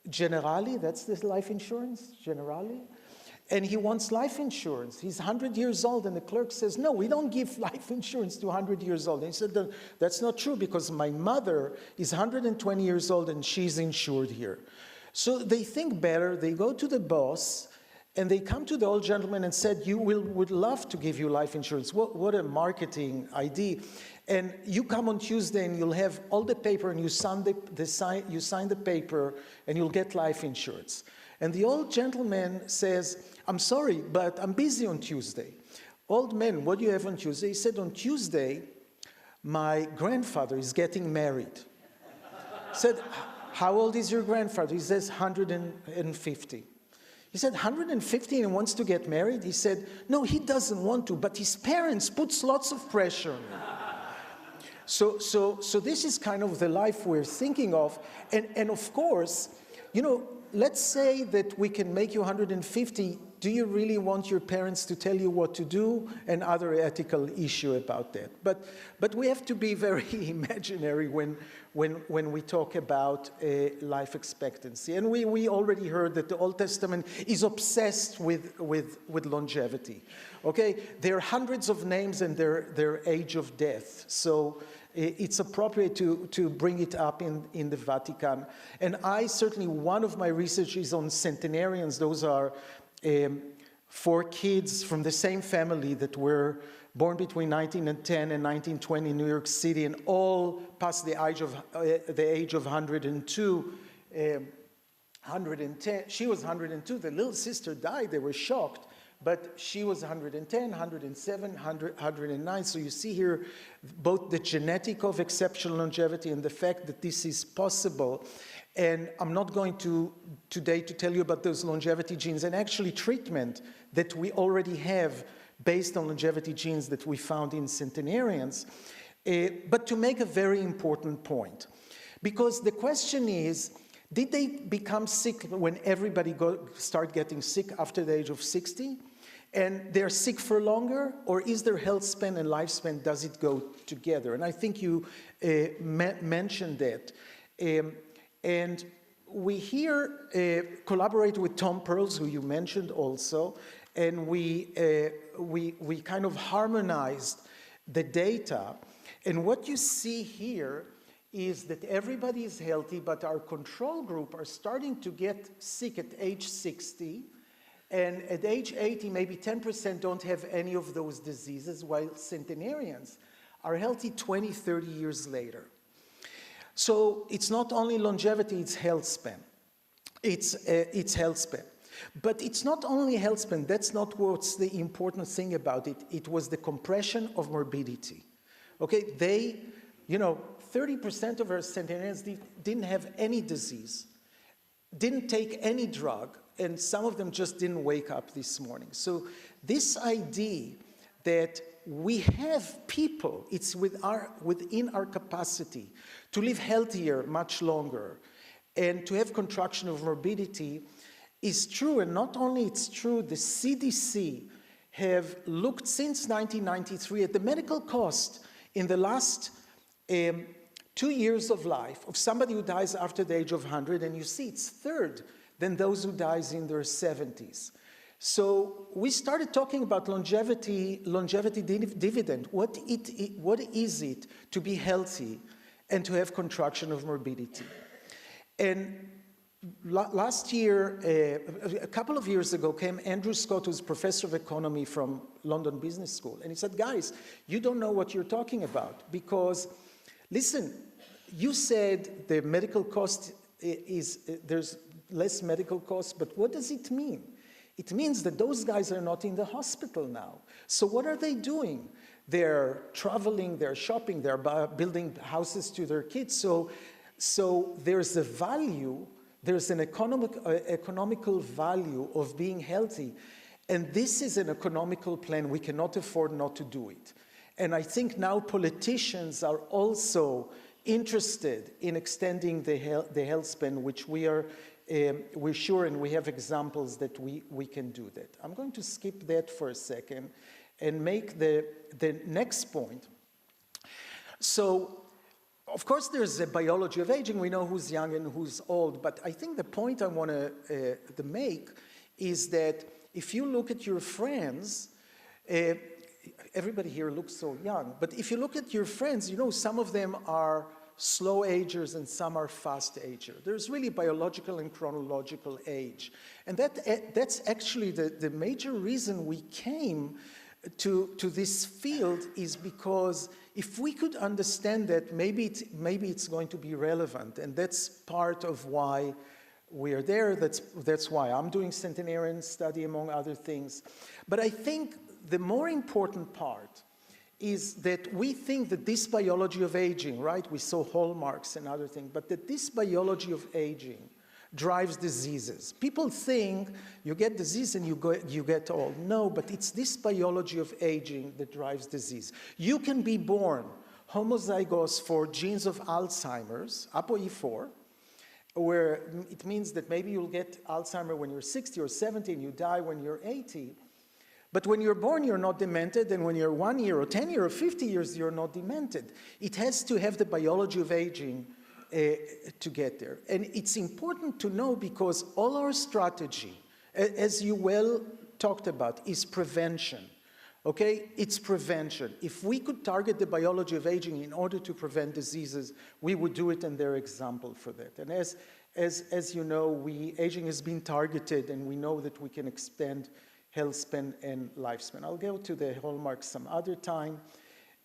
Generali, that's the life insurance, Generali, and he wants life insurance. He's 100 years old, and the clerk says, no, we don't give life insurance to 100 years old. And he said, that's not true, because my mother is 120 years old, and she's insured here. So they think better, they go to the boss, and they come to the old gentleman and said, would love to give you life insurance. What a marketing idea. And you come on Tuesday, and you'll have all the paper, and you sign the paper, and you'll get life insurance. And the old gentleman says, I'm sorry, but I'm busy on Tuesday. Old man, what do you have on Tuesday? He said, on Tuesday, my grandfather is getting married. He said, how old is your grandfather? He says, 150. He said, 150 and wants to get married? He said, no, he doesn't want to, but his parents puts lots of pressure on him. So this is kind of the life we're thinking of. And of course, you know, let's say that we can make you 150. Do you really want your parents to tell you what to do? And other ethical issue about that. But we have to be very imaginary when we talk about life expectancy. And we already heard that the Old Testament is obsessed with longevity. Okay, there are hundreds of names and their age of death. So it's appropriate to bring it up in the Vatican. And I certainly, one of my research is on centenarians. Those are 4 kids from the same family that were born between 1910 and 1920 in New York City, and all past the age of 102. 110. She was 102. The little sister died. They were shocked. But she was 110, 107, 109. So you see here both the genetic of exceptional longevity and the fact that this is possible. And I'm not going to today to tell you about those longevity genes and actually treatment that we already have based on longevity genes that we found in centenarians. But to make a very important point, because the question is, did they become sick when everybody start getting sick after the age of 60? And they're sick for longer? Or is their health span and lifespan, does it go together? And I think you mentioned that. And we here collaborate with Tom Perls, who you mentioned also, and we kind of harmonized the data. And what you see here is that everybody is healthy, but our control group are starting to get sick at age 60, and at age 80, maybe 10% don't have any of those diseases, while centenarians are healthy 20, 30 years later. So it's not only longevity, it's health span. It's health span. But it's not only health span, that's not what's the important thing about it. It was the compression of morbidity. Okay, 30% of our centenarians didn't have any disease, didn't take any drug, and some of them just didn't wake up this morning. So this idea that we have people, it's within our capacity to live healthier much longer and to have contraction of morbidity is true. And not only it's true, the CDC have looked since 1993 at the medical cost in the last 2 years of life of somebody who dies after the age of 100, and you see it's third than those who dies in their 70s. So we started talking about longevity dividend. What is it to be healthy and to have contraction of morbidity? And last year, a couple of years ago, came Andrew Scott, who's professor of economy from London Business School, and he said, guys, you don't know what you're talking about, because, listen, you said the medical cost there's less medical costs, but what does it mean? It means that those guys are not in the hospital now. So what are they doing? They're traveling, they're shopping, they're building houses to their kids. So there's a value, there's an economical value of being healthy. And this is an economical plan. We cannot afford not to do it. And I think now politicians are also interested in extending the health span, which we're sure, and we have examples that we can do that. I'm going to skip that for a second and make the next point. So, of course, there's a biology of aging. We know who's young and who's old, but I think the point I want to make is that if you look at your friends, everybody here looks so young, but if you look at your friends, you know, some of them are slow agers and some are fast agers. There's really biological and chronological age. And that's actually the major reason we came to this field, is because if we could understand that, maybe it's going to be relevant. And that's part of why we're there. That's why I'm doing centenarian study, among other things. But I think the more important part is that we think that this biology of aging, right, we saw hallmarks and other things, but that this biology of aging drives diseases. People think you get disease and you get old. No, but it's this biology of aging that drives disease. You can be born homozygous for genes of Alzheimer's, ApoE4, where it means that maybe you'll get Alzheimer when you're 60 or 70 and you die when you're 80. But when you're born, you're not demented, and when you're 1 year or 10 years or 50 years, you're not demented. It has to have the biology of aging to get there. And it's important to know, because all our strategy, as you well talked about, is prevention. Okay? It's prevention. If we could target the biology of aging in order to prevent diseases, we would do it, and they're example for that. And as you know, aging has been targeted, and we know that we can expand health span and lifespan. I'll go to the hallmarks some other time.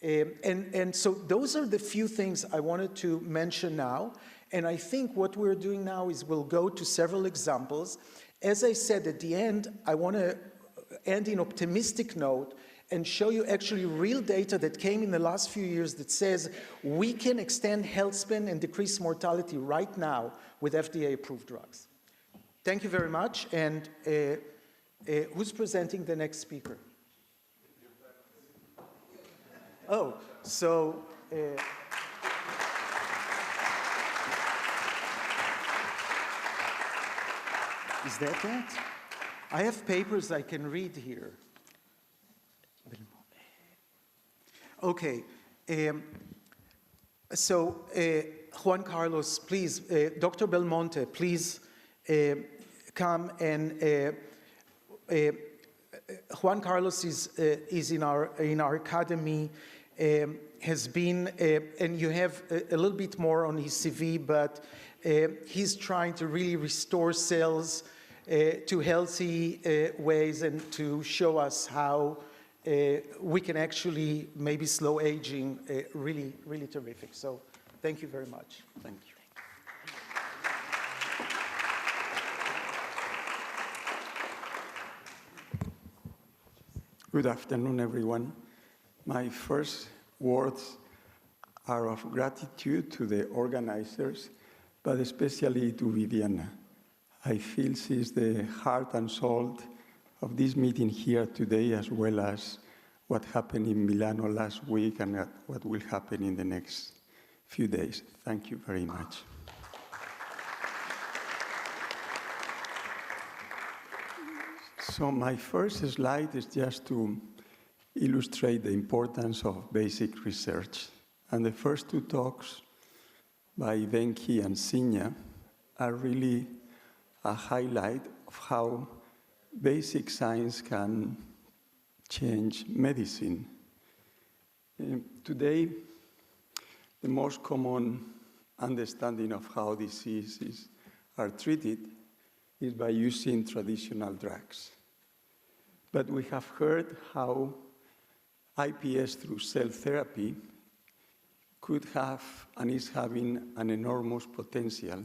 And so those are the few things I wanted to mention now. And I think what we're doing now is we'll go to several examples. As I said at the end, I want to end in optimistic note and show you actually real data that came in the last few years that says we can extend health span and decrease mortality right now with FDA-approved drugs. Thank you very much. And who's presenting the next speaker? Oh, so is that it? I have papers I can read here. Okay. So Juan Carlos, please, Dr. Belmonte, please come and. Juan Carlos is in our academy, has been, and you have a little bit more on his CV, but he's trying to really restore cells to healthy ways and to show us how we can actually maybe slow aging, really, really terrific. So thank you very much. Thank you.
Good afternoon, everyone. My first words are of gratitude to the organizers, but especially to Viviana. I feel she's the heart and soul of this meeting here today, as well as what happened in Milano last week and what will happen in the next few days. Thank you very much. So my first slide is just to illustrate the importance of basic research. And the first two talks by Venki and Sinya are really a highlight of how basic science can change medicine. Today, the most common understanding of how diseases are treated is by using traditional drugs. But we have heard how IPS through cell therapy could have and is having an enormous potential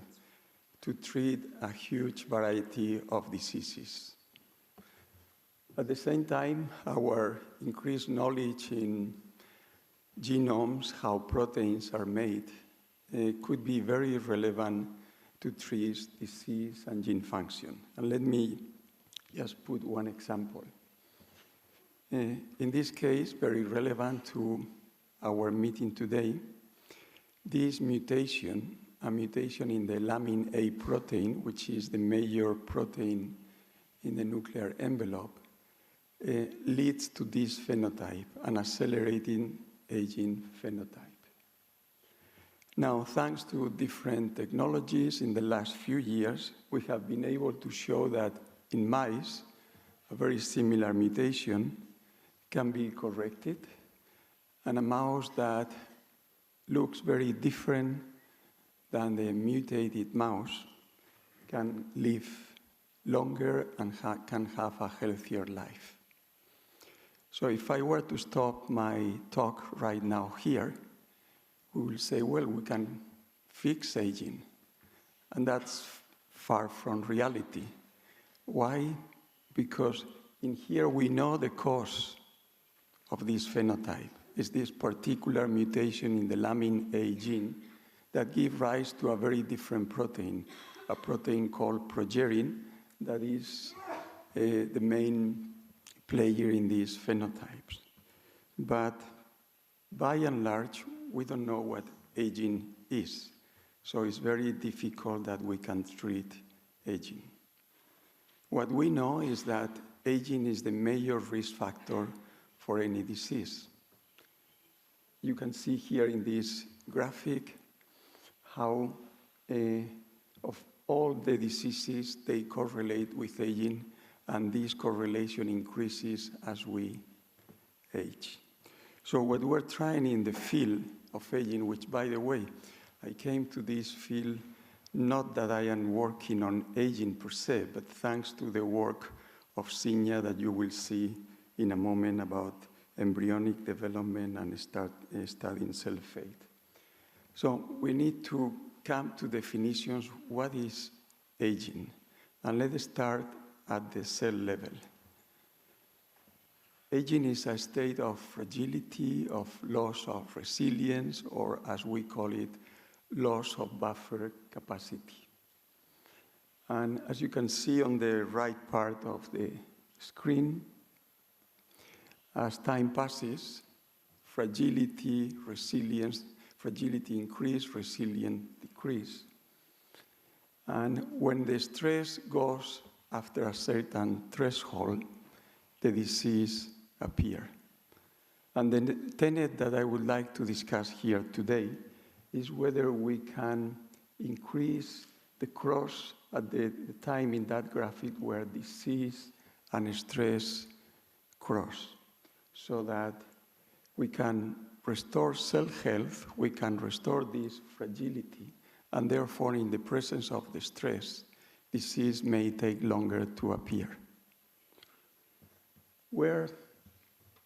to treat a huge variety of diseases. At the same time, our increased knowledge in genomes, how proteins are made, could be very relevant to treat disease and gene function. And let me just put one example. In this case, very relevant to our meeting today, this mutation, a mutation in the lamin A protein, which is the major protein in the nuclear envelope, leads to this phenotype, an accelerating aging phenotype. Now, thanks to different technologies in the last few years, we have been able to show that in mice, a very similar mutation can be corrected, and a mouse that looks very different than the mutated mouse can live longer and can have a healthier life. So if I were to stop my talk right now here, we will say, well, we can fix aging. And that's far from reality. Why? Because in here we know the cause of this phenotype. It's this particular mutation in the lamin A gene that gives rise to a very different protein, a protein called progerin that is the main player in these phenotypes. But by and large, we don't know what aging is. So it's very difficult that we can treat aging. What we know is that aging is the major risk factor for any disease. You can see here in this graphic how of all the diseases, they correlate with aging, and this correlation increases as we age. So what we're trying in the field of aging, which, by the way, I came to this field not that I am working on aging per se, but thanks to the work of Sinya that you will see in a moment about embryonic development and studying cell fate. So we need to come to definitions. What is aging? And let's start at the cell level. Aging is a state of fragility, of loss of resilience, or as we call it, loss of buffer capacity. And as you can see on the right part of the screen, as time passes, fragility, resilience, fragility increase, resilience decrease. And when the stress goes after a certain threshold, the disease appears. And the tenet that I would like to discuss here today is whether we can increase the cross at the time in that graphic where disease and stress cross, so that we can restore cell health, we can restore this fragility, and therefore in the presence of the stress, disease may take longer to appear. Where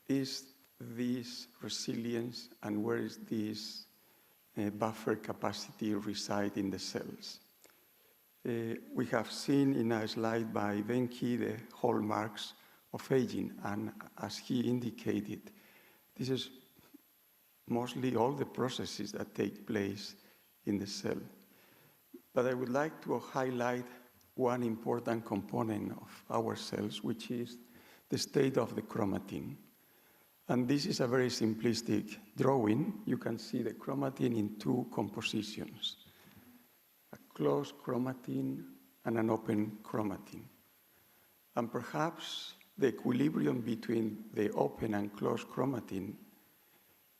is this resilience and where is this buffer capacity reside in the cells? We have seen in a slide by Venki the hallmarks of aging, and as he indicated, this is mostly all the processes that take place in the cell. But I would like to highlight one important component of our cells, which is the state of the chromatin. And this is a very simplistic drawing. You can see the chromatin in two compositions, a closed chromatin and an open chromatin. And perhaps the equilibrium between the open and closed chromatin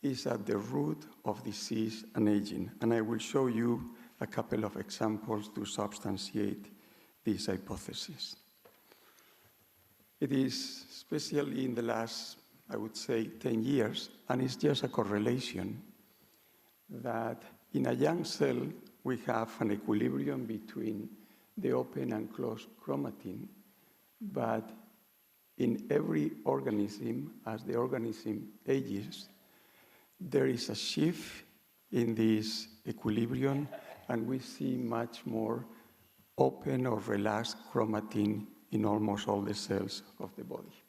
is at the root of disease and aging. And I will show you a couple of examples to substantiate this hypothesis. It is, especially in the last, I would say, 10 years, and it's just a correlation, that in a young cell, we have an equilibrium between the open and closed chromatin, but in every organism, as the organism ages, there is a shift in this equilibrium, and we see much more open or relaxed chromatin in almost all the cells of the body.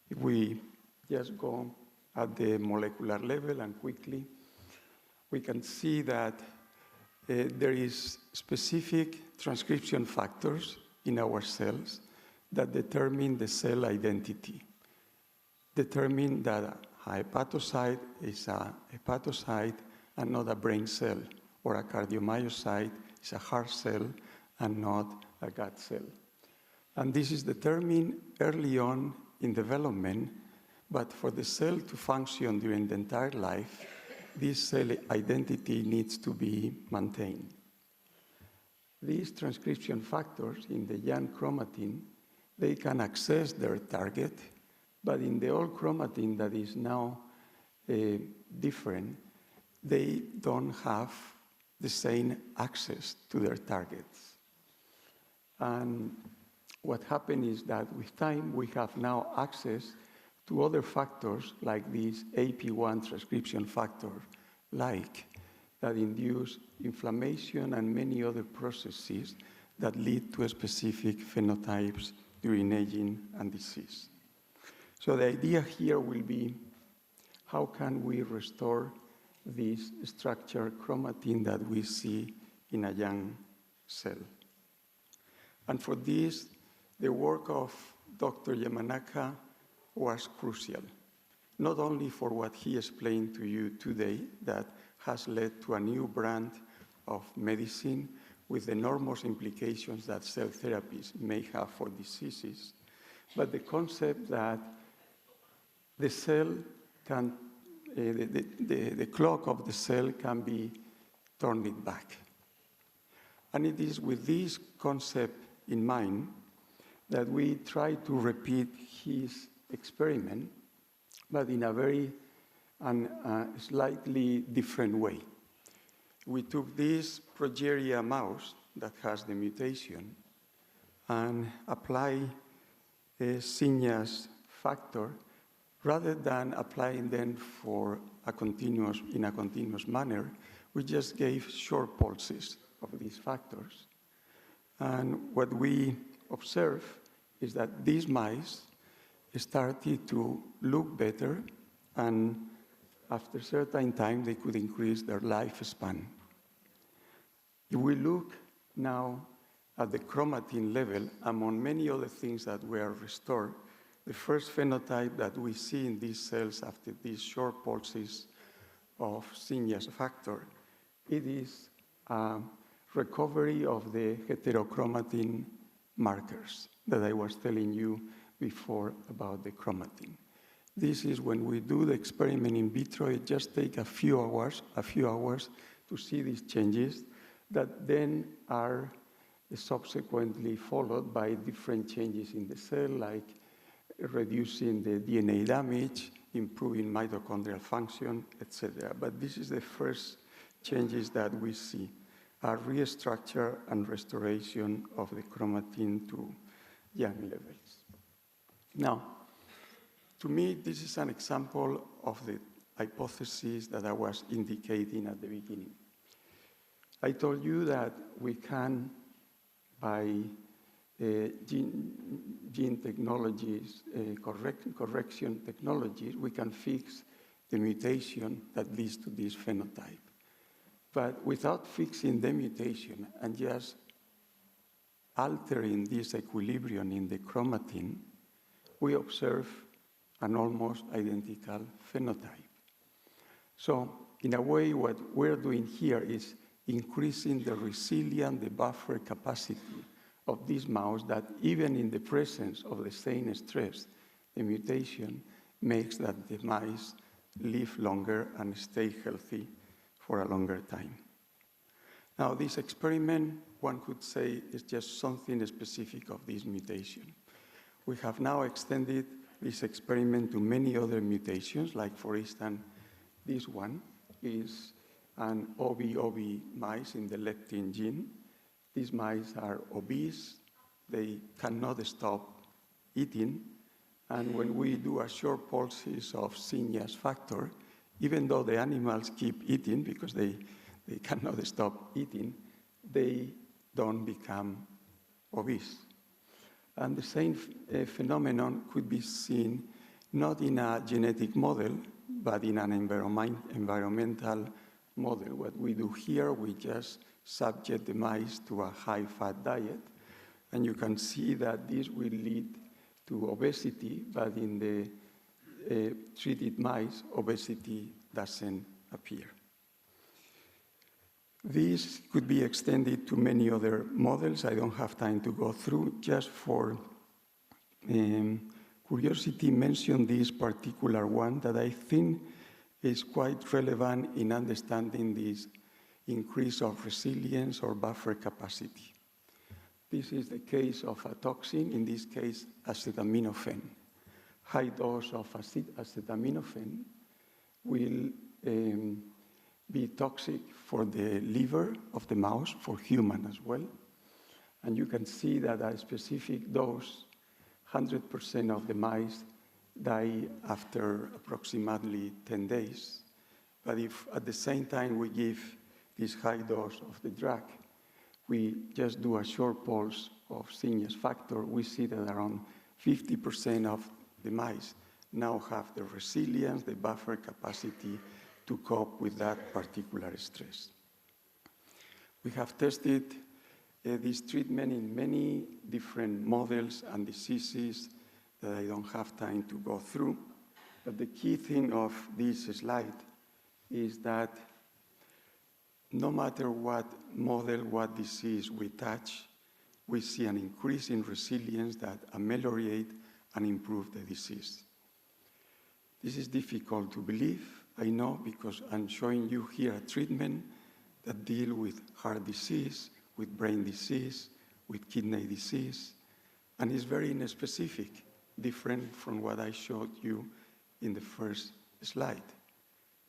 If we just go at the molecular level and quickly, we can see that there is specific transcription factors in our cells that determine the cell identity, determine that a hepatocyte is a hepatocyte and not a brain cell, or a cardiomyocyte is a heart cell and not a gut cell. And this is determined early on in development, but for the cell to function during the entire life, this cell identity needs to be maintained. These transcription factors in the young chromatin, they can access their target, but in the old chromatin that is now different, they don't have the same access to their targets. And what happened is that with time, we have now access to other factors like this AP1 transcription factor, that induce inflammation and many other processes that lead to specific phenotypes during aging and disease. So the idea here will be, how can we restore this structured chromatin that we see in a young cell? And for this, the work of Dr. Yamanaka was crucial, not only for what he explained to you today that has led to a new brand of medicine with enormous implications that cell therapies may have for diseases, but the concept that the cell can, the clock of the cell can be turned back. And it is with this concept in mind that we try to repeat his experiment, but in a very slightly different way. We took this progeria mouse that has the mutation and apply a Syngas factor rather than applying them for in a continuous manner. We just gave short pulses of these factors. And what we observe is that these mice started to look better, and after a certain time, they could increase their lifespan. If we look now at the chromatin level, among many other things that were restored, the first phenotype that we see in these cells after these short pulses of Syngas factor, it is a recovery of the heterochromatin markers that I was telling you before about the chromatin. This is when we do the experiment in vitro, it just takes a few hours to see these changes that then are subsequently followed by different changes in the cell, like reducing the DNA damage, improving mitochondrial function, etc. But this is the first changes that we see, a restructure and restoration of the chromatin to young levels. Now, to me, this is an example of the hypothesis that I was indicating at the beginning. I told you that we can, by gene technologies, correction technologies, we can fix the mutation that leads to this phenotype. But without fixing the mutation and just altering this equilibrium in the chromatin, we observe an almost identical phenotype. So in a way, what we're doing here is increasing the resilience, the buffer capacity of this mouse that even in the presence of the same stress, the mutation makes that the mice live longer and stay healthy for a longer time. Now, this experiment, one could say, is just something specific of this mutation. We have now extended this experiment to many other mutations, like, for instance, this one is an OB mice in the lectin gene. These mice are obese. They cannot stop eating. And when we do a short pulses of Syngas factor, even though the animals keep eating because they cannot stop eating, they don't become obese. And the same phenomenon could be seen not in a genetic model, but in an environmental model. What we do here, we just subject the mice to a high-fat diet, And you can see that this will lead to obesity, but in the treated mice, obesity doesn't appear. This could be extended to many other models. I don't have time to go through. Just for curiosity, mention this particular one that I think is quite relevant in understanding this increase of resilience or buffer capacity. This is the case of a toxin, in this case, acetaminophen. High dose of acetaminophen will be toxic for the liver of the mouse, for human as well. And you can see that at a specific dose, 100% of the mice die after approximately 10 days. But if at the same time we give this high dose of the drug, we just do a short pulse of Synges factor, we see that around 50% of the mice now have the resilience, the buffer capacity to cope with that particular stress. We have tested this treatment in many different models and diseases that I don't have time to go through. But the key thing of this slide is that no matter what model, what disease we touch, we see an increase in resilience that ameliorate and improve the disease. This is difficult to believe, I know, because I'm showing you here a treatment that deals with heart disease, with brain disease, with kidney disease, and is very specific, different from what I showed you in the first slide.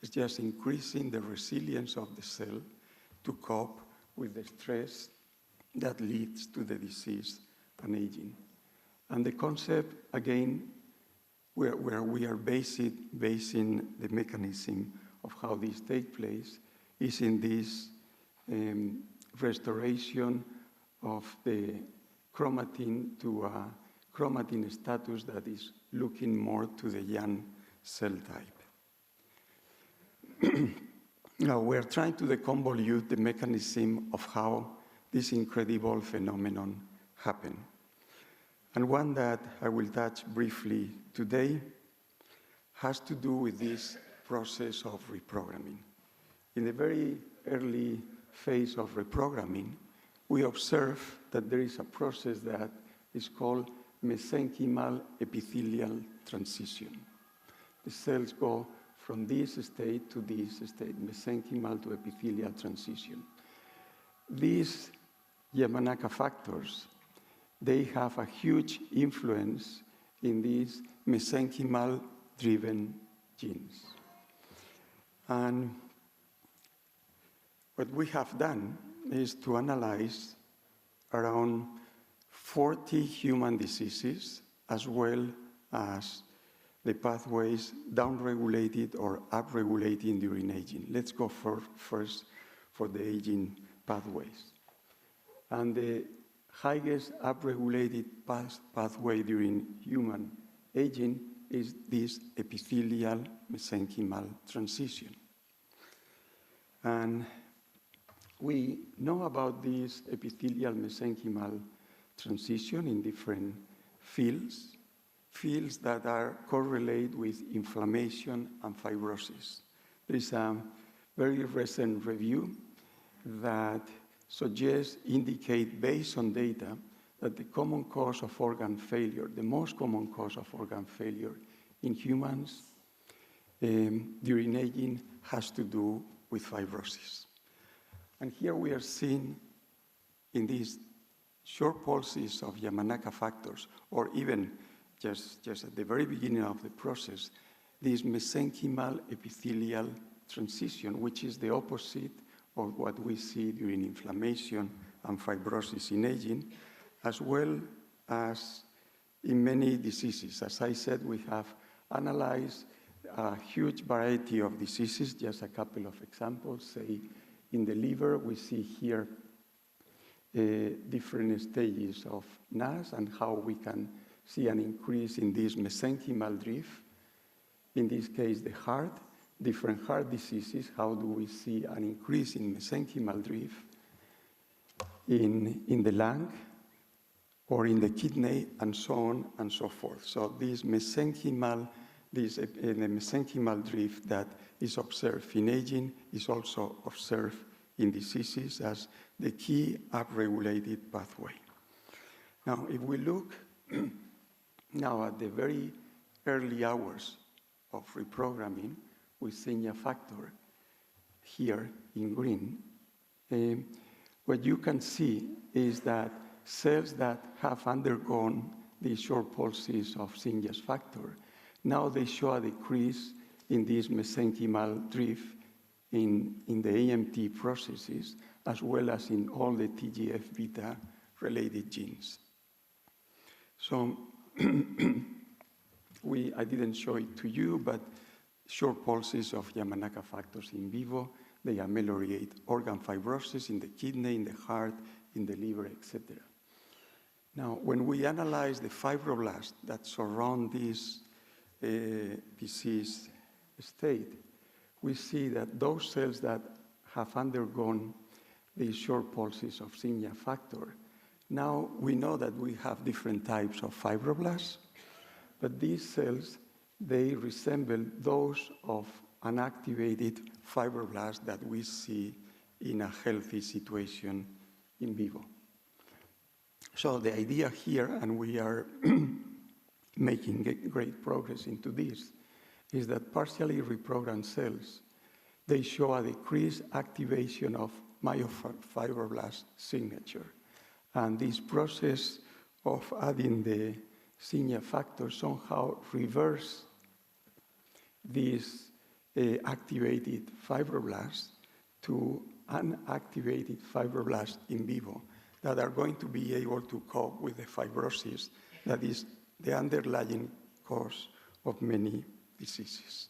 It's just increasing the resilience of the cell to cope with the stress that leads to the disease and aging. And the concept, again, where we are basing the mechanism of how this takes place is in this restoration of the chromatin to a chromatin status that is looking more to the young cell type. Now, we're trying to deconvolute the mechanism of how this incredible phenomenon happened. And one that I will touch briefly today has to do with this process of reprogramming. In the very early phase of reprogramming, we observe that there is a process that is called mesenchymal epithelial transition. The cells go from this state to this state, mesenchymal to epithelial transition. These Yamanaka factors, they have a huge influence in these mesenchymal-driven genes. And what we have done is to analyze around 40 human diseases, as well as the pathways downregulated or upregulating during aging. Let's go first for the aging pathways. And the highest upregulated pathway during human aging is this epithelial mesenchymal transition. And we know about this epithelial mesenchymal transition in different fields that are correlated with inflammation and fibrosis. There is a very recent review that indicate based on data that the common cause of organ failure, the most common cause of organ failure in humans during aging has to do with fibrosis. And here we are seeing in these short pulses of Yamanaka factors, or even just at the very beginning of the process, this mesenchymal epithelial transition, which is the opposite of what we see during inflammation and fibrosis in aging, as well as in many diseases. As I said, we have analyzed a huge variety of diseases, just a couple of examples. Say, in the liver, we see here different stages of NAS and how we can see an increase in this mesenchymal drift. In this case, the heart, different heart diseases, how do we see an increase in mesenchymal drift? In the lung, or in the kidney, and so on and so forth. So this mesenchymal drift that is observed in aging is also observed in diseases as the key upregulated pathway. Now, if we look now at the very early hours of reprogramming with Signia factor here in green, what you can see is that cells that have undergone these short pulses of Signia's factor, now they show a decrease in this mesenchymal drift in the AMT processes, as well as in all the TGF-beta related genes. So I didn't show it to you, but short pulses of Yamanaka factors in vivo, they ameliorate organ fibrosis in the kidney, in the heart, in the liver, etc. Now, when we analyze the fibroblasts that surround this disease state, we see that those cells that have undergone these short pulses of Signia factor, now we know that we have different types of fibroblasts, but these cells, they resemble those of an activated fibroblast that we see in a healthy situation in vivo. So the idea here, and we are making great progress into this, is that partially reprogrammed cells, they show a decreased activation of myofibroblast signature. And this process of adding the Signia factor somehow reverse these activated fibroblasts to unactivated fibroblasts in vivo that are going to be able to cope with the fibrosis that is the underlying cause of many diseases.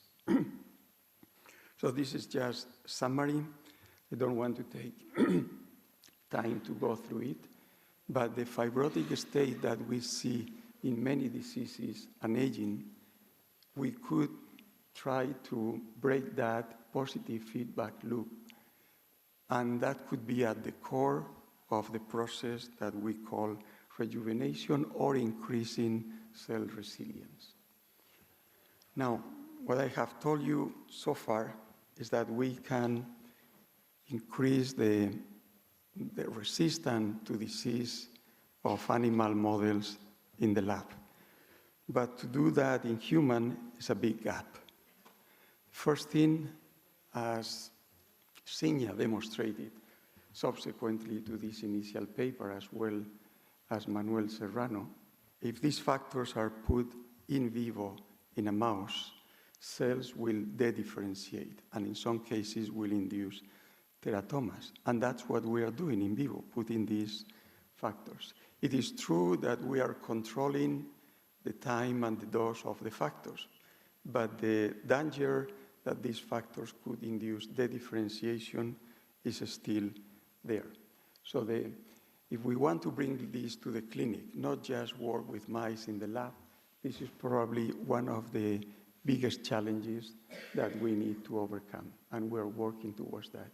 So this is just summary. I don't want to take time to go through it, but the fibrotic state that we see in many diseases and aging, we could try to break that positive feedback loop, and that could be at the core of the process that we call rejuvenation or increasing cell resilience. Now, what I have told you so far is that we can increase the resistance to disease of animal models in the lab. But to do that in human is a big gap. First thing, as Signia demonstrated subsequently to this initial paper, as well as Manuel Serrano, if these factors are put in vivo in a mouse, cells will de-differentiate, and in some cases will induce teratomas. And that's what we are doing in vivo, putting these factors. It is true that we are controlling the time and the dose of the factors, but the danger that these factors could induce de-differentiation is still there. So if we want to bring this to the clinic, not just work with mice in the lab, this is probably one of the biggest challenges that we need to overcome, and we're working towards that.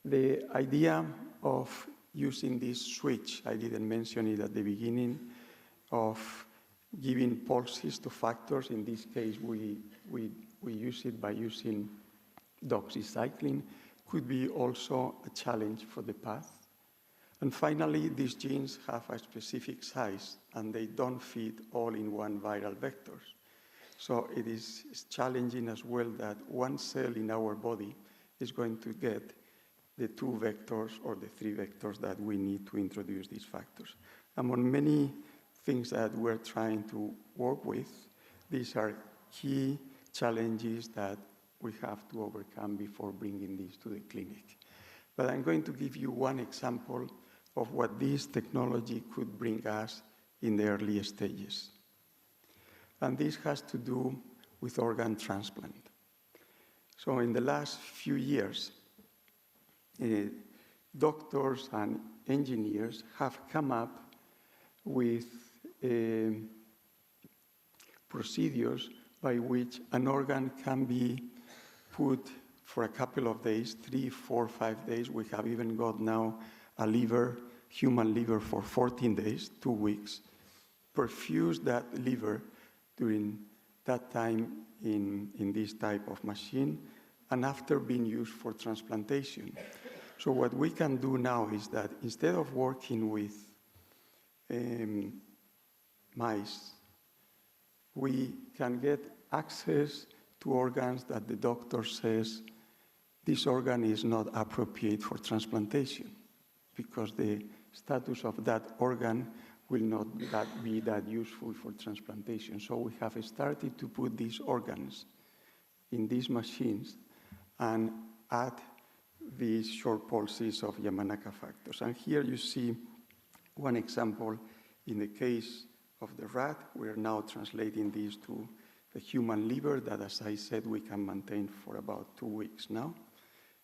The idea of using this switch, I didn't mention it at the beginning, of giving pulses to factors. In this case, we use it by using doxycycline, could be also a challenge for the path. And finally, these genes have a specific size, and they don't fit all in one viral vector. So it is challenging as well that one cell in our body is going to get the 2 vectors or the 3 vectors that we need to introduce these factors. Among many things that we're trying to work with, these are key challenges that we have to overcome before bringing this to the clinic. But I'm going to give you one example of what this technology could bring us in the early stages. And this has to do with organ transplant. So in the last few years, doctors and engineers have come up with procedures by which an organ can be put for a couple of days, 3, 4, 5 days. We have even got now a liver human liver for 14 days, 2 weeks, perfuse that liver during that time in this type of machine, and after being used for transplantation. So what we can do now is that instead of working with mice, we can get access to organs that the doctor says this organ is not appropriate for transplantation because the status of that organ will not be that useful for transplantation. So we have started to put these organs in these machines and add these short pulses of Yamanaka factors. And here you see one example in the case of the rat. We're now translating these to the human liver that, as I said, we can maintain for about 2 weeks now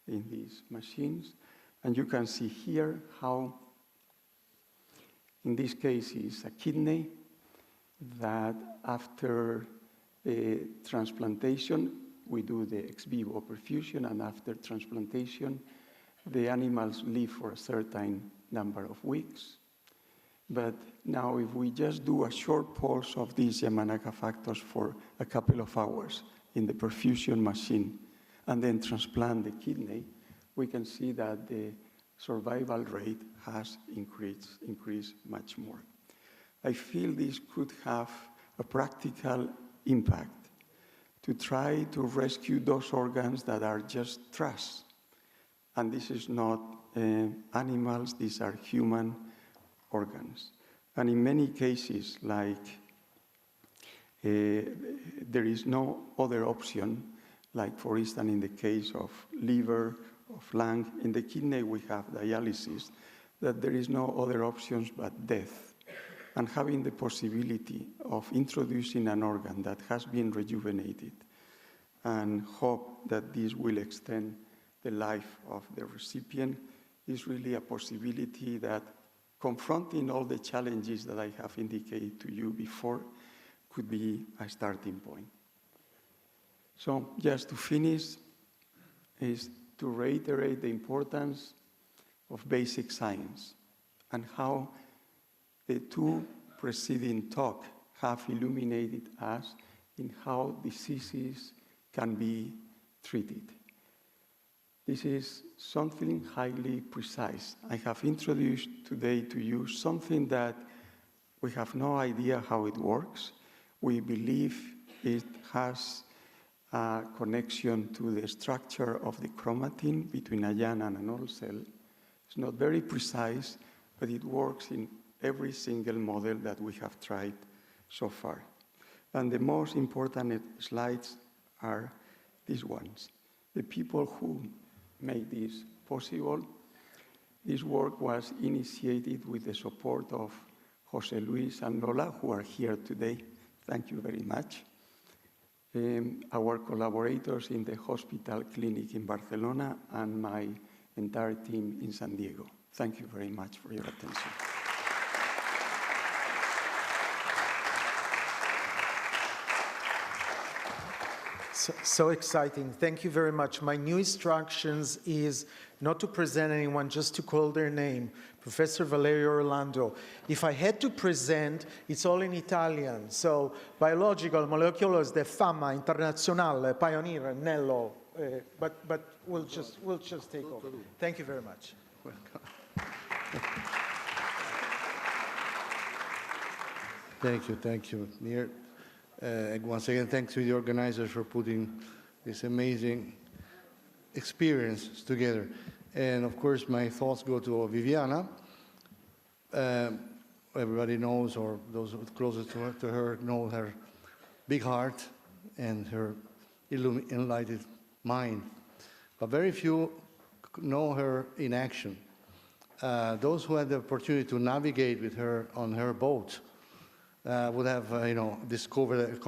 in these machines. And you can see here how, in this case, is a kidney that after transplantation, we do the ex vivo perfusion, and after transplantation, the animals live for a certain number of weeks. But now if we just do a short pulse of these Yamanaka factors for a couple of hours in the perfusion machine and then transplant the kidney, we can see that the survival rate has increased much more. I feel this could have a practical impact to try to rescue those organs that are just trash. And this is not animals, these are human organs. And in many cases, like there is no other option, like for instance in the case of liver, of lung, in the kidney we have dialysis, that there is no other options but death. And having the possibility of introducing an organ that has been rejuvenated and hope that this will extend the life of the recipient is really a possibility that, confronting all the challenges that I have indicated to you before, could be a starting point. So just to finish, is to reiterate the importance of basic science and how the two preceding talks have illuminated us in how diseases can be treated. This is something highly precise. I have introduced today to you something that we have no idea how it works. We believe it has a connection to the structure of the chromatin between a young and an old cell. It's not very precise, but it works in every single model that we have tried so far. And the most important slides are these ones. The people who made this possible. This work was initiated with the support of Jose Luis and Lola, who are here today. Thank you very much. Our collaborators in the hospital clinic in Barcelona and my entire team in San Diego. Thank you very much for your attention.
So exciting. Thank you very much. My new instructions is not to present anyone, just to call their name. Professor Valerio Orlando. If I had to present, it's all in Italian. So, biological molecular de fama internazionale, pioneer, Nello. But we'll just take over. Thank you very much.
Welcome.
Thank you, Nir. Once again, thanks to the organizers for putting this amazing experience together. And of course, my thoughts go to Viviana. Everybody knows, or those closest to her know her big heart and her enlightened mind. But very few know her in action. Those who had the opportunity to navigate with her on her boat would have, discovered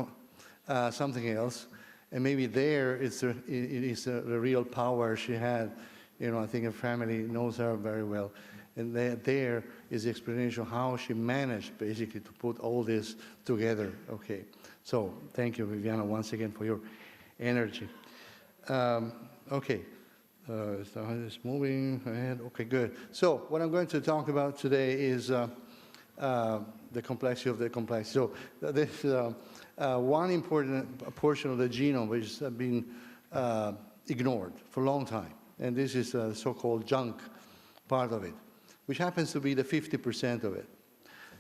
something else, and maybe there it is the real power she had. I think her family knows her very well, and there is the explanation of how she managed basically to put all this together. Okay, so thank you, Viviana, once again for your energy. Okay, It's moving ahead. Okay, good. So what I'm going to talk about today is the complexity of the complexity. So this one important portion of the genome which has been ignored for a long time, and this is the so-called junk part of it, which happens to be the 50% of it.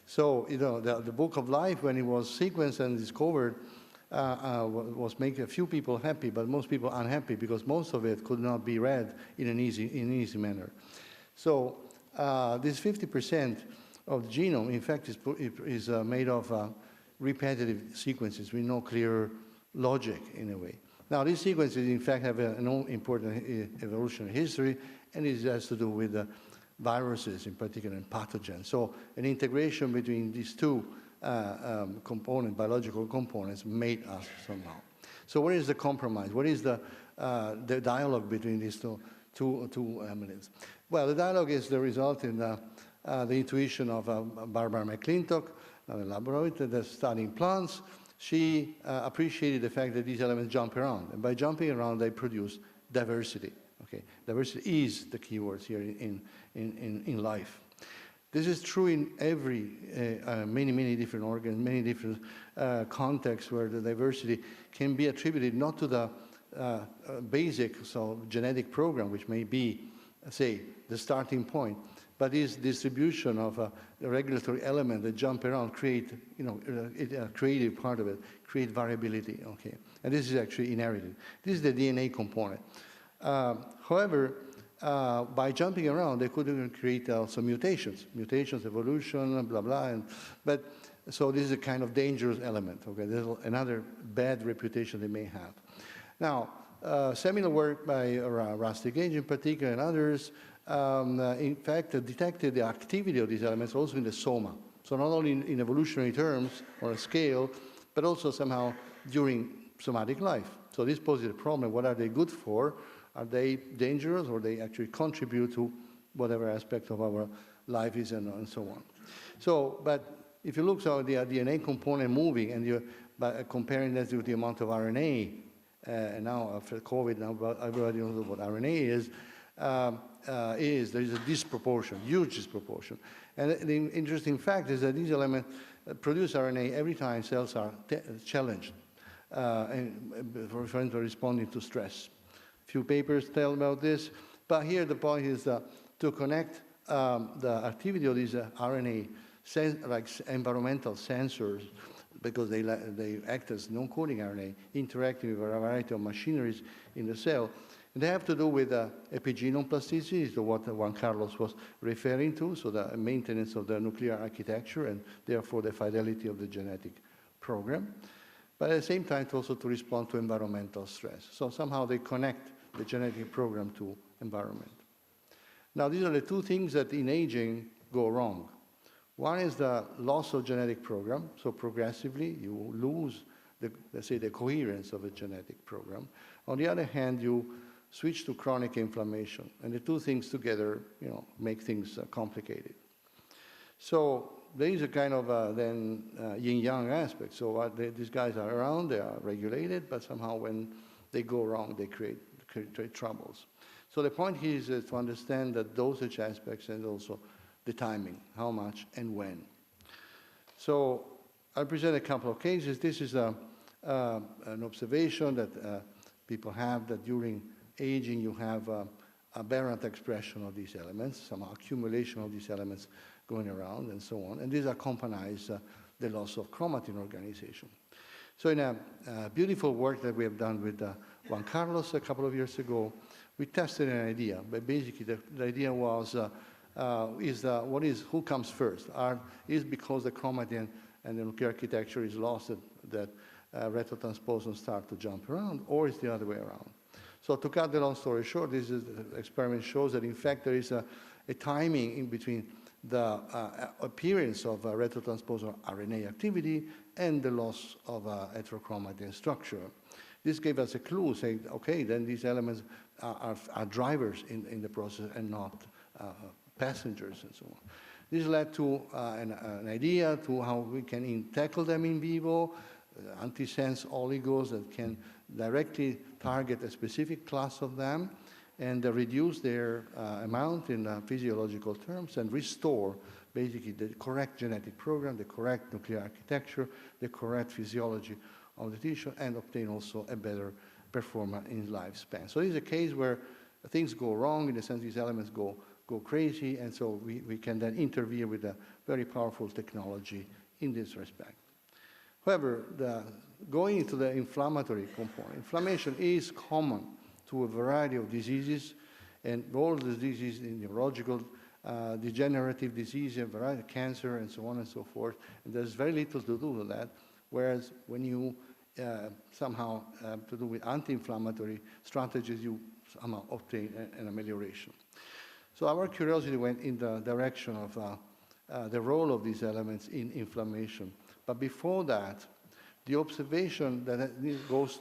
So, you know, the Book of Life, when it was sequenced and discovered, was making a few people happy, but most people unhappy because most of it could not be read in an easy manner. So this 50% of the genome, in fact, is made of repetitive sequences with no clear logic in a way. Now, these sequences, in fact, have an important evolutionary history, and it has to do with viruses in particular and pathogens. So an integration between these two biological components made us somehow. So what is the compromise? What is the dialogue between these two elements? Well, the dialogue is the result in the intuition of Barbara McClintock, a laboratory that's studying plants. She appreciated the fact that these elements jump around, and by jumping around, they produce diversity. Okay, diversity is the key word here in life. This is true in every, many different organs, many different contexts where the diversity can be attributed not to the basic genetic program, which may be, say, the starting point, but is distribution of the regulatory element that jump around, create, you know, a creative part of it, create variability, okay? And this is actually inherited. This is the DNA component. However, by jumping around, they could even create some mutations, evolution, blah, blah. But so this is a kind of dangerous element, okay? There's another bad reputation they may have. Now, seminal work by Rusty Gage in particular and others, in fact, detected the activity of these elements also in the soma. So not only in evolutionary terms or a scale, but also somehow during somatic life. So this poses a problem. What are they good for? Are they dangerous, or they actually contribute to whatever aspect of our life is and so on? So, but if you look at the DNA component moving and you're comparing that with the amount of RNA, and now after COVID, now everybody knows what RNA is, there is a disproportion, huge disproportion. And the interesting fact is that these elements produce RNA every time cells are challenged, and for example, responding to stress. Few papers tell about this, but here the point is to connect the activity of these RNA, like environmental sensors, because they act as non-coding RNA, interacting with a variety of machineries in the cell. And they have to do with epigenome plasticity, so what Juan Carlos was referring to, so the maintenance of the nuclear architecture and therefore the fidelity of the genetic program. But at the same time, also to respond to environmental stress. So somehow they connect the genetic program to environment. Now, these are the two things that in aging go wrong. One is the loss of genetic program. So progressively, you lose, let's say, the coherence of a genetic program. On the other hand, you switch to chronic inflammation. And the two things together, you know, make things complicated. So there is a kind of then yin-yang aspect. So these guys are around, they are regulated, but somehow when they go wrong, they create troubles. So the point here is to understand the dosage aspects and also the timing, how much and when. So I'll present a couple of cases. This is an observation that people have, that during aging you have aberrant expression of these elements, some accumulation of these elements going around and so on. And this accompanies the loss of chromatin organization. So in a beautiful work that we have done with Juan Carlos a couple of years ago, we tested an idea. But basically the idea was, who comes first? Is because the chromatin and the nuclear architecture is lost that retrotransposons start to jump around, or is the other way around? So to cut the long story short, this experiment shows that in fact there is a timing in between the appearance of retrotransposon RNA activity and the loss of heterochromatin structure. This gave us a clue saying, okay, then these elements are drivers in the process and not passengers and so on. This led to an idea to how we can tackle them in vivo, antisense oligos that can directly target a specific class of them, and reduce their amount in physiological terms and restore basically the correct genetic program, the correct nuclear architecture, the correct physiology of the tissue, and obtain also a better performance in lifespan. So this is a case where things go wrong, in the sense these elements go crazy, and so we can then intervene with a very powerful technology in this respect. However, going into the inflammatory component, inflammation is common to a variety of diseases, and all the diseases, neurological, degenerative disease, a variety of cancer, and so on and so forth. And there's very little to do with that, whereas when you somehow to do with anti-inflammatory strategies, you somehow obtain an amelioration. So our curiosity went in the direction of the role of these elements in inflammation. But before that, the observation that goes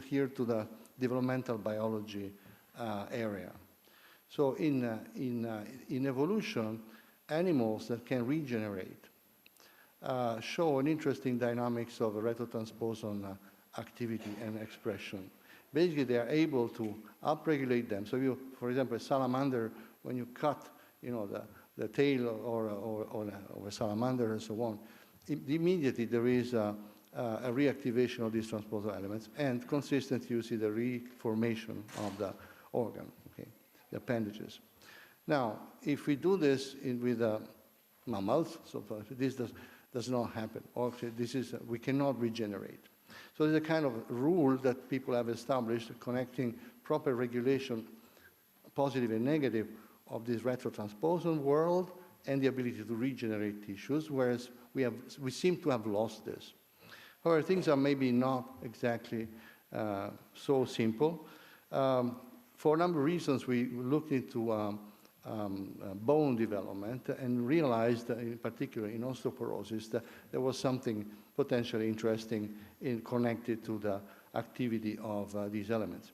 here to the developmental biology area. So in evolution, animals that can regenerate show an interesting dynamics of retrotransposon activity and expression. Basically, they are able to upregulate them. So you, for example, a salamander, when you cut, the tail of a salamander and so on, immediately there is a reactivation of these transposon elements, and consistently you see the reformation of the organ, okay, the appendages. Now, if we do this with mammals, so this does not happen. Or we cannot regenerate. So there's a kind of rule that people have established connecting proper regulation, positive and negative, of this retrotransposon world and the ability to regenerate tissues, whereas we seem to have lost this. However, things are maybe not exactly so simple. For a number of reasons, we looked into bone development and realized, in particular in osteoporosis, that there was something potentially interesting connected to the activity of these elements.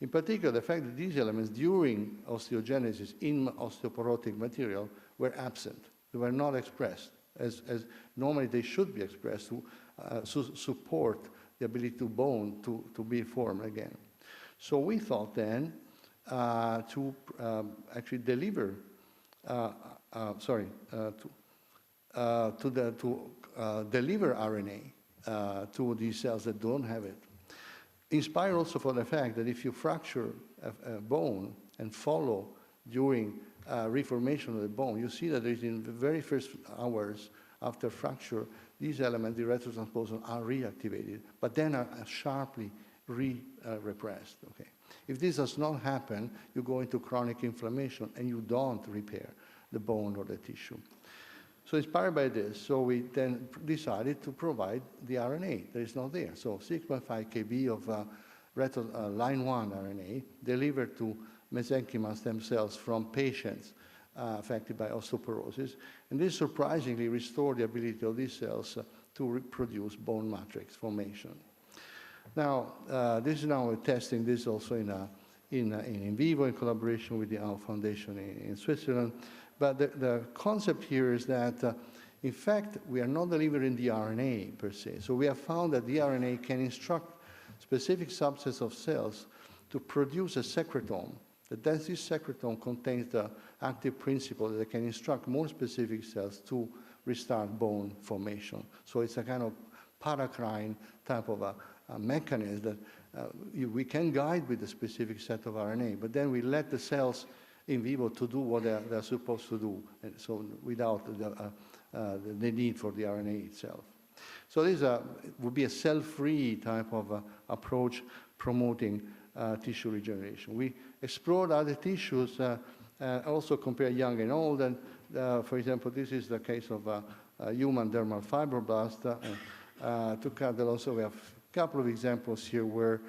In particular, the fact that these elements during osteogenesis in osteoporotic material were absent. They were not expressed as normally they should be expressed to support the ability to bone to be formed again. So we thought then to actually deliver, deliver RNA to these cells that don't have it. Inspired also for the fact that if you fracture a bone and follow during reformation of the bone, you see that there is in the very first hours after fracture, these elements, the retrotransposon, are reactivated, but then are sharply repressed. Okay. If this does not happen, you go into chronic inflammation and you don't repair the bone or the tissue. So inspired by this, so we then decided to provide the RNA that is not there. So 6.5 kb of line 1 RNA delivered to mesenchymal stem cells from patients affected by osteoporosis. And this surprisingly restored the ability of these cells to reproduce bone matrix formation. Now, this is now testing this also in vivo in collaboration with the Our Foundation in Switzerland. But the concept here is that, in fact, we are not delivering the RNA per se. So we have found that the RNA can instruct specific subsets of cells to produce a secretome. That this secretome contains the active principle that can instruct more specific cells to restart bone formation. So it's a kind of paracrine type of a mechanism that we can guide with a specific set of RNA, but then we let the cells in vivo to do what they're supposed to do, and so without the need for the RNA itself. So this would be a cell-free type of approach promoting tissue regeneration. We explored other tissues, also compare young and old, and for example, this is the case of human dermal fibroblast. To cut also, we have a couple of examples here where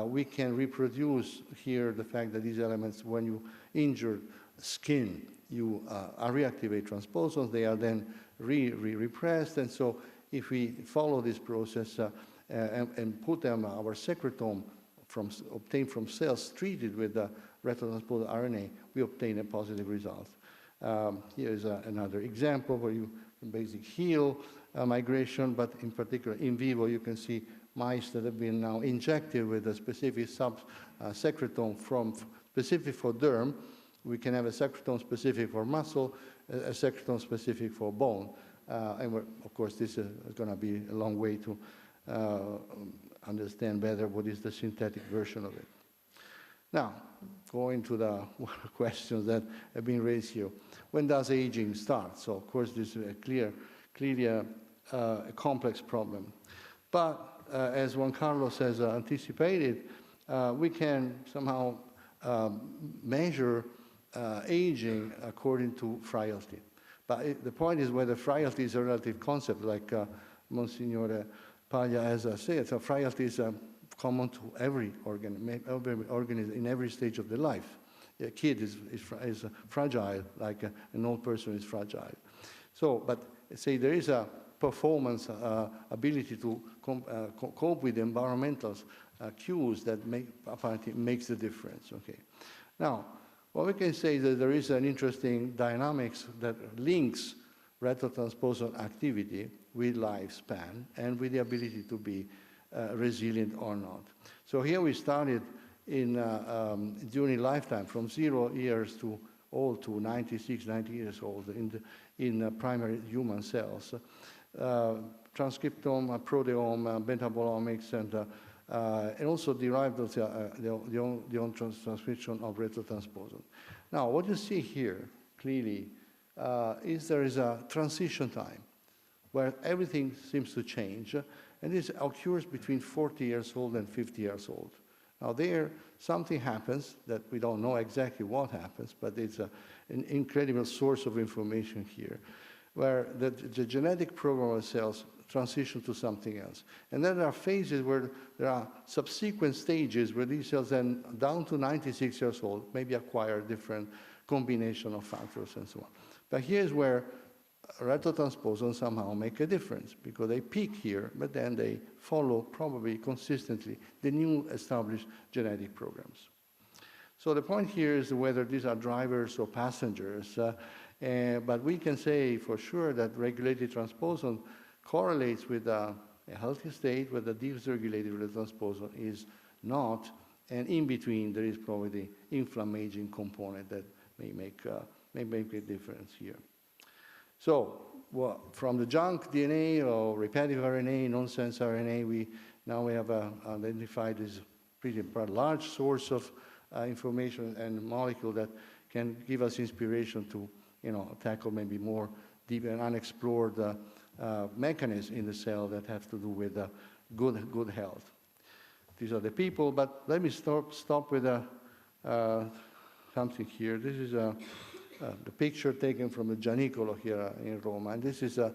we can reproduce here the fact that these elements, when you injure skin, you reactivate transposons, they are then repressed, and so if we follow this process and put them our secretome obtained from cells treated with the retrotransposon RNA, we obtain a positive result. Here is another example where you can basically heal migration, but in particular in vivo you can see mice that have been now injected with a specific secretome from specific for derm, we can have a secretome specific for muscle, a secretome specific for bone. And of course, this is going to be a long way to understand better what is the synthetic version of it. Now, going to the questions that have been raised here. When does aging start? So, of course, this is clearly a complex problem. But as Juan Carlos has anticipated, we can somehow measure aging according to frailty. But the point is whether frailty is a relative concept, like Monsignor Paglia has said. So frailty is common to every organism in every stage of their life. A kid is fragile, like an old person is fragile. So, but say there is a performance ability to cope with environmental cues that apparently makes the difference. Okay. Now, what we can say is that there is an interesting dynamics that links retrotransposon activity with lifespan and with the ability to be resilient or not. So here we started in during lifetime from 0 years to old to 96, 90 years old in primary human cells. Transcriptome, proteome, metabolomics, and also derived the own transcription of retrotransposon. Now, what you see here clearly is there is a transition time where everything seems to change, and this occurs between 40 years old and 50 years old. Now there, something happens that we don't know exactly what happens, but it's an incredible source of information here, where the genetic program of cells transition to something else. And then there are phases where there are subsequent stages where these cells then, down to 96 years old, maybe acquire different combination of factors and so on. But here's where retrotransposon somehow make a difference, because they peak here, but then they follow probably consistently the new established genetic programs. So the point here is whether these are drivers or passengers, but we can say for sure that regulated transposon correlates with a healthy state, where the dysregulated retrotransposon is not, and in between there is probably the inflammaging component that may make a difference here. So, well, from the junk DNA or repetitive RNA, nonsense RNA, we have identified this pretty large source of information and molecule that can give us inspiration to, tackle maybe more deep and unexplored mechanisms in the cell that have to do with good health. These are the people, but let me stop with something here. This is the picture taken from the Gianicolo here in Roma, and this is an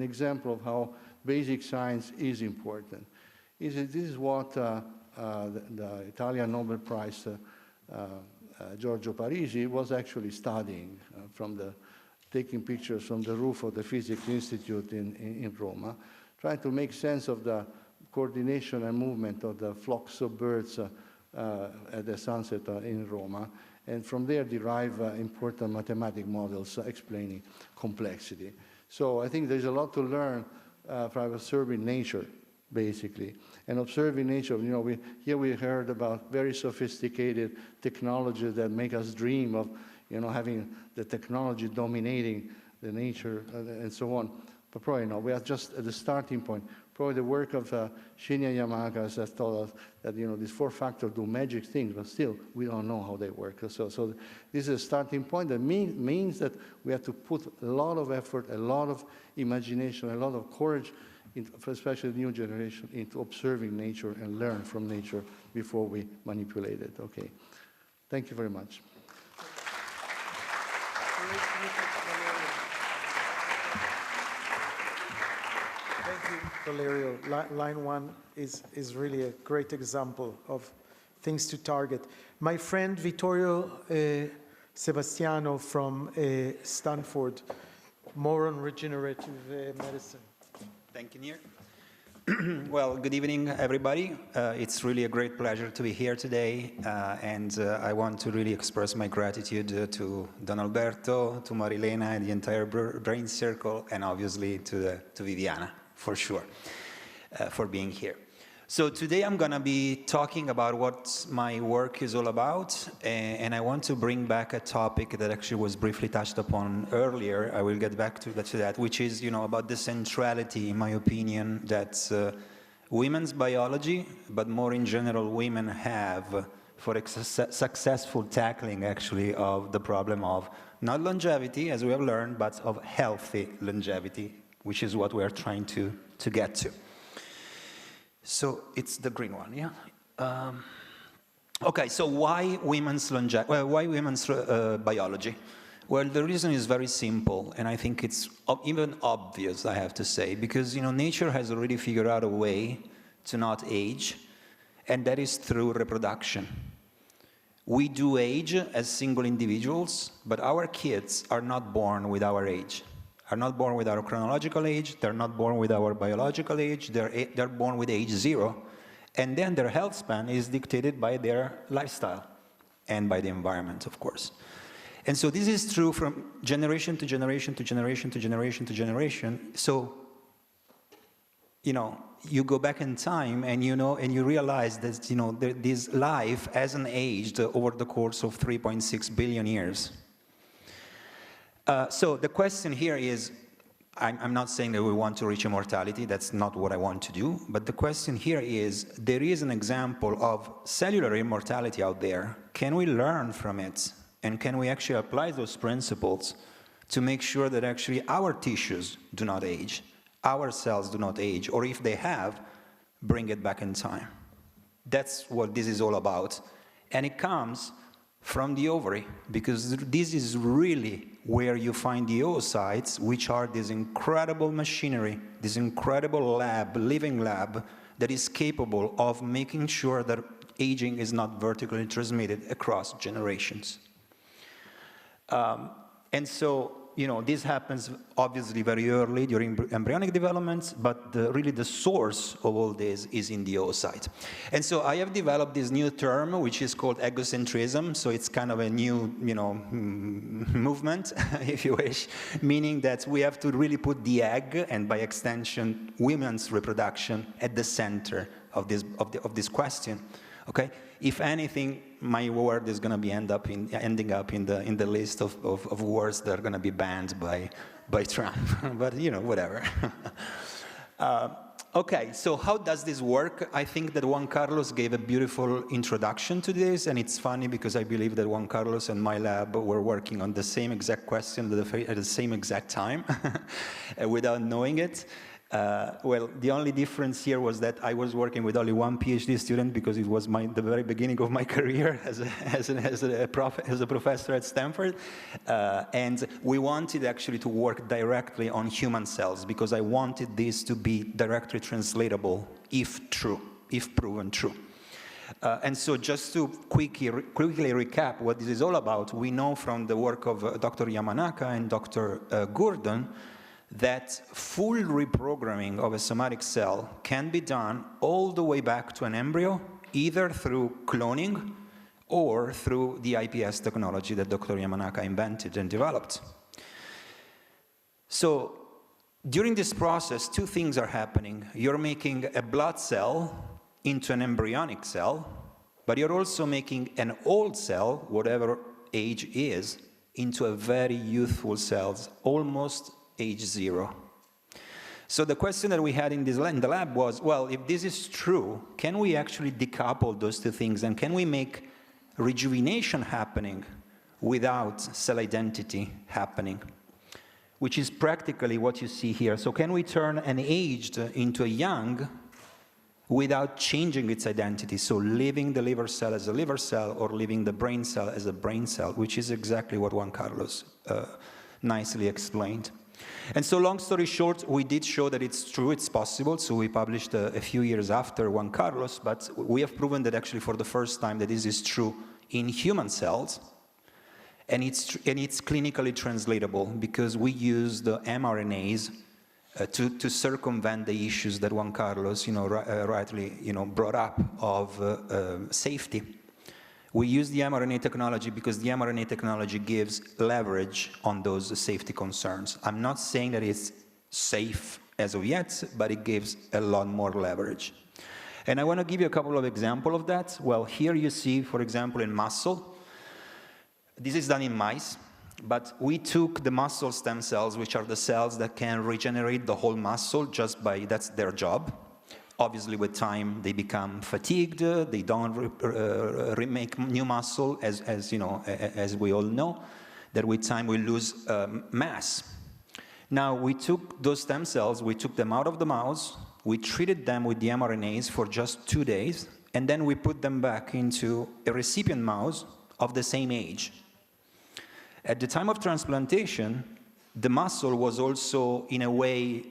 example of how basic science is important. This is what the Italian Nobel Prize Giorgio Parisi was actually studying taking pictures from the roof of the Physics Institute in Roma, trying to make sense of the coordination and movement of the flocks of birds at the sunset in Roma, and from there derive important mathematical models explaining complexity. So I think there's a lot to learn from observing nature, basically. And observing nature, here we heard about very sophisticated technologies that make us dream of, having the technology dominating the nature and so on. But probably no, we are just at the starting point. Probably the work of Shinya Yamaka has told us that these 4 factors do magic things, but still we don't know how they work. So this is a starting point that means that we have to put a lot of effort, a lot of imagination, a lot of courage, especially the new generation, into observing nature and learn from nature before we manipulate it. Okay, thank you very much.
Valerio, line 1 is really a great example of things to target. My friend Vittorio Sebastiano from Stanford, more on regenerative medicine.
Thank you, Nir. Well, good evening, everybody. It's really a great pleasure to be here today, and I want to really express my gratitude to Don Alberto, to Marilena, and the entire Brain Circle, and obviously to Viviana, for sure, for being here. So today I'm going to be talking about what my work is all about, and I want to bring back a topic that actually was briefly touched upon earlier. I will get back to that, which is, about the centrality, in my opinion, that women's biology, but more in general, women have for successful tackling, actually, of the problem of not longevity, as we have learned, but of healthy longevity, which is what we are trying to get to. So it's the green one, yeah? Okay, so why women's biology? Well, the reason is very simple, and I think it's even obvious, I have to say, because nature has already figured out a way to not age, and that is through reproduction. We do age as single individuals, but our kids are not born with our age. Are not born with our chronological age, they're not born with our biological age, they're born with age 0, and then their health span is dictated by their lifestyle and by the environment, of course. And so this is true from generation to generation to generation to generation to generation. So, you go back in time and and you realize that this life hasn't aged over the course of 3.6 billion years. So the question here is, I'm not saying that we want to reach immortality, that's not what I want to do, but the question here is, there is an example of cellular immortality out there. Can we learn from it? And can we actually apply those principles to make sure that actually our tissues do not age, our cells do not age, or if they have, bring it back in time? That's what this is all about. And it comes from the ovary, because this is really where you find the oocytes, which are this incredible machinery, this incredible lab, living lab, that is capable of making sure that aging is not vertically transmitted across generations. And so, this happens obviously very early during embryonic development, but really the source of all this is in the oocyte. And so I have developed this new term, which is called egocentrism. So it's kind of a new, movement, if you wish, meaning that we have to really put the egg, and by extension, women's reproduction, at the center of this question. Okay? If anything, my word is going to be ending up in the list of words that are going to be banned by Trump. But whatever. Okay, so how does this work? I think that Juan Carlos gave a beautiful introduction to this, and it's funny because I believe that Juan Carlos and my lab were working on the same exact question at the same exact time, without knowing it. Well, the only difference here was that I was working with only one PhD student because it was the very beginning of my career as a professor at Stanford. And we wanted actually to work directly on human cells because I wanted this to be directly translatable if proven true. And so just to quickly recap what this is all about, we know from the work of Dr. Yamanaka and Dr. Gurdon that full reprogramming of a somatic cell can be done all the way back to an embryo, either through cloning or through the IPS technology that Dr. Yamanaka invented and developed. So during this process, two things are happening. You're making a blood cell into an embryonic cell, but you're also making an old cell, whatever age is, into a very youthful cell, almost age 0. So the question that we had in the lab was, well, if this is true, can we actually decouple those two things, and can we make rejuvenation happening without cell identity happening? Which is practically what you see here. So can we turn an aged into a young without changing its identity? So leaving the liver cell as a liver cell or leaving the brain cell as a brain cell, which is exactly what Juan Carlos nicely explained. And so long story short, we did show that it's true, it's possible. So we published a few years after Juan Carlos, but we have proven that actually for the first time that this is true in human cells. And it's clinically translatable because we use the mRNAs to circumvent the issues that Juan Carlos, rightly, brought up of safety. We use the mRNA technology because the mRNA technology gives leverage on those safety concerns. I'm not saying that it's safe as of yet, but it gives a lot more leverage. And I want to give you a couple of examples of that. Well, here you see, for example, in muscle. This is done in mice, but we took the muscle stem cells, which are the cells that can regenerate the whole muscle just by, that's their job. Obviously, with time, they become fatigued. They don't remake new muscle, as you know, as we all know, that with time we lose mass. Now, we took those stem cells, we took them out of the mouse, we treated them with the mRNAs for just 2 days, and then we put them back into a recipient mouse of the same age. At the time of transplantation, the muscle was also, in a way,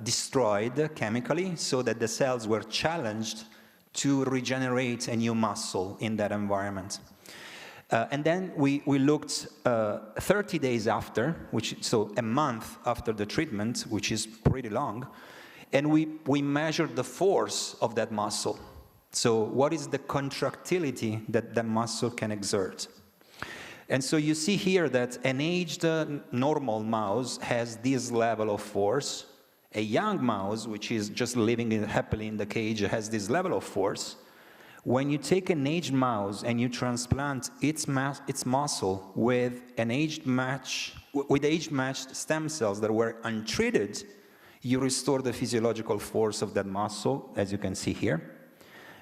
destroyed chemically, so that the cells were challenged to regenerate a new muscle in that environment. And then we looked 30 days after, so a month after the treatment, which is pretty long, and we measured the force of that muscle. So what is the contractility that the muscle can exert? And so you see here that an aged normal mouse has this level of force. A young mouse, which is just living happily in the cage, has this level of force. When you take an aged mouse and you transplant its muscle with age-matched stem cells that were untreated, you restore the physiological force of that muscle, as you can see here.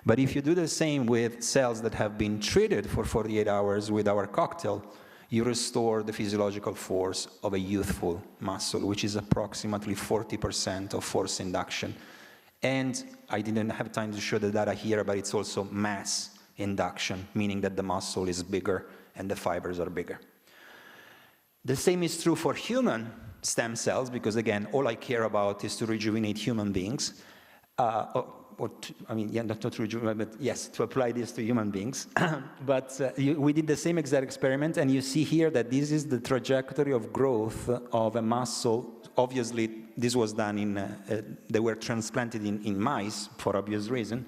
But if you do the same with cells that have been treated for 48 hours with our cocktail, you restore the physiological force of a youthful muscle, which is approximately 40% of force induction. And I didn't have time to show the data here, but it's also mass induction, meaning that the muscle is bigger and the fibers are bigger. The same is true for human stem cells, because again, all I care about is to rejuvenate human beings. Not to rejuvenate, but yes, to apply this to human beings. But we did the same exact experiment, and you see here that this is the trajectory of growth of a muscle. Obviously, this was done they were transplanted in mice for obvious reason.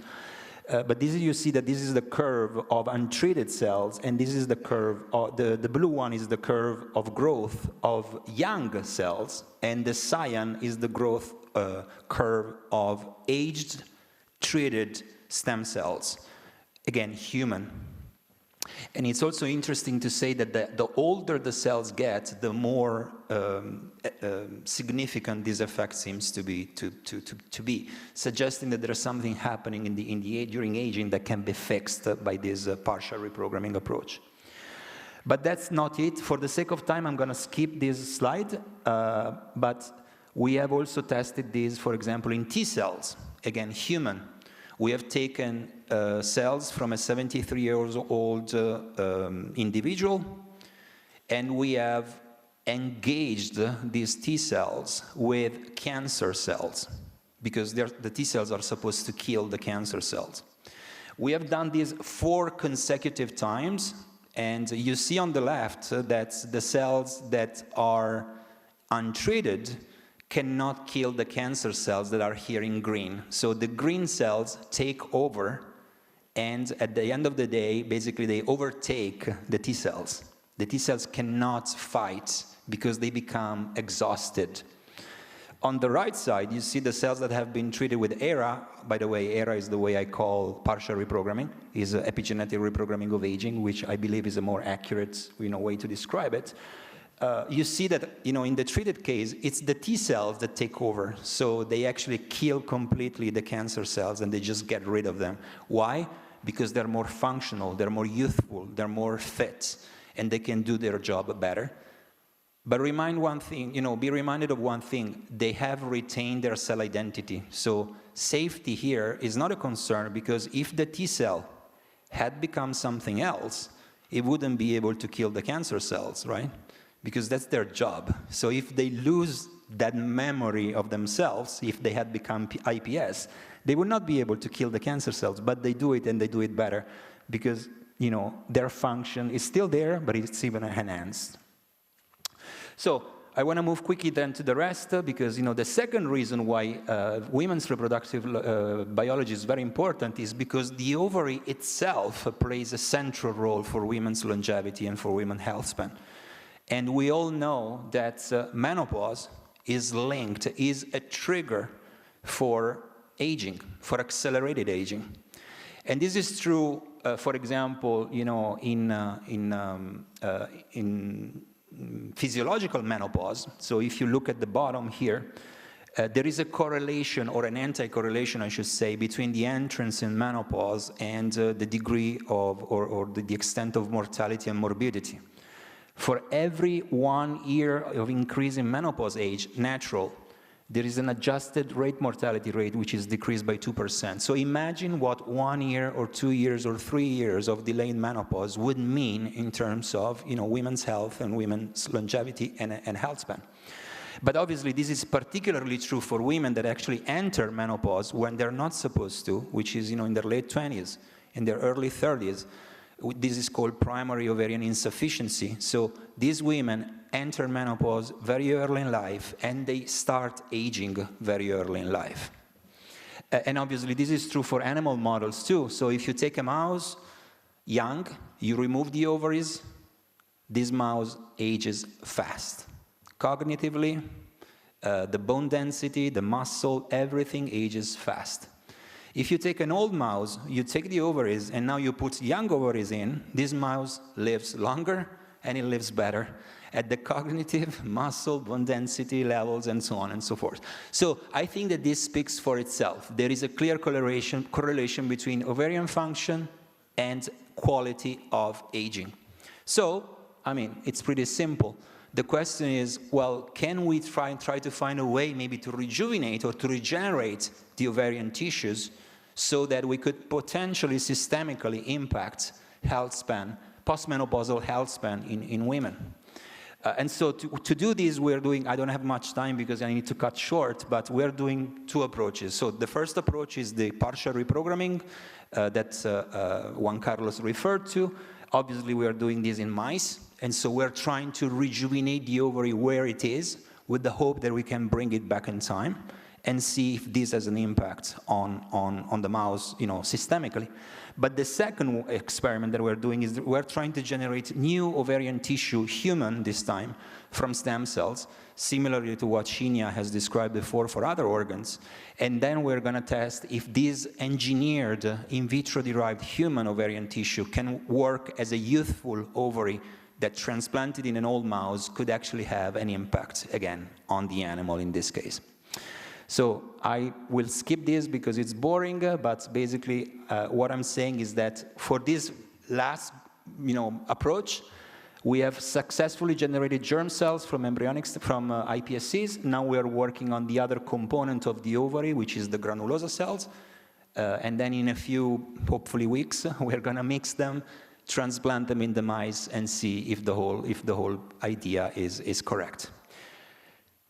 But you see that this is the curve of untreated cells, and this is the curve, the blue one is the curve of growth of young cells, and the cyan is the growth curve of aged, treated stem cells. Again, human. And it's also interesting to say that the older the cells get, the more significant this effect seems to be, suggesting that there is something happening during aging that can be fixed by this partial reprogramming approach. But that's not it. For the sake of time, I'm going to skip this slide. But we have also tested this, for example, in T cells. Again, human. We have taken cells from a 73-year-old individual, and we have engaged these T cells with cancer cells, because the T cells are supposed to kill the cancer cells. We have done this 4 consecutive times, and you see on the left that the cells that are untreated cannot kill the cancer cells that are here in green. So the green cells take over, and at the end of the day, basically they overtake the T cells. The T cells cannot fight because they become exhausted. On the right side, you see the cells that have been treated with ERA. By the way, ERA is the way I call partial reprogramming, is epigenetic reprogramming of aging, which I believe is a more accurate way to describe it. You see that, in the treated case, it's the T cells that take over. So they actually kill completely the cancer cells, and they just get rid of them. Why? Because they're more functional, they're more youthful, they're more fit, and they can do their job better. But be reminded of one thing. They have retained their cell identity. So safety here is not a concern, because if the T cell had become something else, it wouldn't be able to kill the cancer cells, right? Because that's their job. So if they lose that memory of themselves, if they had become iPS, they would not be able to kill the cancer cells, but they do it, and they do it better, because their function is still there, but it's even enhanced. So I want to move quickly then to the rest, because the second reason why women's reproductive biology is very important is because the ovary itself plays a central role for women's longevity and for women's health span. And we all know that menopause is a trigger for aging, for accelerated aging. And this is true, for example, in physiological menopause. So if you look at the bottom here, there is a correlation, or an anti-correlation, I should say, between the entrance in menopause and the degree of, or the extent of mortality and morbidity. For every 1 year of increase in menopause age, natural, there is an adjusted mortality rate which is decreased by 2%. So imagine what 1 year or 2 years or 3 years of delayed menopause would mean in terms of women's health and women's longevity and health span. But obviously this is particularly true for women that actually enter menopause when they're not supposed to, which is in their late 20s, in their early 30s. This is called primary ovarian insufficiency. So these women enter menopause very early in life, and they start aging very early in life. And obviously this is true for animal models too. So if you take a mouse young, you remove the ovaries, this mouse ages fast. Cognitively, the bone density, the muscle, everything ages fast. If you take an old mouse, you take the ovaries, and now you put young ovaries in, this mouse lives longer, and it lives better at the cognitive, muscle, bone density levels, and so on and so forth. So I think that this speaks for itself. There is a clear correlation between ovarian function and quality of aging. So, I mean, it's pretty simple. The question is, well, can we try to find a way maybe to rejuvenate or to regenerate the ovarian tissues so that we could potentially systemically impact health span, postmenopausal health span in women? And so to do this, we're doing, I don't have much time because I need to cut short, but we're doing two approaches. So the first approach is the partial reprogramming that Juan Carlos referred to. Obviously, we are doing this in mice. And so we're trying to rejuvenate the ovary where it is with the hope that we can bring it back in time and see if this has an impact on the mouse, systemically. But the second experiment that we're doing is we're trying to generate new ovarian tissue, human this time, from stem cells, similarly to what Shinya has described before for other organs. And then we're going to test if this engineered in vitro-derived human ovarian tissue can work as a youthful ovary that transplanted in an old mouse could actually have an impact, again, on the animal in this case. So I will skip this because it's boring, but basically what I'm saying is that for this last approach, we have successfully generated germ cells from iPSCs. Now we are working on the other component of the ovary, which is the granulosa cells. And then in a few, hopefully, weeks, we're going to mix them, transplant them in the mice, and see if the whole idea is correct.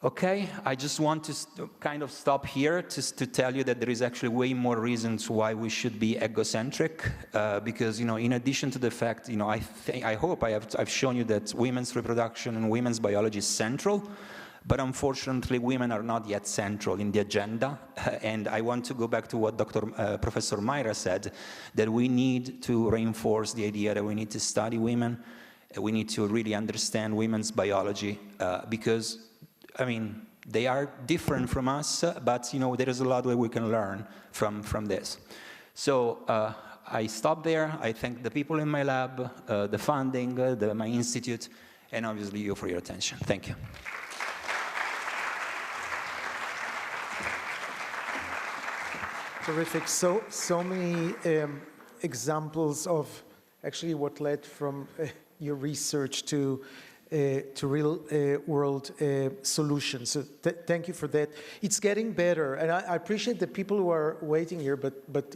Okay, I just want to kind of stop here to tell you that there is actually way more reasons why we should be egocentric, because in addition to the fact, I hope I've shown you that women's reproduction and women's biology is central, but unfortunately women are not yet central in the agenda. And I want to go back to what Professor Mayra said, that we need to reinforce the idea that we need to study women, we need to really understand women's biology, because they are different from us, but there is a lot that we can learn from this. So I stop there. I thank the people in my lab, the funding, my institute, and obviously you for your attention. Thank you.
Terrific. So many examples of actually what led from your research to real world solutions. So thank you for that. It's getting better, and I appreciate the people who are waiting here, but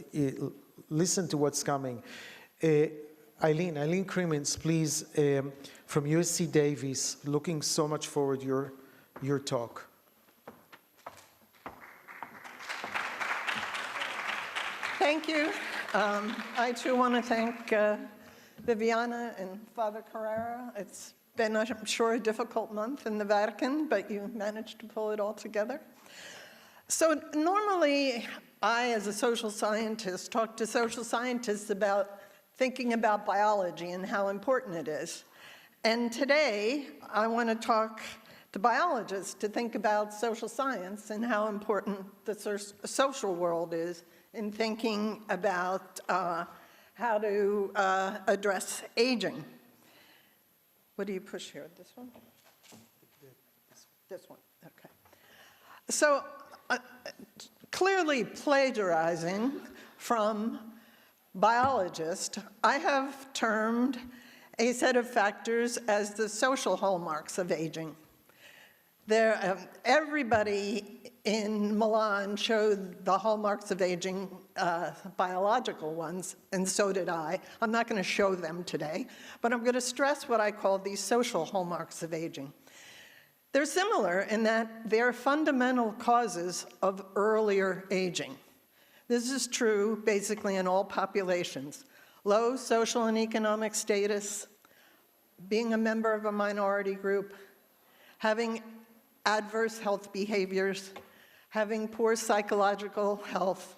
listen to what's coming. Eileen Crimmins, please, from USC Davis, looking so much forward to your talk.
Thank you. I too want to thank Viviana and Father Carrera. It's been, I'm sure, a difficult month in the Vatican, but you managed to pull it all together. So normally, I, as a social scientist, talk to social scientists about thinking about biology and how important it is. And today, I want to talk to biologists to think about social science and how important the social world is in thinking about how to address aging. What do you push here? This one? This one, okay. So clearly plagiarizing from biologists, I have termed a set of factors as the social hallmarks of aging. Everybody in Milan showed the hallmarks of aging, biological ones, and so did I. I'm not going to show them today, but I'm going to stress what I call these social hallmarks of aging. They're similar in that they're fundamental causes of earlier aging. This is true basically in all populations. Low social and economic status, being a member of a minority group, having adverse health behaviors, having poor psychological health,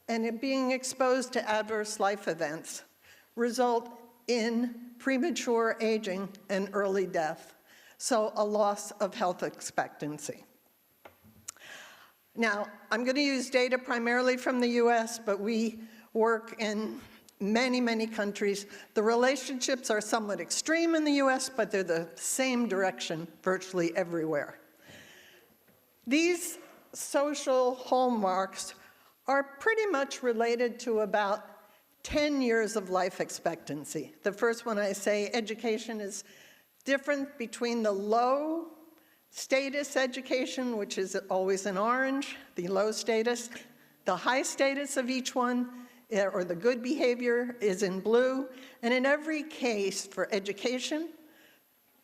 and being exposed to adverse life events result in premature aging and early death, so a loss of health expectancy. Now, I'm going to use data primarily from the US, but we work in many, many countries. The relationships are somewhat extreme in the US, but they're the same direction virtually everywhere. These social hallmarks are pretty much related to about 10 years of life expectancy. The first one I say, education is different between the low status education, which is always in orange, the low status. The high status of each one, or the good behavior, is in blue. And in every case for education,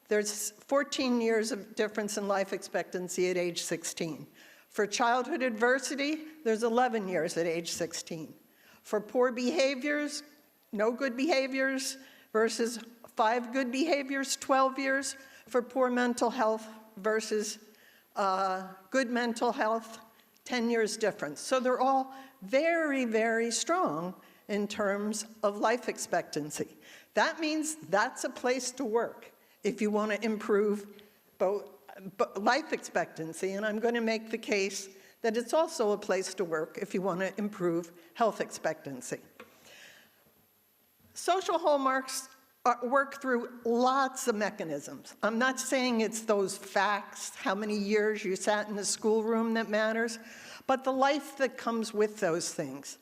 there's 14 years of difference in life expectancy at age 16. For childhood adversity, there's 11 years at age 16. For poor behaviors, no good behaviors, versus 5 good behaviors, 12 years. For poor mental health versus good mental health, 10 years difference. So they're all very, very strong in terms of life expectancy. That means that's a place to work if you want to improve both life expectancy, and I'm going to make the case that it's also a place to work if you want to improve health expectancy. Social hallmarks work through lots of mechanisms. I'm not saying it's those facts, how many years you sat in the schoolroom that matters, but the life that comes with those things.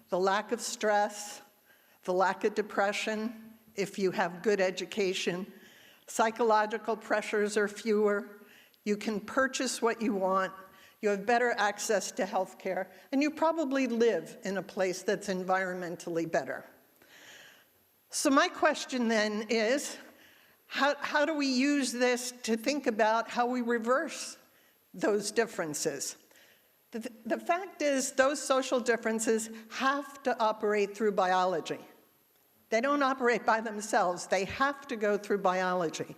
The lack of stress, the lack of depression, if you have good education, psychological pressures are fewer, you can purchase what you want, you have better access to health care, and you probably live in a place that's environmentally better. So my question then is, how do we use this to think about how we reverse those differences? The fact is, those social differences have to operate through biology. They don't operate by themselves. They have to go through biology.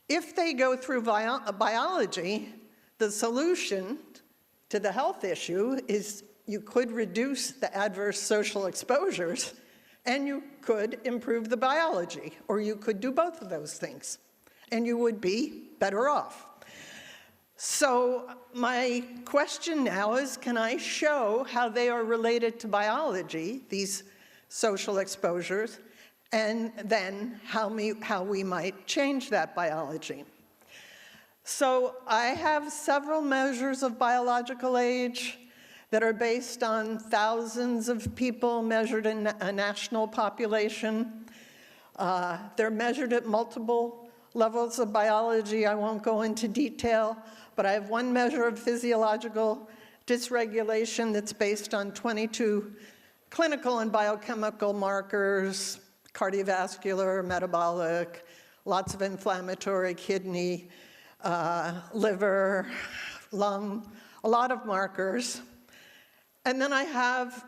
If they go through biology, the solution to the health issue is you could reduce the adverse social exposures, and you could improve the biology, or you could do both of those things, and you would be better off. So my question now is, can I show how they are related to biology, these social exposures, and then how we might change that biology? So I have several measures of biological age that are based on thousands of people measured in a national population. They're measured at multiple levels of biology. I won't go into detail, but I have one measure of physiological dysregulation that's based on 22 clinical and biochemical markers, cardiovascular, metabolic, lots of inflammatory, kidney, liver, lung, a lot of markers. And then I have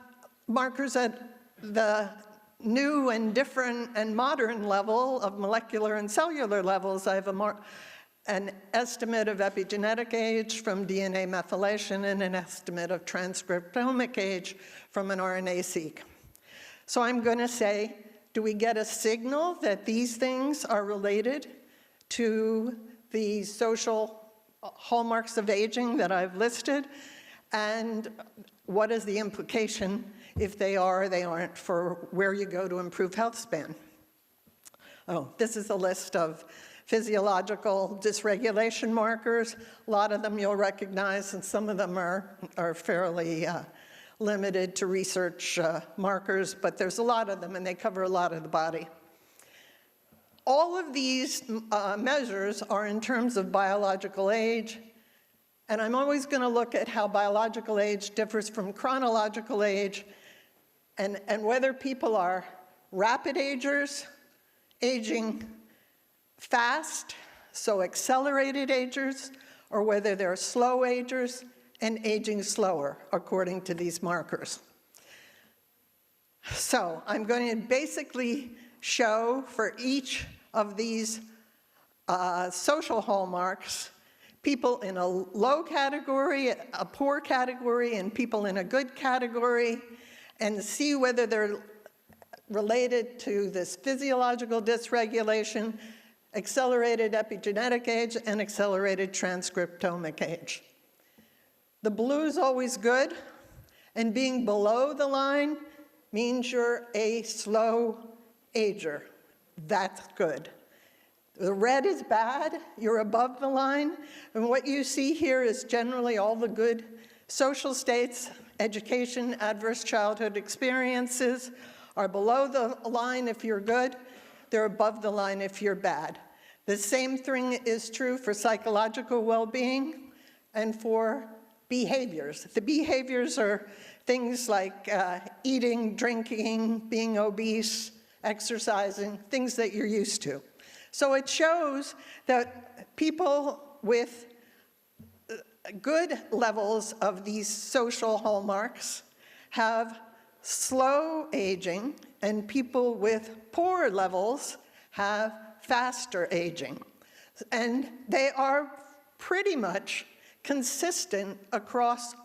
markers at the new and different and modern level of molecular and cellular levels. I have an estimate of epigenetic age from DNA methylation and an estimate of transcriptomic age from an RNA-seq. So I'm going to say, do we get a signal that these things are related to the social hallmarks of aging that I've listed, and what is the implication if they are or they aren't for where you go to improve health span. Oh, this is a list of physiological dysregulation markers. A lot of them you'll recognize, and some of them are fairly limited to research markers, but there's a lot of them, and they cover a lot of the body. All of these measures are in terms of biological age, and I'm always going to look at how biological age differs from chronological age, and whether people are rapid agers, aging fast, so accelerated agers, or whether they're slow agers and aging slower, according to these markers. So I'm going to basically show for each of these social hallmarks, people in a low category, a poor category, and people in a good category, and see whether they're related to this physiological dysregulation, accelerated epigenetic age, and accelerated transcriptomic age. The blue is always good, and being below the line means you're a slow ager. That's good. The red is bad, you're above the line, and what you see here is generally all the good social states, education, adverse childhood experiences are below the line if you're good, they're above the line if you're bad. The same thing is true for psychological well-being and for behaviors. The behaviors are things like eating, drinking, being obese, exercising, things that you're used to. So it shows that people with good levels of these social hallmarks have slow aging, and people with poor levels have faster aging. And they are pretty much consistent across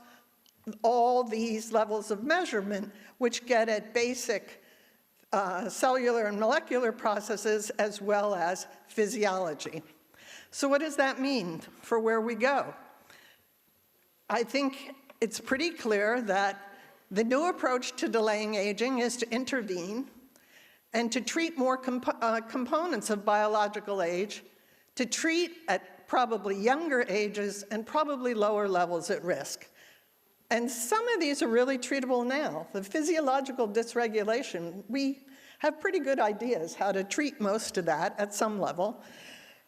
all these levels of measurement, which get at basic cellular and molecular processes as well as physiology. So what does that mean for where we go? I think it's pretty clear that the new approach to delaying aging is to intervene and to treat more components of biological age, to treat at probably younger ages and probably lower levels at risk. And some of these are really treatable now. The physiological dysregulation, we have pretty good ideas how to treat most of that at some level.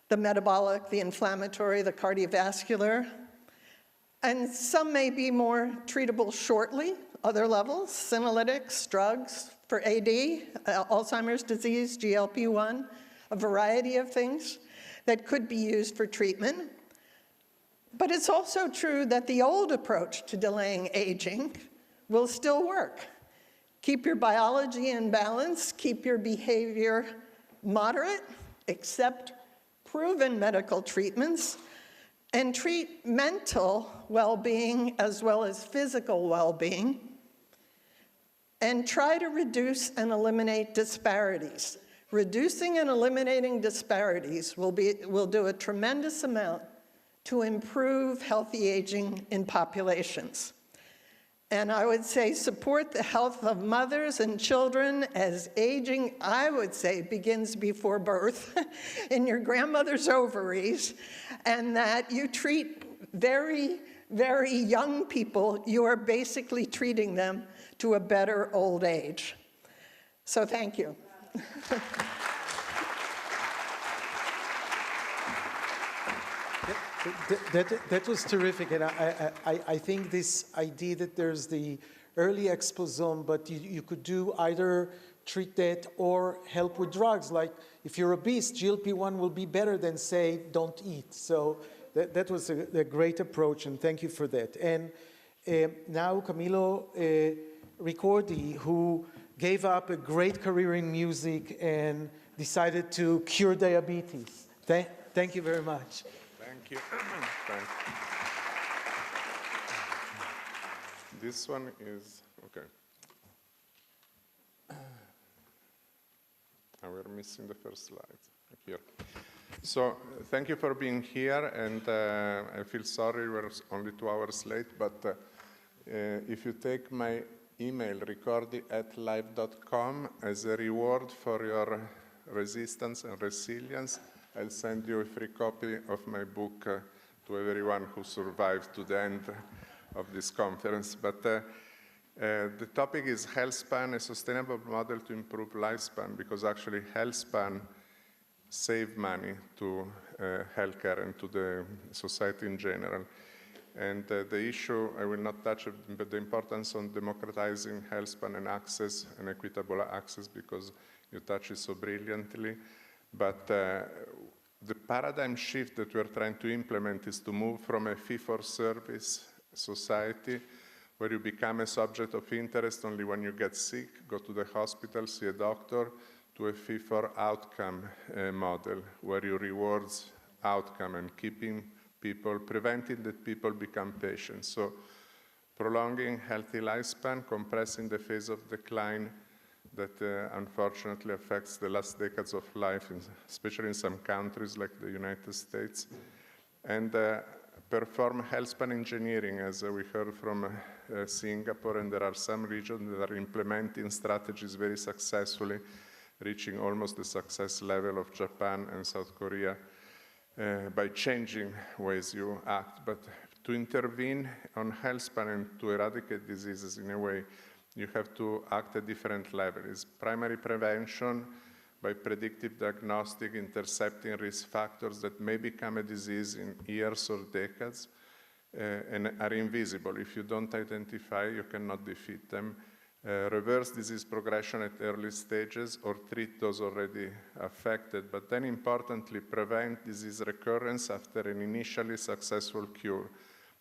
The metabolic, the inflammatory, the cardiovascular. And some may be more treatable shortly, other levels, senolytics, drugs for AD, Alzheimer's disease, GLP-1, a variety of things that could be used for treatment. But it's also true that the old approach to delaying aging will still work. Keep your biology in balance, keep your behavior moderate, accept proven medical treatments, and treat mental well-being as well as physical well-being, and try to reduce and eliminate disparities. Reducing and eliminating disparities will do a tremendous amount to improve healthy aging in populations. And I would say support the health of mothers and children as aging, I would say, begins before birth in your grandmother's ovaries, and that you treat very, very young people, you are basically treating them to a better old age. So thank you.
That was terrific, and I think this idea that there's the early exposome, but you could do either treat that or help with drugs. Like if you're obese, GLP-1 will be better than say, don't eat. So that was a great approach, and thank you for that. And now Camillo Ricordi, who gave up a great career in music and decided to cure diabetes. Thank you very much.
Thank you. This one is, okay. We're missing the first slide here. So thank you for being here, and I feel sorry we're only 2 hours late, but if you take my email, ricordi@live.com, as a reward for your resistance and resilience, I'll send you a free copy of my book to everyone who survived to the end of this conference. But the topic is health span, a sustainable model to improve lifespan, because actually health span save money to healthcare and to the society in general. And the issue, I will not touch it, but the importance on democratizing health span and access and equitable access, because you touch it so brilliantly. But the paradigm shift that we're trying to implement is to move from a fee-for-service society where you become a subject of interest only when you get sick, go to the hospital, see a doctor, to a fee-for-outcome model where you rewards outcome and keeping people, preventing that people become patients. So prolonging healthy lifespan, compressing the phase of decline that unfortunately affects the last decades of life, especially in some countries like the United States, and perform health span engineering, as we heard from Singapore, and there are some regions that are implementing strategies very successfully, reaching almost the success level of Japan and South Korea by changing ways you act. But to intervene on health span and to eradicate diseases in a way, you have to act at different levels. Primary prevention by predictive diagnostic, intercepting risk factors that may become a disease in years or decades and are invisible. If you don't identify, you cannot defeat them. Reverse disease progression at early stages or treat those already affected, but then importantly, prevent disease recurrence after an initially successful cure.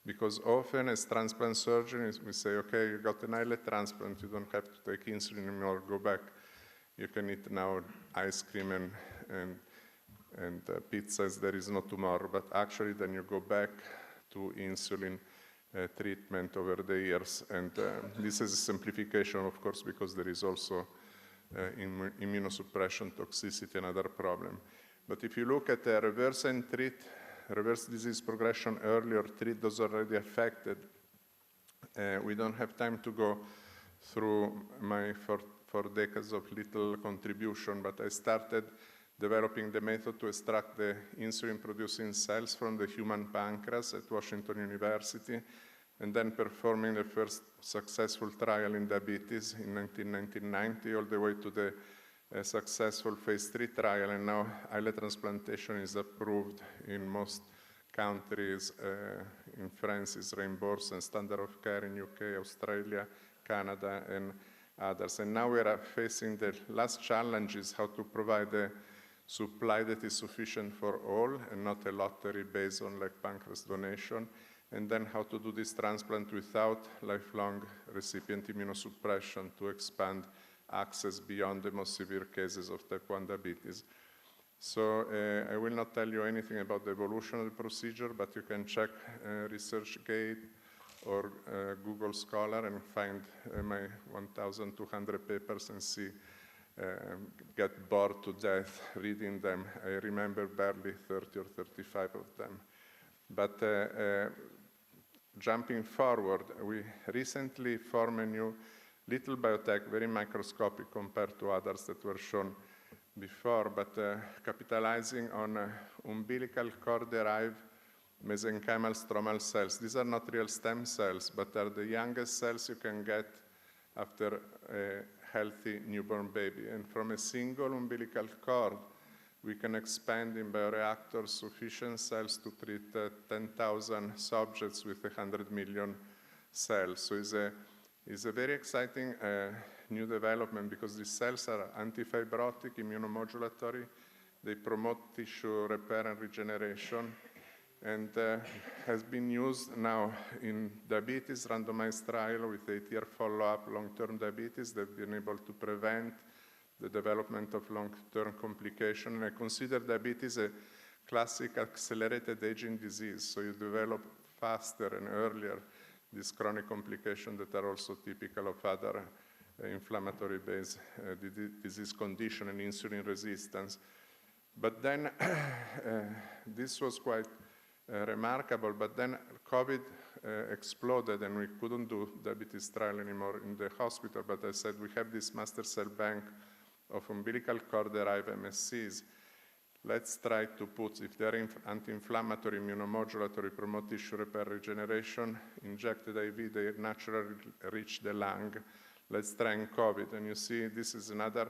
Because often as transplant surgeons, we say, okay, you got an islet transplant, you don't have to take insulin anymore, go back. You can eat now ice cream and pizzas, there is no tomorrow, but actually then you go back to insulin treatment over the years. And this is a simplification, of course, because there is also immunosuppression, toxicity, and other problem. But if you look at reverse and treat, reverse disease progression earlier, treat those already affected, we don't have time to go through my 4 decades of little contribution, but I started developing the method to extract the insulin-producing cells from the human pancreas at Washington University, and then performing the first successful trial in diabetes in 1990, all the way to the successful phase 3 trial, and now islet transplantation is approved in most countries. In France, it's reimbursed and standard of care in UK, Australia, Canada, and others. And now we are facing the last challenge is how to provide a supply that is sufficient for all and not a lottery based on like pancreas donation, and then how to do this transplant without lifelong recipient immunosuppression to expand access beyond the most severe cases of type 1 diabetes. So I will not tell you anything about the evolution of the procedure, but you can check ResearchGate or Google Scholar and find my 1,200 papers and see, get bored to death reading them. I remember barely 30 or 35 of them. But jumping forward, we recently formed a new little biotech, very microscopic compared to others that were shown before, but capitalizing on umbilical cord-derived mesenchymal stromal cells. These are not real stem cells, but are the youngest cells you can get after a healthy newborn baby. And from a single umbilical cord, we can expand in bioreactors sufficient cells to treat 10,000 subjects with 100 million cells. So it's a very exciting new development because these cells are antifibrotic, immunomodulatory. They promote tissue repair and regeneration, and has been used now in diabetes, randomized trial with 8-year follow-up, long-term diabetes. They've been able to prevent the development of long-term complication. And I consider diabetes a classic accelerated aging disease, so you develop faster and earlier these chronic complications that are also typical of other inflammatory-based disease condition and insulin resistance. But then this was quite remarkable, but then COVID exploded and we couldn't do diabetes trial anymore in the hospital, but I said we have this master cell bank of umbilical cord-derived MSCs. Let's try to put, if they're anti-inflammatory, immunomodulatory, promote tissue repair regeneration, injected IV, they naturally reach the lung. Let's try in COVID. And you see, this is another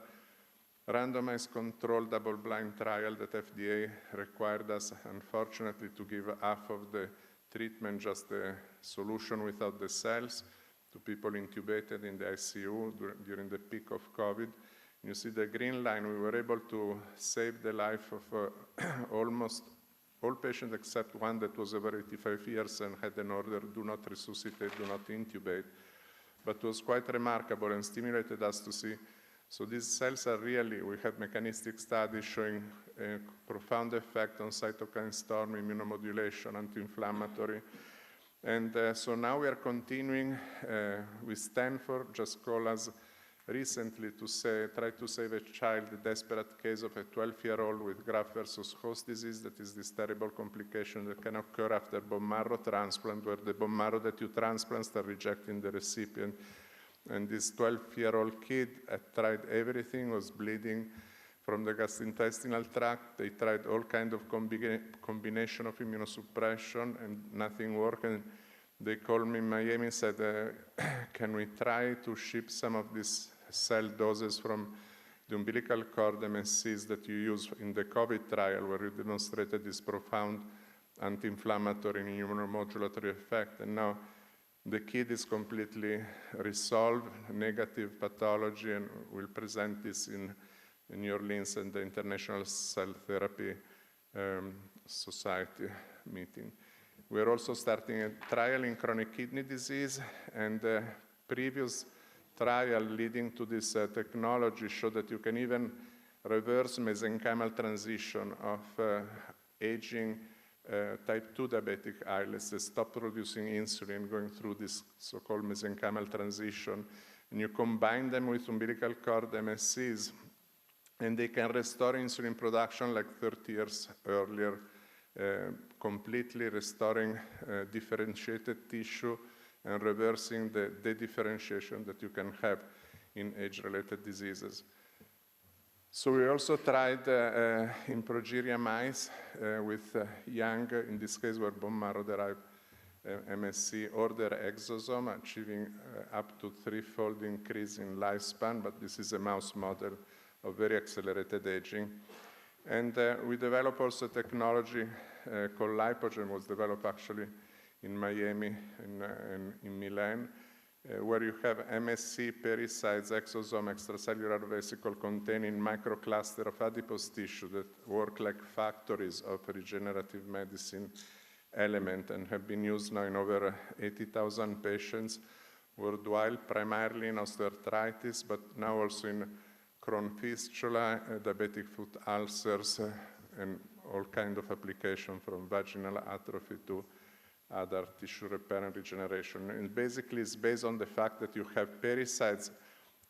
randomized controlled double-blind trial that FDA required us, unfortunately, to give half of the treatment, just the solution without the cells, to people intubated in the ICU during the peak of COVID. You see the green line, we were able to save the life of almost all patients except one that was over 85 years and had an order, do not resuscitate, do not intubate. But it was quite remarkable and stimulated us to see. So these cells are really, we have mechanistic studies showing a profound effect on cytokine storm, immunomodulation, anti-inflammatory. And so now we are continuing with Stanford, just call us recently to try to save a child, a desperate case of a 12-year-old with graft versus host disease. That is this terrible complication that can occur after bone marrow transplant, where the bone marrow that you transplant start rejecting the recipient. And this 12-year-old kid had tried everything, was bleeding from the gastrointestinal tract. They tried all kinds of combination of immunosuppression and nothing worked. And they called me in Miami and said, can we try to ship some of these cell doses from the umbilical cord MSCs that you use in the COVID trial, where you demonstrated this profound anti-inflammatory and immunomodulatory effect. And now the kid is completely resolved, negative pathology, and we'll present this in New Orleans and the International Cell Therapy Society meeting. We're also starting a trial in chronic kidney disease, and the previous trial leading to this technology showed that you can even reverse mesenchymal transition of aging type 2 diabetic islets that stop producing insulin, going through this so-called mesenchymal transition. And you combine them with umbilical cord MSCs, and they can restore insulin production like 30 years earlier, completely restoring differentiated tissue and reversing the differentiation that you can have in age-related diseases. So we also tried in progeria mice with young, in this case were bone marrow-derived MSC or their exosome, achieving up to 3-fold increase in lifespan, but this is a mouse model of very accelerated aging. And we developed also technology called Lipogen, was developed actually in Miami and in Milan, where you have MSC, pericytes, exosome, extracellular vesicle containing microcluster of adipose tissue that work like factories of regenerative medicine element and have been used now in over 80,000 patients worldwide, primarily in osteoarthritis, but now also in Crohn's fistula, diabetic foot ulcers, and all kinds of applications from vaginal atrophy to other tissue repair and regeneration. And basically it's based on the fact that you have pericytes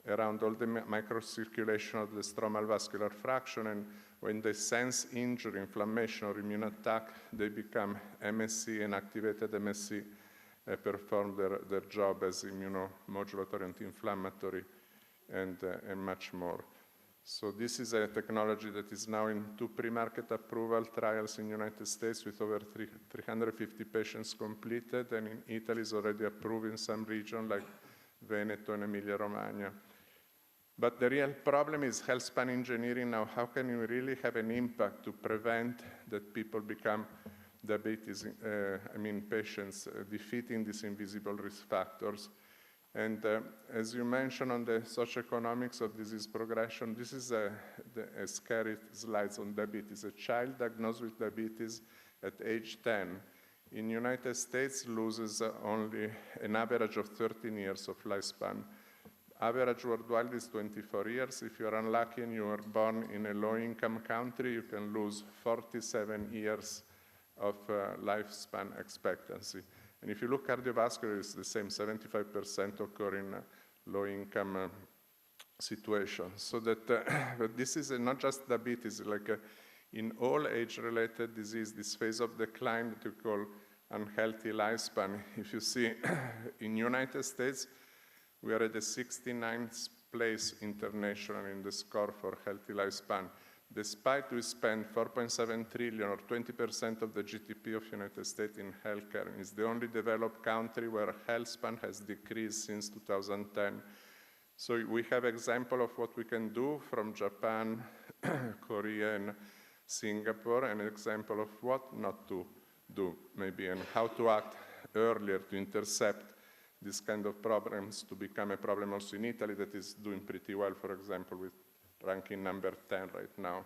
around all the microcirculation of the stromal vascular fraction, and when they sense injury, inflammation, or immune attack, they become MSC, and activated MSC perform their job as immunomodulatory, anti-inflammatory, and much more. So this is a technology that is now in 2 pre-market approval trials in the United States with over 350 patients completed, and in Italy is already approved in some regions like Veneto and Emilia-Romagna. But the real problem is health span engineering now. How can you really have an impact to prevent that people become diabetes, patients, defeating these invisible risk factors? And as you mentioned on the socioeconomics of disease progression, this is a scary slide on diabetes. A child diagnosed with diabetes at age 10 in the United States loses only an average of 13 years of lifespan. Average worldwide is 24 years. If you are unlucky and you are born in a low-income country, you can lose 47 years of lifespan expectancy. And if you look cardiovascular, it's the same, 75% occur in low-income situations. So that but this is not just diabetes, like in all age-related disease, this phase of decline that we call unhealthy lifespan. If you see, in United States, we are at the 69th place internationally in the score for healthy lifespan. Despite we spend 4.7 trillion or 20% of the GDP of United States in healthcare, it's the only developed country where health span has decreased since 2010. So we have example of what we can do from Japan, Korea, and Singapore, and an example of what not to do, maybe, and how to act earlier to intercept this kind of problems to become a problem also in Italy that is doing pretty well, for example, with ranking number 10 right now.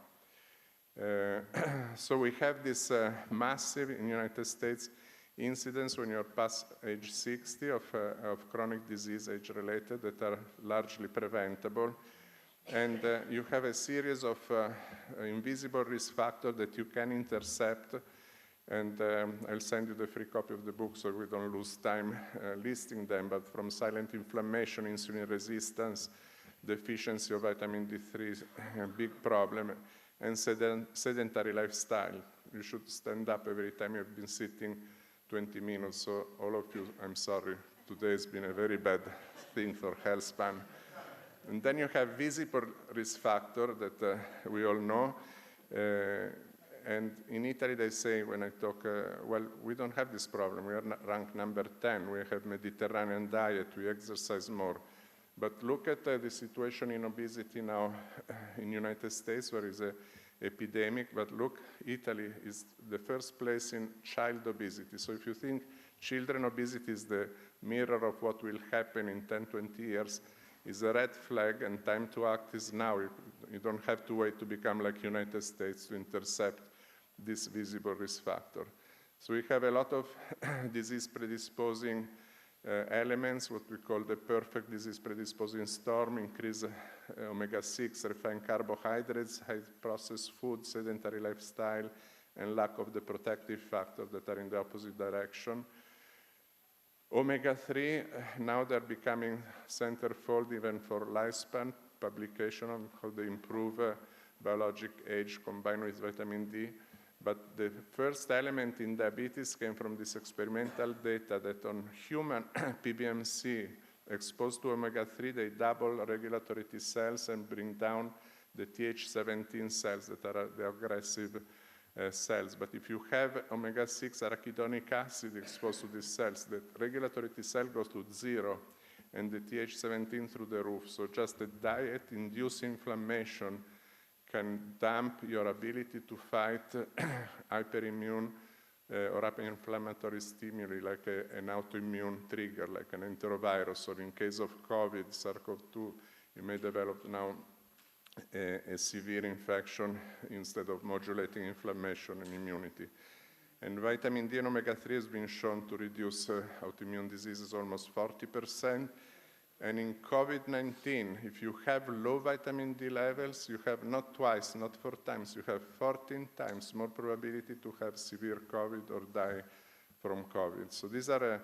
So we have this massive, in the United States, incidence when you're past age 60 of chronic disease age-related that are largely preventable. And you have a series of invisible risk factors that you can intercept. And I'll send you the free copy of the book so we don't lose time listing them. But from silent inflammation, insulin resistance, deficiency of vitamin D3 is a big problem, and sedentary lifestyle. You should stand up every time you've been sitting 20 minutes. So all of you, I'm sorry, today has been a very bad thing for health span. And then you have visible risk factor that we all know. And in Italy, they say, when I talk, well, we don't have this problem. We are ranked number 10. We have Mediterranean diet. We exercise more. But look at the situation in obesity now in the United States, where is an epidemic. But look, Italy is the first place in child obesity. So if you think children obesity is the mirror of what will happen in 10, 20 years, is a red flag, and time to act is now. You don't have to wait to become like United States to intercept this visible risk factor. So we have a lot of disease predisposing elements, what we call the perfect disease predisposing storm: increase omega-6, refined carbohydrates, high processed food, sedentary lifestyle, and lack of the protective factors that are in the opposite direction. Omega-3, now they're becoming centerfold even for lifespan publication on how they improve biologic age combined with vitamin D. But the first element in diabetes came from this experimental data that on human PBMC exposed to omega-3, they double regulatory T cells and bring down the Th17 cells that are the aggressive cells. But if you have omega-6 arachidonic acid exposed to these cells, the regulatory T cell goes to 0 and the Th17 through the roof. So just a diet-induced inflammation can damp your ability to fight hyperimmune or hyperinflammatory stimuli like an autoimmune trigger, like an enterovirus, or in case of COVID, SARS-CoV-2, you may develop now a severe infection instead of modulating inflammation and immunity. And vitamin D and omega-3 has been shown to reduce autoimmune diseases almost 40%. And in COVID-19, if you have low vitamin D levels, you have not twice, not 4 times, you have 14 times more probability to have severe COVID or die from COVID. So these are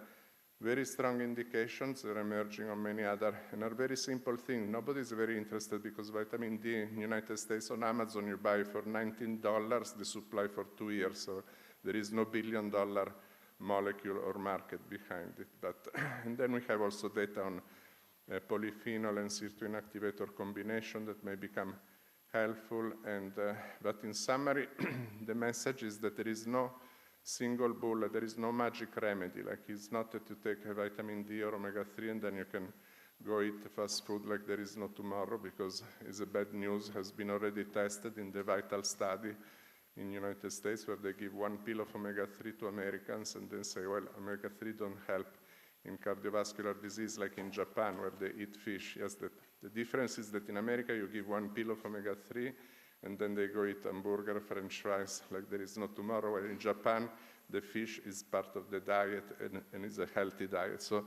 very strong indications that are emerging on many other, and are very simple things. Nobody's very interested because vitamin D in the United States on Amazon, you buy for $19 the supply for 2 years. So there is no billion-dollar molecule or market behind it. But, and then we have also data on polyphenol and sirtuin activator combination that may become helpful. And, but in summary, the message is that there is no single bullet, there is no magic remedy. Like, it's not that you take a vitamin D or omega-3 and then you can go eat fast food like there is no tomorrow, because it's a bad news, has been already tested in the VITAL study in the United States, where they give 1 pill of omega-3 to Americans and then say, well, omega-3 don't help in cardiovascular disease like in Japan, where they eat fish. Yes, the difference is that in America you give 1 pill of omega-3 and then they go eat hamburger, French fries like there is no tomorrow. Where in Japan, the fish is part of the diet and is a healthy diet. So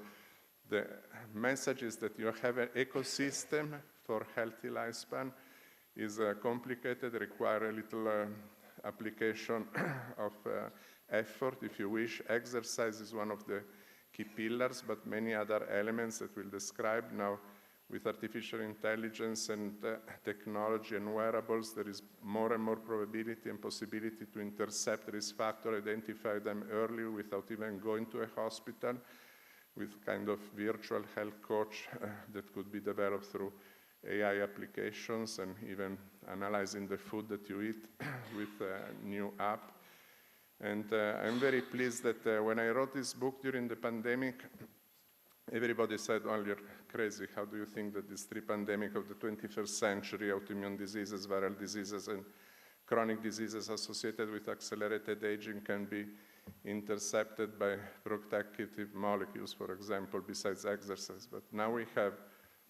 the message is that you have an ecosystem for healthy lifespan. Is complicated, require a little application of effort, if you wish. Exercise is one of the key pillars, but many other elements that we'll describe. Now, with artificial intelligence and technology and wearables, there is more and more probability and possibility to intercept risk factors, identify them early without even going to a hospital, with kind of virtual health coach that could be developed through AI applications, and even analyzing the food that you eat with a new app. And I'm very pleased that when I wrote this book during the pandemic, everybody said, oh, you're crazy. How do you think that these three pandemics of the 21st century, autoimmune diseases, viral diseases, and chronic diseases associated with accelerated aging, can be intercepted by protective molecules, for example, besides exercise? But now we have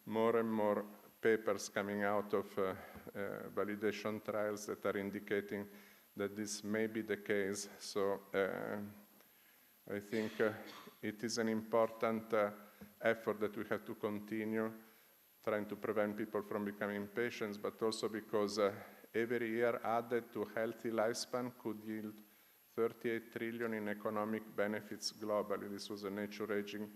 more and more papers coming out of validation trials that are indicating that this may be the case. So I think it is an important effort that we have to continue, trying to prevent people from becoming patients, but also because every year added to healthy lifespan could yield 38 trillion in economic benefits globally. This was a Nature Aging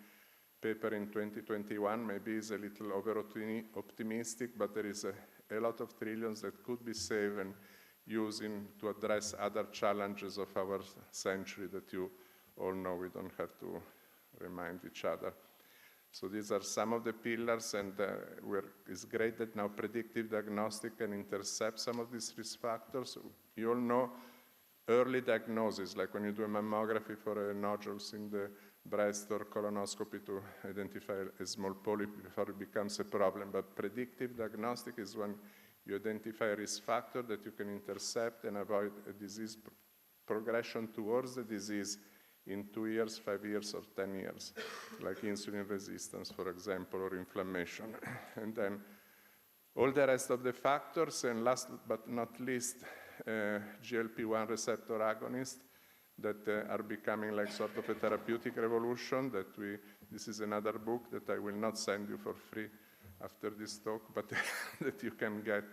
paper in 2021. Maybe it's a little over-optimistic, but there is a lot of trillions that could be saved and used to address other challenges of our century that you all know. We don't have to remind each other. So these are some of the pillars, and it's great that now predictive diagnostic can intercept some of these risk factors. You all know early diagnosis, like when you do a mammography for nodules in the breast or colonoscopy to identify a small polyp before it becomes a problem. But predictive diagnostic is when you identify a risk factor that you can intercept and avoid a disease progression towards the disease in 2 years, 5 years, or 10 years, like insulin resistance, for example, or inflammation. And then all the rest of the factors, and last but not least, GLP-1 receptor agonists that are becoming like sort of a therapeutic revolution this is another book that I will not send you for free after this talk, but that you can get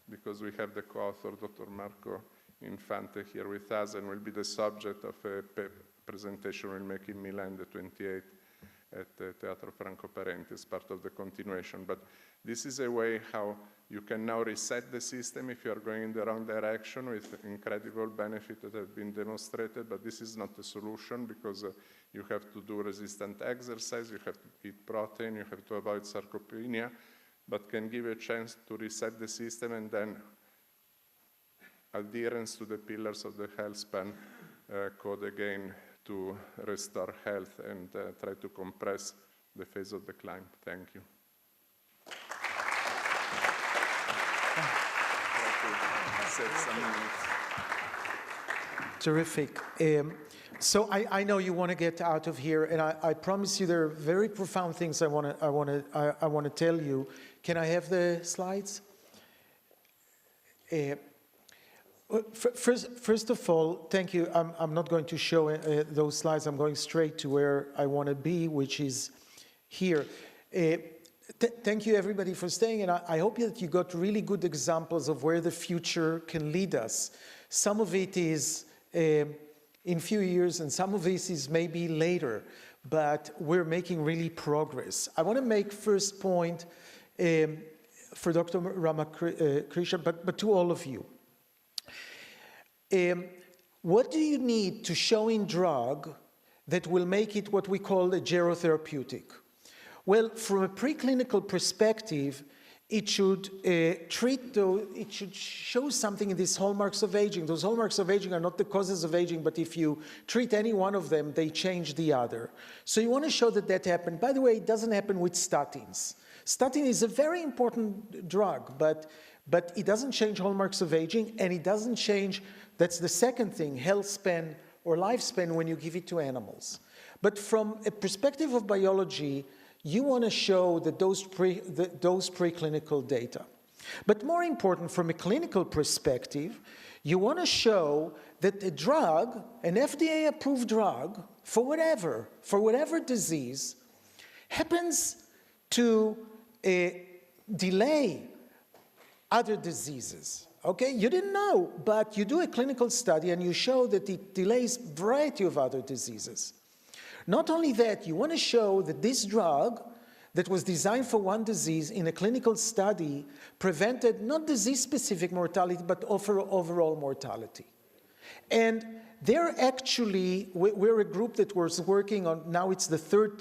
because we have the co-author, Dr. Marco Infante, here with us, and will be the subject of a presentation we'll make in Milan the 28th at Teatro Franco Parenti as part of the continuation. But this is a way how you can now reset the system if you are going in the wrong direction with incredible benefit that have been demonstrated. But this is not the solution, because you have to do resistant exercise, you have to eat protein, you have to avoid sarcopenia, but can give you a chance to reset the system, and then adherence to the pillars of the health span code again to restore health and try to compress the phase of decline. Thank you.
Terrific. So I know you want to get out of here, and I promise you there are very profound things I want to tell you. Can I have the slides? First of all, thank you. I'm not going to show those slides. I'm going straight to where I want to be, which is here. Thank you, everybody, for staying, and I hope that you got really good examples of where the future can lead us. Some of it is in a few years, and some of this is maybe later, but we're making really progress. I want to make first point for Dr. Ramakrishnan, but to all of you. What do you need to show in drug that will make it what we call a gerotherapeutic? Well, from a preclinical perspective, it should it should show something in these hallmarks of aging. Those hallmarks of aging are not the causes of aging, but if you treat any one of them, they change the other. So you want to show that that happened. By the way, it doesn't happen with statins. Statin is a very important drug, but it doesn't change hallmarks of aging, and it doesn't change, that's the second thing, health span or lifespan when you give it to animals. But from a perspective of biology, you want to show that those preclinical data. But more important, from a clinical perspective, you want to show that a drug, an FDA-approved drug, for whatever disease, happens to delay other diseases. Okay, you didn't know, but you do a clinical study and you show that it delays a variety of other diseases. Not only that, you want to show that this drug that was designed for one disease in a clinical study prevented not disease-specific mortality, but overall mortality. And they're actually, we're a group that was working on, now it's the third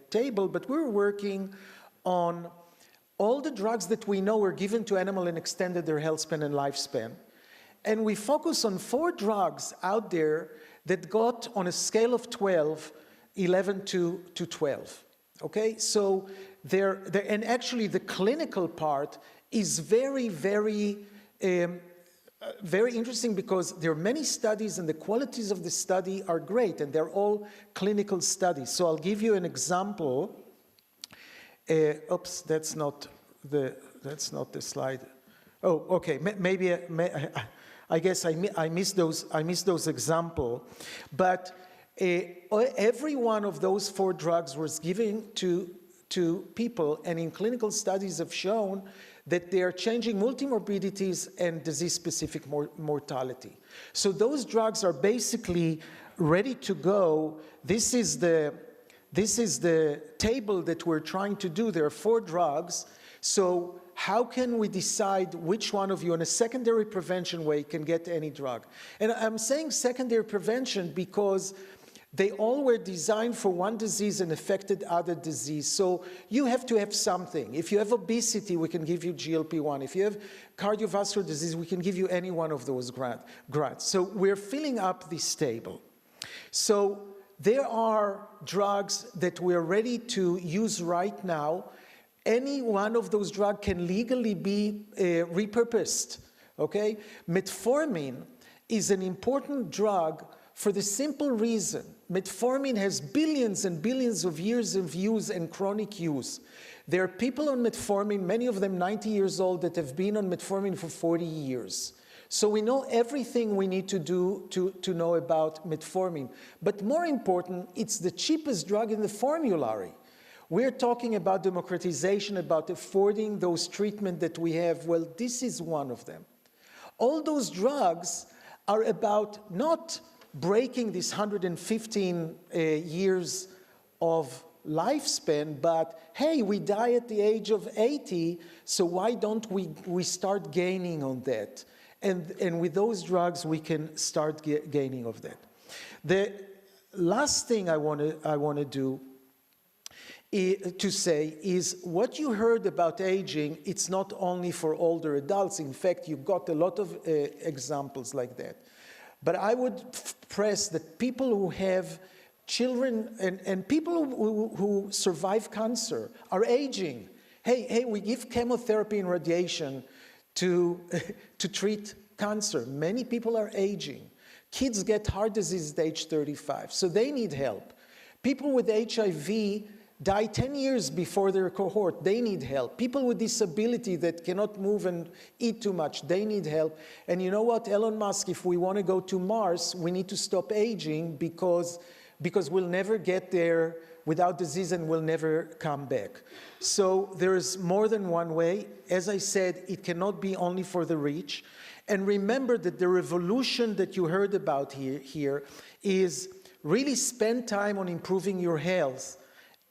table, but we're working on all the drugs that we know were given to animals and extended their health span and lifespan. And we focus on 4 drugs out there that got on a scale of 12, 11 to 12. Okay, so and actually the clinical part is very, very, very interesting because there are many studies and the qualities of the study are great and they're all clinical studies. So I'll give you an example. Oops, that's not the slide. Oh, okay, maybe I guess I missed those examples, but every one of those 4 drugs was given to people, and in clinical studies have shown that they are changing multimorbidities and disease-specific mortality. So those drugs are basically ready to go. This is the table that we're trying to do. There are 4 drugs. So how can we decide which one of you in a secondary prevention way can get any drug? And I'm saying secondary prevention because they all were designed for one disease and affected other disease. So you have to have something. If you have obesity, we can give you GLP-1. If you have cardiovascular disease, we can give you any one of those grants. So we're filling up this table. So there are drugs that we're ready to use right now. Any one of those drugs can legally be repurposed, okay? Metformin is an important drug for the simple reason. Metformin has billions and billions of years of use and chronic use. There are people on metformin, many of them 90 years old, that have been on metformin for 40 years. So we know everything we need to do to know about metformin. But more important, it's the cheapest drug in the formulary. We're talking about democratization, about affording those treatments that we have. Well, this is one of them. All those drugs are about not breaking this 115 years of lifespan, but hey, we die at the age of 80, so why don't we start gaining on that? And with those drugs, we can start gaining of that. The last thing I want to do to say is what you heard about aging, it's not only for older adults. In fact, you've got a lot of examples like that. But I would press that people who have children and people who survive cancer are aging. Hey, we give chemotherapy and radiation to treat cancer. Many people are aging. Kids get heart disease at age 35, so they need help. People with HIV die 10 years before their cohort. They need help. People with disability that cannot move and eat too much, they need help. And you know what, Elon Musk, if we want to go to Mars, we need to stop aging because we'll never get there without disease and we'll never come back. So there's more than one way. As I said, it cannot be only for the rich. And remember that the revolution that you heard about here is really spend time on improving your health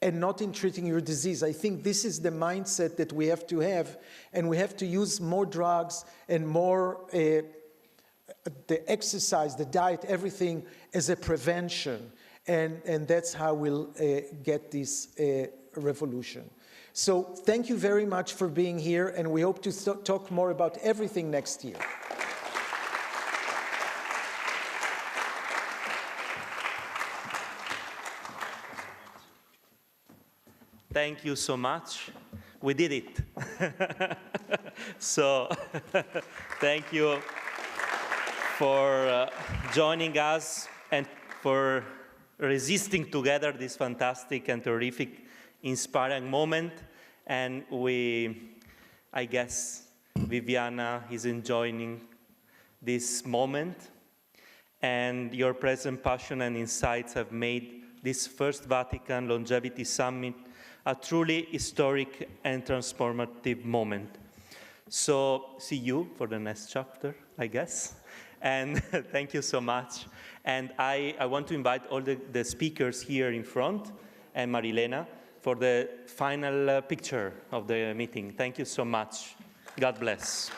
and not in treating your disease. I think this is the mindset that we have to have, and we have to use more drugs and more the exercise, the diet, everything as a prevention, and that's how we'll get this revolution. So thank you very much for being here, and we hope to talk more about everything next year.
Thank you so much. We did it. So thank you for joining us and for resisting together this fantastic and terrific, inspiring moment. And I guess Viviana is enjoying this moment. And your present passion and insights have made this first Vatican Longevity Summit a truly historic and transformative moment. So see you for the next chapter, I guess. And thank you so much. And I want to invite all the speakers here in front and Marilena for the final picture of the meeting. Thank you so much. God bless.